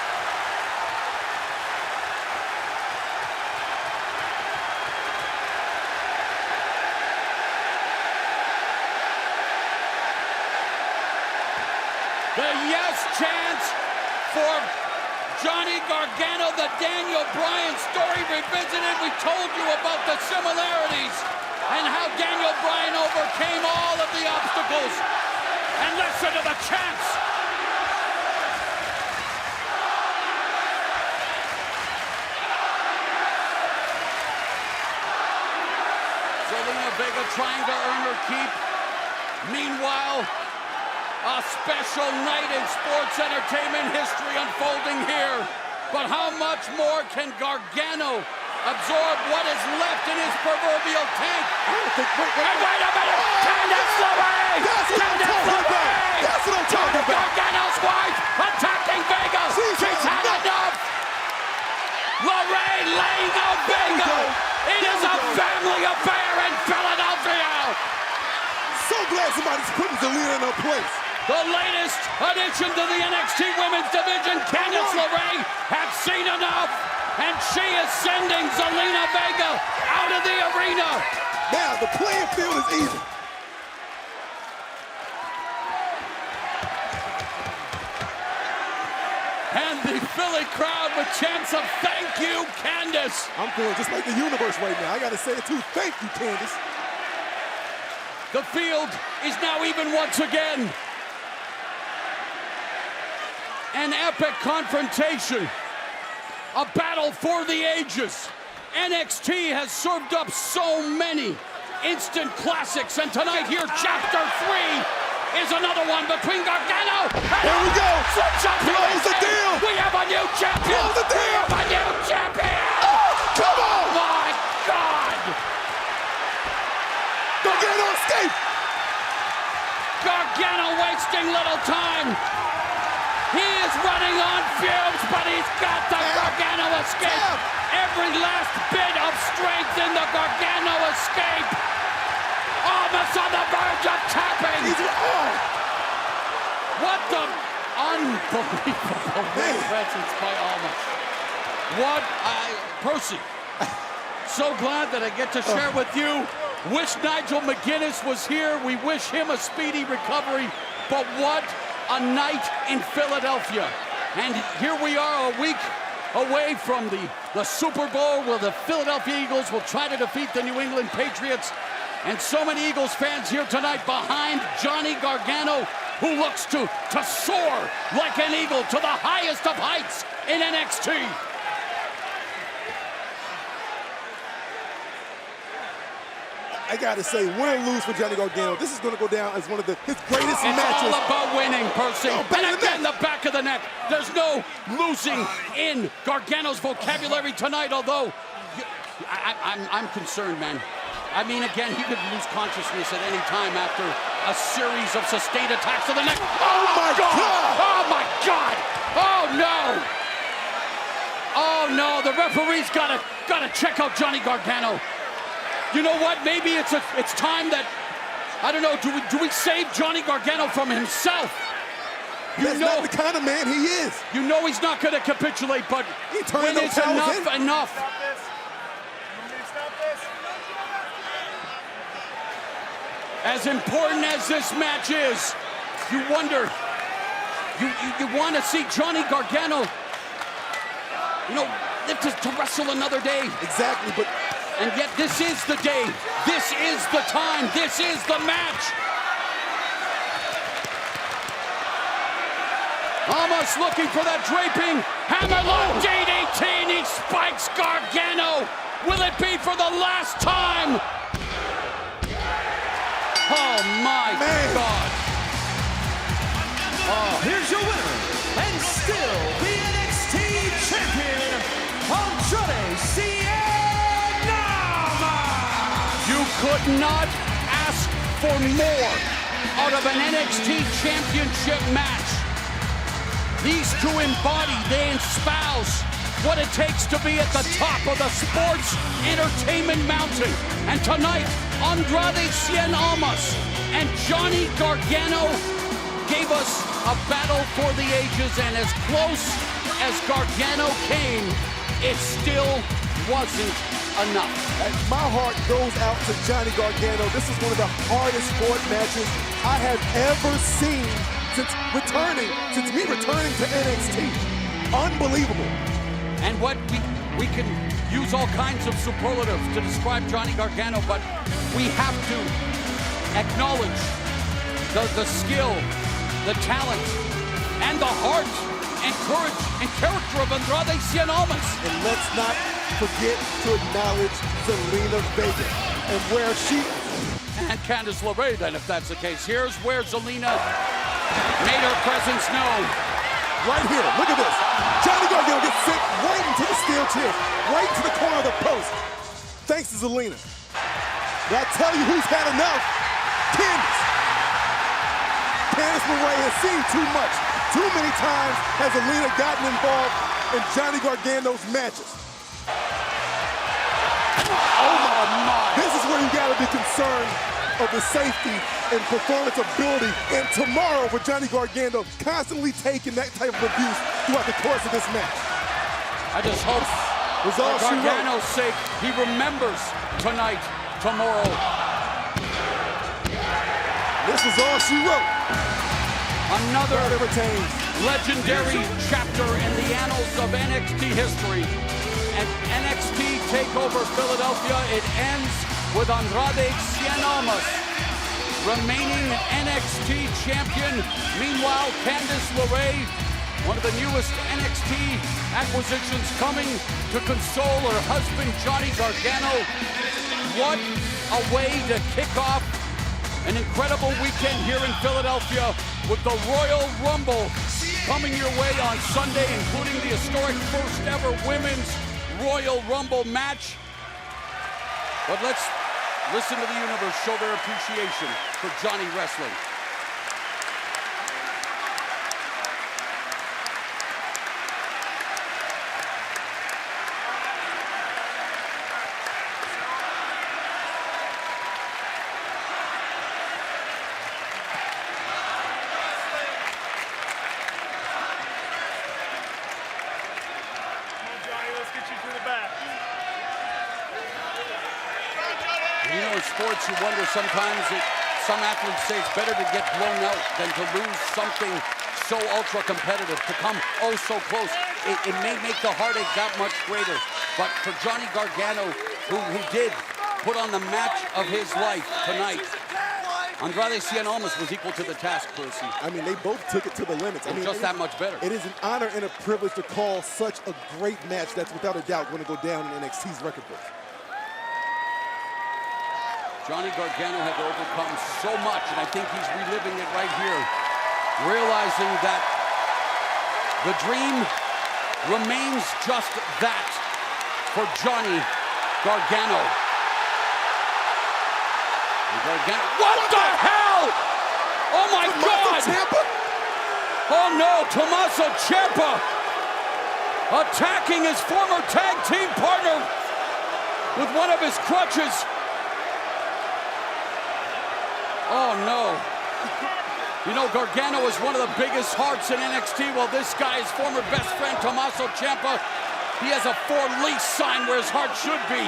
The yes chance for Johnny Gargano, the Daniel Bryan story revisited. We told you about the similarities and how Daniel Bryan overcame all of the obstacles. And listen to the chants. Zelina Vega trying to earn her keep. Meanwhile, a special night in sports entertainment history unfolding here. But how much more can Gargano absorb what is left in his proverbial tank? And wait a minute! Candice LeRae! That's what I'm talking about! Gargano's wife attacking Vega! She's had enough! LeRae laying out Vega! It is a family affair in Philadelphia! So glad somebody's putting Zelina in her place. The latest addition to the NXT Women's Division, Candice LeRae, has seen enough, and she is sending Zelina Vega out of the arena. Now the playing field is even. And the Philly crowd with chants of thank you, Candice. I'm feeling just like the universe right now. I gotta say it too. Thank you, Candice. The field is now even once again. An epic confrontation, a battle for the ages. NXT has served up so many instant classics, and tonight here, Chapter 3, is another one between Gargano and Here we go. Close the deal. We have a new champion. Close the deal. We have a new champion. Oh, come on. My God. Gargano escape. Gargano wasting little time. He is running on fumes, but he's got the Gargano escape. Every last bit of strength in the Gargano escape. Almost on the verge of tapping. What the unbelievable presence by Almas. What Percy. So glad that I get to share with you. Wish Nigel McGuinness was here. We wish him a speedy recovery. But what a night in Philadelphia. And here we are a week away from the Super Bowl where the Philadelphia Eagles will try to defeat the New England Patriots. And so many Eagles fans here tonight behind Johnny Gargano, who looks to soar like an eagle to the highest of heights in NXT. I gotta say, win or lose for Johnny Gargano, this is gonna go down as one of his greatest matches. It's all about winning, Percy. No, and again, the back of the neck. There's no losing in Gargano's vocabulary tonight, although I'm concerned, man. I mean, again, he could lose consciousness at any time after a series of sustained attacks to the neck. Oh my God! Oh my God! Oh no! Oh no! The referee's gotta check out Johnny Gargano. You know what? Maybe it's time that, I don't know. Do we save Johnny Gargano from himself? That's not the kind of man he is. You know he's not going to capitulate, but when it's enough. As important as this match is, you wonder, you want to see Johnny Gargano, live to wrestle another day. Exactly, but... And yet this is the day, this is the time, this is the match. Almost looking for that draping hammerlock DDT, and he spikes Gargano. Will it be for the last time? Oh my God. Here's your winner, and still the NXT champion, Andrade Cien. You could not ask for more out of an NXT championship match. These two embody, they espouse what it takes to be at the top of the sports entertainment mountain. And tonight, Andrade Cien Almas and Johnny Gargano gave us a battle for the ages, and as close as Gargano came, it still wasn't enough. And my heart goes out to Johnny Gargano. This is one of the hardest fought matches I have ever seen since me returning to NXT. Unbelievable. And what we can use all kinds of superlatives to describe Johnny Gargano, but we have to acknowledge the skill, the talent, and the heart and courage and character of Andrade Cien Almas. And let's not forget to acknowledge Zelina Vega and where she... And Candice LeRae, then, if that's the case. Here's where Zelina made her presence known. Right here, look at this. Johnny Gargano gets sent right into the steel chair, right to the corner of the post. Thanks to Zelina. But I tell you who's had enough. Candice. Candice LeRae has seen too much. Too many times has Zelina gotten involved in Johnny Gargano's matches. Oh my. This is where you gotta be concerned of the safety and performance ability. And tomorrow for Johnny Gargano, constantly taking that type of abuse throughout the course of this match. I just hope for Gargano's sake, he remembers tonight, tomorrow. This is all she wrote. Another legendary chapter in the annals of NXT history. And NXT TakeOver Philadelphia, it ends with Andrade Cien Almas remaining NXT champion. Meanwhile, Candice LeRae, one of the newest NXT acquisitions, coming to console her husband, Johnny Gargano. What a way to kick off An incredible weekend here in Philadelphia with the Royal Rumble coming your way on Sunday, including the historic first ever women's Royal Rumble match. But let's listen to the universe show their appreciation for Johnny Wrestling. You know, in sports, you wonder sometimes that some athletes say it's better to get blown out than to lose something so ultra competitive, to come oh so close. It may make the heartache that much greater. But for Johnny Gargano, who did put on the match of his life tonight, Andrade Cien Almas was equal to the task, Percy. I mean, they both took it to the limits. I mean, just that much better. It is an honor and a privilege to call such a great match that's without a doubt going to go down in NXT's record books. Johnny Gargano had to overcome so much, and I think he's reliving it right here, realizing that the dream remains just that for Johnny Gargano. What the hell? Oh my God! Oh no, Tommaso Ciampa attacking his former tag team partner with one of his crutches. Oh no. You know, Gargano is one of the biggest hearts in NXT. Well, this guy is former best friend Tommaso Ciampa. He has a for lease sign where his heart should be.